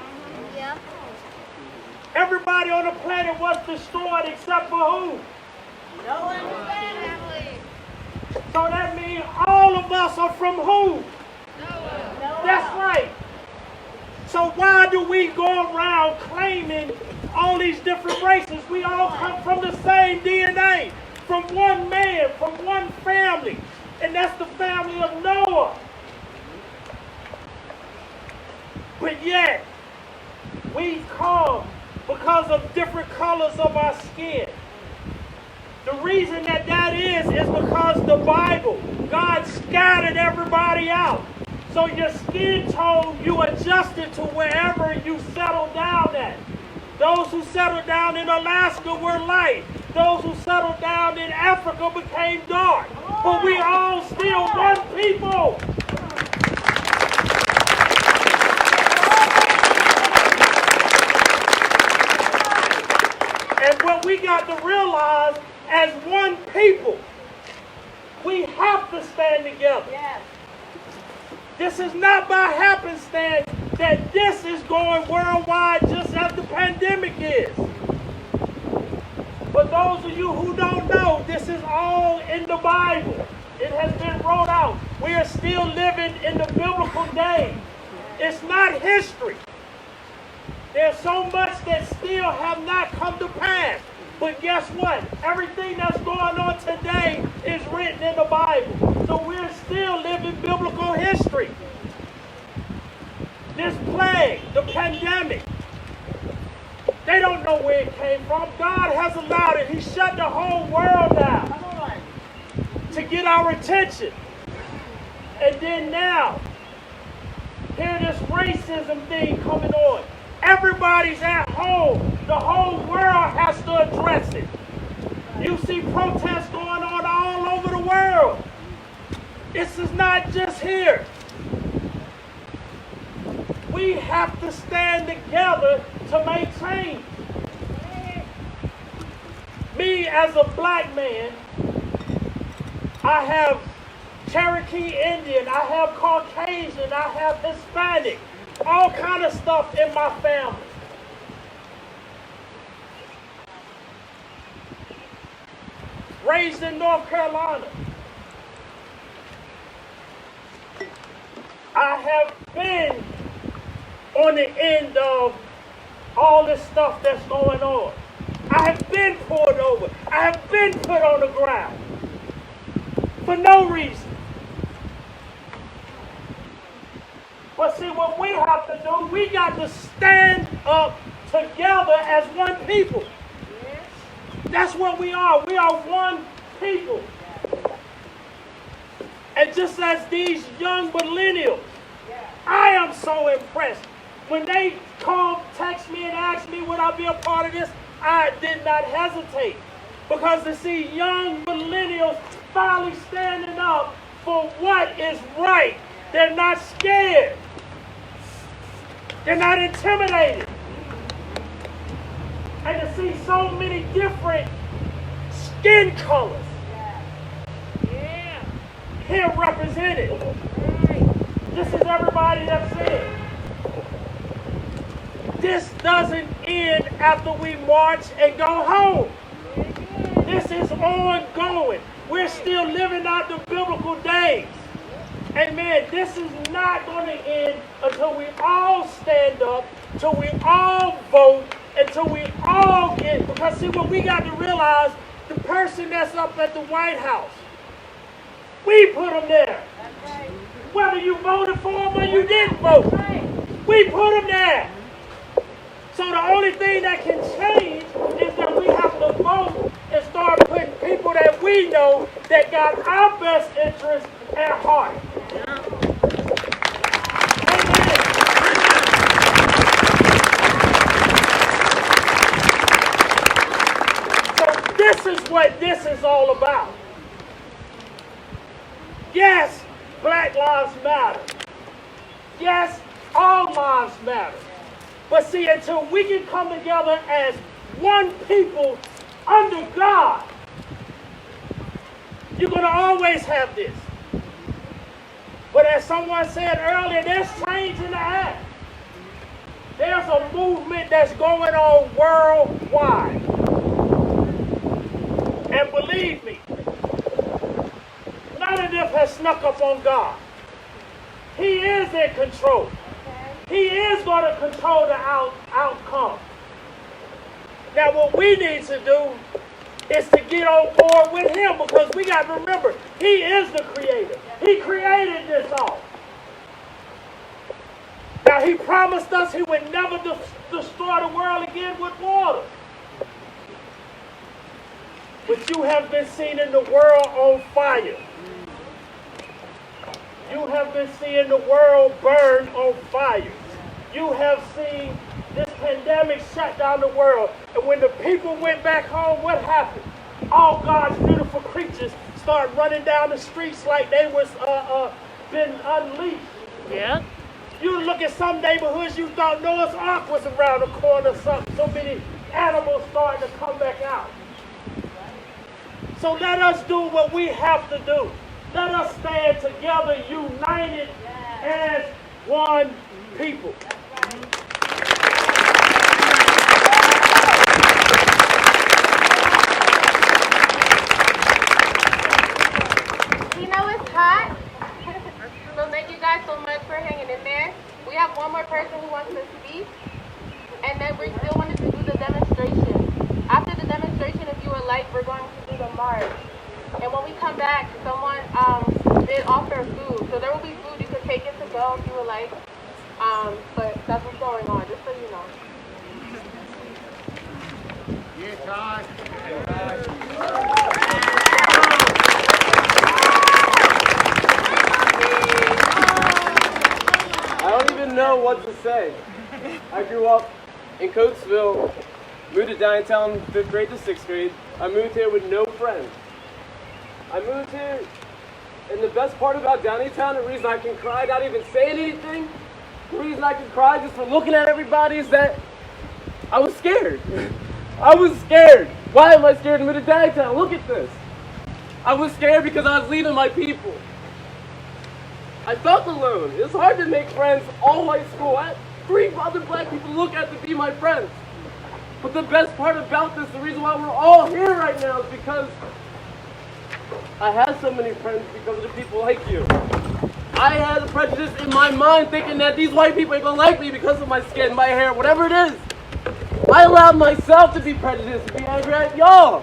Yeah. Everybody on the planet was destroyed except for who? Noah. So that means all of us are from who? Noah. That's right. So why do we go around claiming all these different races? We all come from the same DNA, from one man, from one family, and that's the family of Noah. But yet, we come because of different colors of our skin. The reason that is because the Bible, God scattered everybody out. So your skin tone, you adjusted to wherever you settled down at. Those who settled down in Alaska were light. Those who settled down in Africa became dark. But we all still one people. And what we got to realize, as one people, we have to stand together. Yes. This is not by happenstance that this is going worldwide just as the pandemic is. For those of you who don't know, this is all in the Bible. It has been wrote out. We are still living in the biblical days. It's not history. There's so much that still have not come to pass. But guess what? Everything that's going on today is written in the Bible. So we're still living biblical history. This plague, the pandemic, they don't know where it came from. God has allowed it. He shut the whole world down to get our attention. And then now, here this racism thing coming on. Everybody's at home. The whole world has to address it. You see protests going on all over the world. This is not just here. We have to stand together to make change. Me as a black man, I have Cherokee Indian, I have Caucasian, I have Hispanic, all kind of stuff in my family. Raised in North Carolina. I have been on the end of all this stuff that's going on. I have been pulled over. I have been put on the ground for no reason. But see, what we have to do, we got to stand up together as one people. That's what we are. We are one people. And just as these young millennials, I am so impressed. When they called, text me, and asked me would I be a part of this, I did not hesitate. Because to see young millennials finally standing up for what is right. They're not scared. They're not intimidated. And to see so many different skin colors here represented. This is everybody that's in. this doesn't end after we march and go home. This is ongoing. We're still living out the biblical days. Amen. This is not going to end until we all stand up, until we all vote, until we all get, because see what we got to realize, the person that's up at the White House, we put them there. Whether you voted for them or you didn't vote, we put them there. So the only thing that can change is that we have to vote and start putting people that we know that got our best interest at heart. So this is what this is all about. Yes, Black Lives Matter. Yes, all lives matter. But see, until we can come together as one people under God, you're going to always have this. But as someone said earlier, there's change in the air. There's a movement that's going on worldwide. And believe me, none of this has snuck up on God. He is in control. He is going to control the outcome. Now what we need to do is to get on board with him, because we got to remember, he is the creator. He created this all. Now he promised us he would never destroy the world again with water. But you have been seeing the world on fire. You have been seeing the world burn on fire. You have seen this pandemic shut down the world. And when the people went back home, what happened? All God's beautiful creatures started running down the streets like they was been unleashed. Yeah. You look at some neighborhoods, you thought Noah's Ark was around the corner. So many animals starting to come back out. So let us do what we have to do. Let us stand together, united as one people. You know it's hot. So thank you guys so much for hanging in there. We have one more person who wants to speak. And then we still wanted to do the demonstration. After the demonstration, if you would like, we're going to do the march. And when we come back, someone did offer food. So there will be food. You can take it to go if you would like. But that's what's going on, just so you know. I don't even know what to say. I grew up in Coatesville, moved to Downingtown 5th grade to 6th grade. I moved here with no friends. I moved here, and the best part about Downingtown, the reason I can cry, not even saying anything, the reason I can cry just for looking at everybody is that I was scared. I was scared. Why am I scared to move to Downingtown? Look at this. I was scared because I was leaving my people. I felt alone. It's hard to make friends all high school. I had 3 other black people to look at to be my friends. But the best part about this, the reason why we're all here right now, is because I had so many friends because of the people like you. I had a prejudice in my mind thinking that these white people ain't gonna like me because of my skin, my hair, whatever it is. I allowed myself to be prejudiced, to be angry at y'all.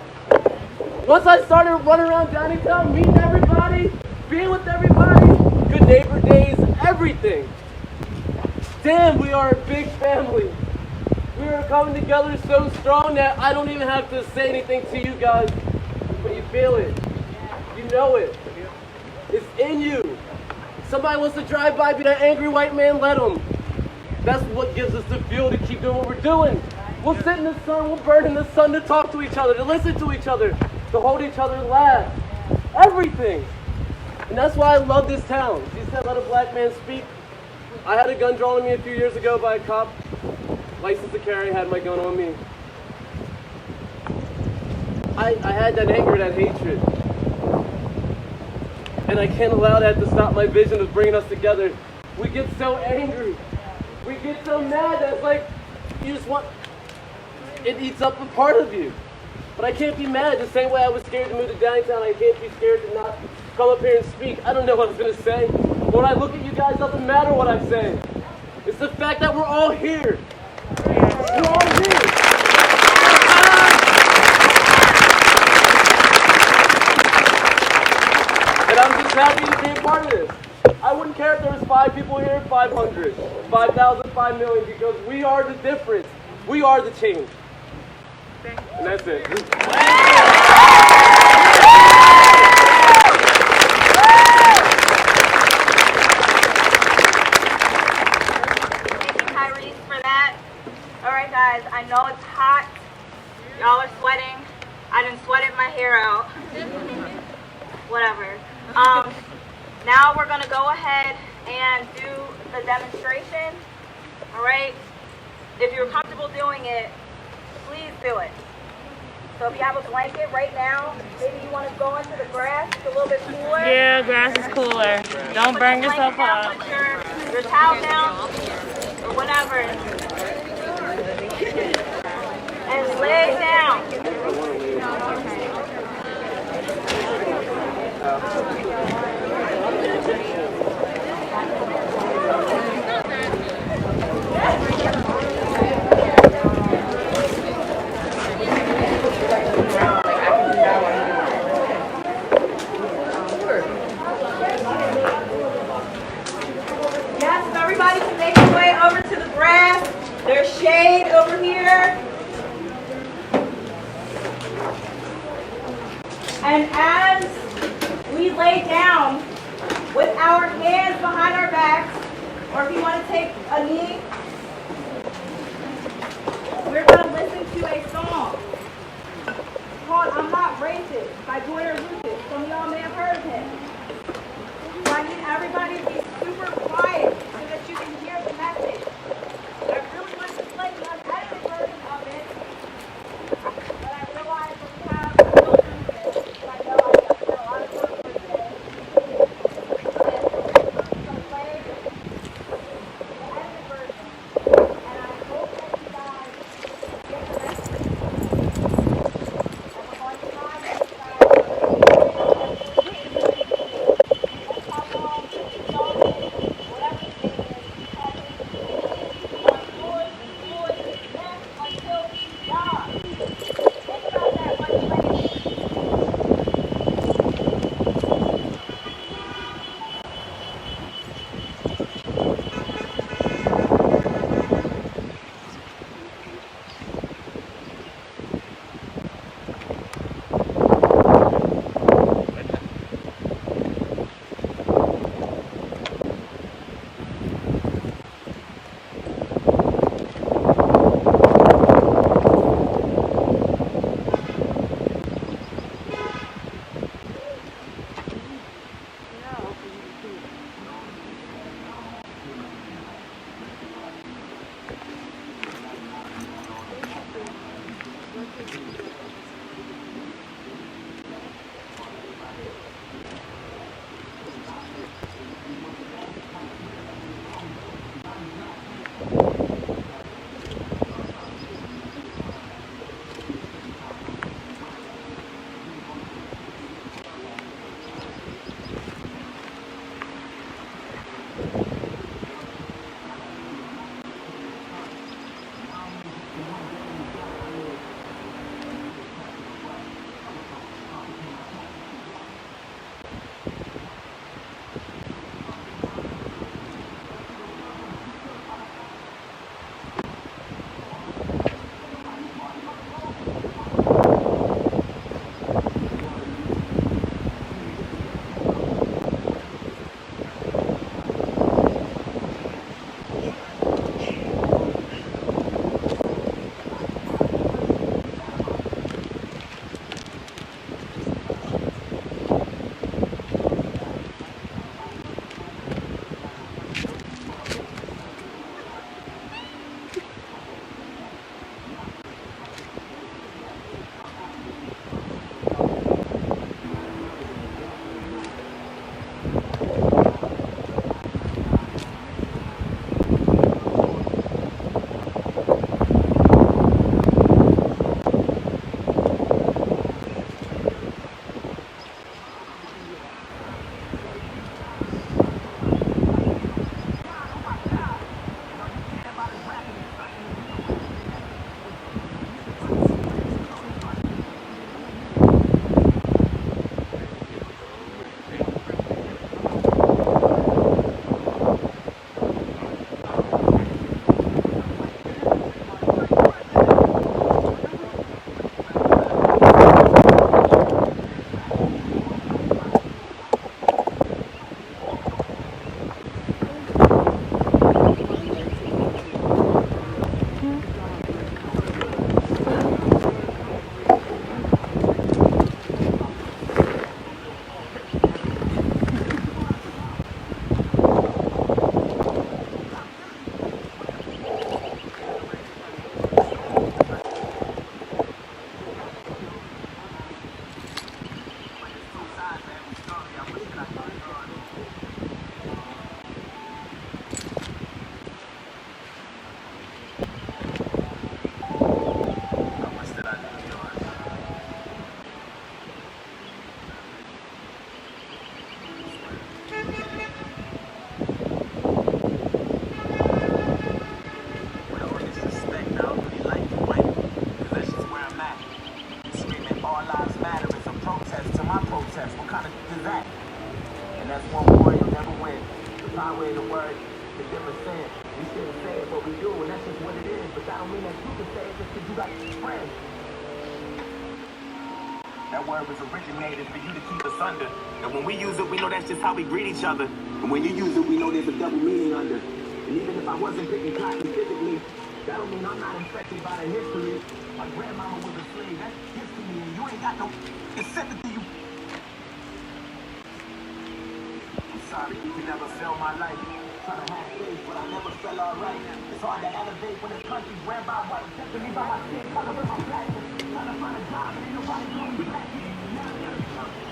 Once I started running around Downingtown, meeting everybody, being with everybody, good neighbor days, everything. Damn, we are a big family. We are coming together so strong that I don't even have to say anything to you guys, but you feel it. You know it. It's in you. Somebody wants to drive by, be that angry white man, let them. That's what gives us the fuel to keep doing what we're doing. We'll sit in the sun, we'll burn in the sun to talk to each other, to listen to each other, to hold each other and laugh. Everything. And that's why I love this town. She said, let a black man speak. I had a gun drawn on me a few years ago by a cop. License to carry, had my gun on me. I had that anger, that hatred. And I can't allow that to stop my vision of bringing us together. We get so angry. We get so mad that it's like, you just want, it eats up a part of you. But I can't be mad the same way I was scared to move to Downingtown. I can't be scared to not come up here and speak. I don't know what I was going to say. But when I look at you guys, it doesn't matter what I say. It's the fact that we're all here. We're all here. And I'm just happy to be a part of this. I wouldn't care if there was 5 people here, 500, 5,000, 5 million, because we are the difference. We are the change. And that's it. Thank you, Tyrese, for that. All right, guys, I know it's hot. Y'all are sweating. I done sweated my hair out. Whatever. Now we're going to go ahead and do the demonstration. All right? If you're comfortable doing it, please do it. So if you have a blanket right now, maybe you want to go into the grass. It's a little bit cooler. Yeah, grass is cooler. Don't burn yourself up. Put your towel down or whatever. And lay down. Yes, if everybody can make their way over to the grass. There's shade over here. And as we lay down with our hands behind our backs, or if you want to take a knee, we're going to listen to a song called I'm Not Racist by Joyner Lucas. Some of y'all may have heard of him. So I need everybody to be super quiet so that you can hear the message. I really want to play the unedited version of it, but I realize that we have children with it. I know I've got a lot of work for today. So play the edited version, and I hope that you guys get the message. And we're going to try to get you guys don't mean that you can say it just because you got friends. That word was originated for you to keep us under. And when we use it, we know that's just how we greet each other. And when you use it, we know there's a double meaning under. And even if I wasn't picking cotton physically, that don't mean I'm not infected by the history. My grandmama was a slave. That's history, and you ain't got no sympathy. I'm sorry, you never felt my life. Trying to have faith, but I never felt alright. It's hard to elevate when the country's ran by white. Just me by my skin color with my black. Trying to find a job, and ain't nobody doing me back. Now I gotta come.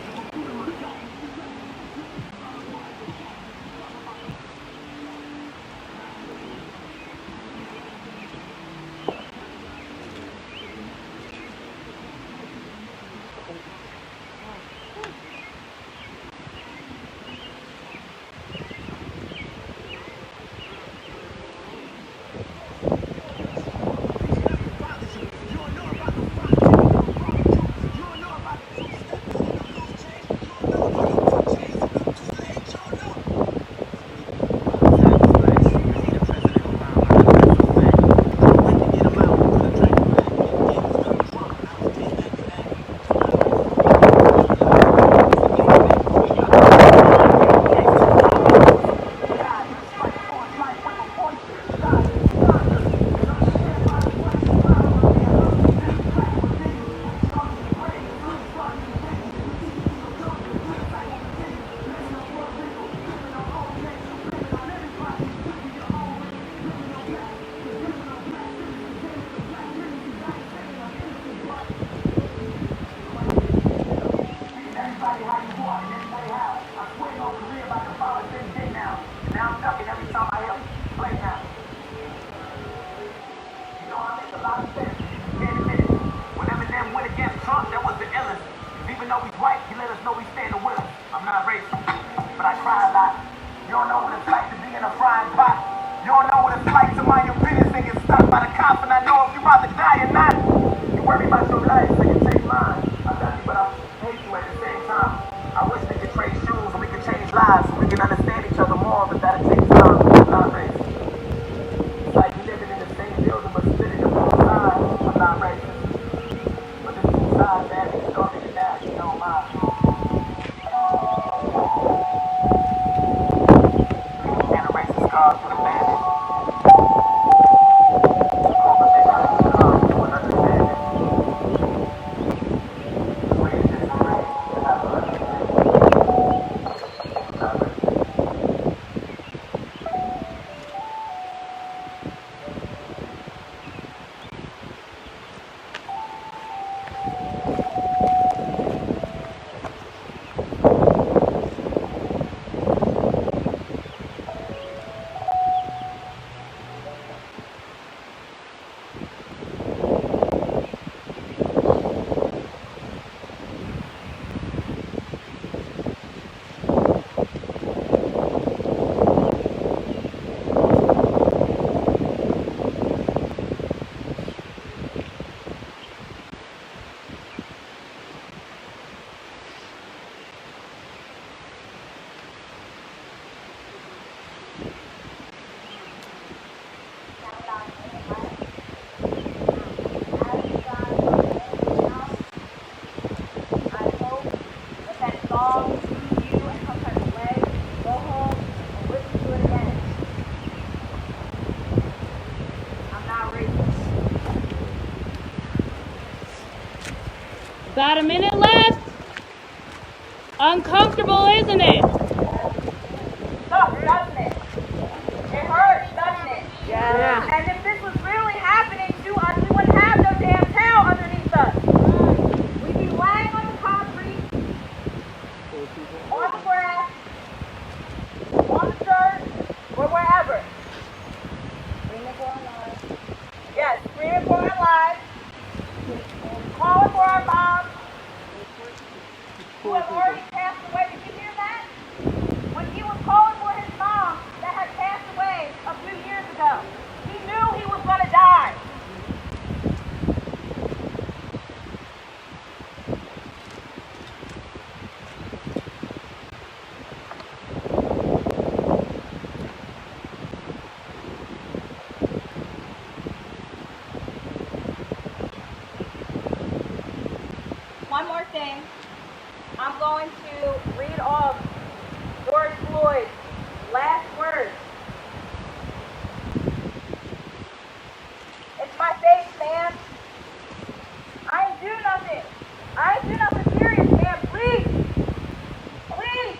About a minute left. Uncomfortable, isn't it? Tough, doesn't it? It hurts, doesn't it? Yeah. And if this was really happening to us, we wouldn't have no damn town underneath us. We'd be laying on the concrete, on the grass, on the dirt, or wherever. Screaming for our lives. Yes, screaming for our lives. Calling for our moms who have already passed away. Did you hear that? When he was calling for his mom that had passed away a few years ago, he knew he was going to die. thing, I'm going to read off George Floyd's last words. It's my faith, man. I ain't do nothing. I ain't do nothing serious, man. Please. Please.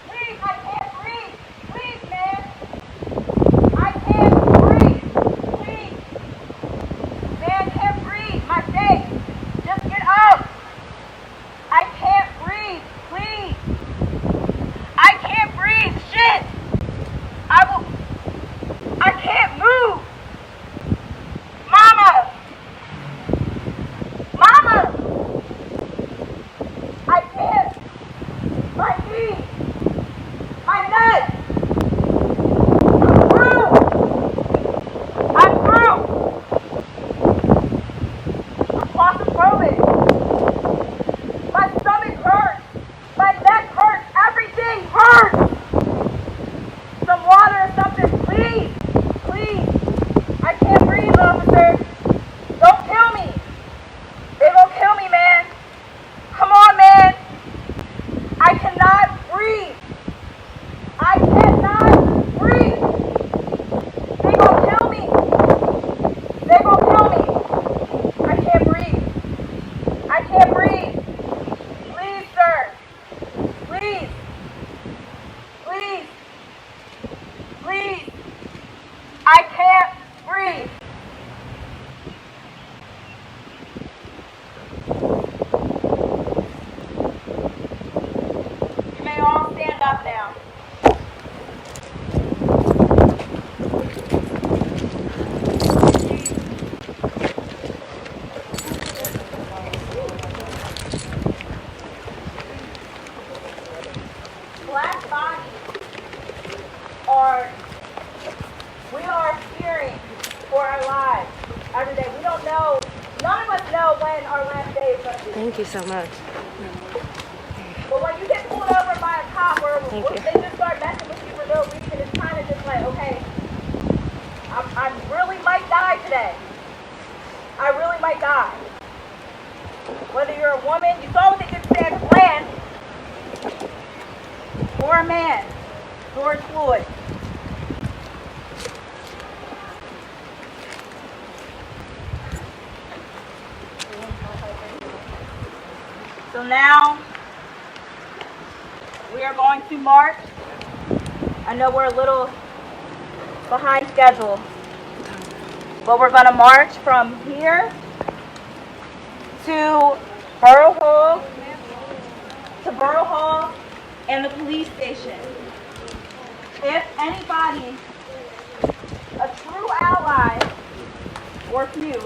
Please, I can't breathe. Please, man. I can't breathe. Please. Man, can't breathe. My face. Just get up. I can't breathe. Please. I can't breathe. Shit. I can't move. Mama. Mama. I can't. My knee. My neck. I'm through. I'm through. I'm claustrophobic. My stomach hurts. My neck hurts. Everything hurts. Some water or something, please. Please. I can't breathe, officer. Don't kill me. They gonna kill me, man. Come on, man. I cannot breathe. I cannot breathe. They gonna kill me. They gonna kill me. I can't breathe. I can't breathe. Please, sir. Please. Please. Please. I can't breathe. You may all stand up now. Black bodies we are fearing for our lives every day. We don't know, none of us know when our last day is going to be. Thank you so much. But when you get pulled over by a cop or they just start messing with you for no reason, it's kind of just like, okay, I really might die today. I really might die. Whether you're a woman, you saw what they did to that plan, or a man, George Floyd. So now, we are going to march. I know we're a little behind schedule, but we're going to march from here to Borough Hall, and the police station. If anybody, a true ally, or few,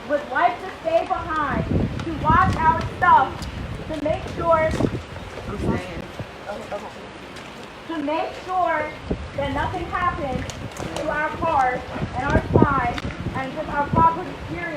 would like to stay behind to watch our stuff, to make sure that nothing happens to our cars and our signs and just our proper security.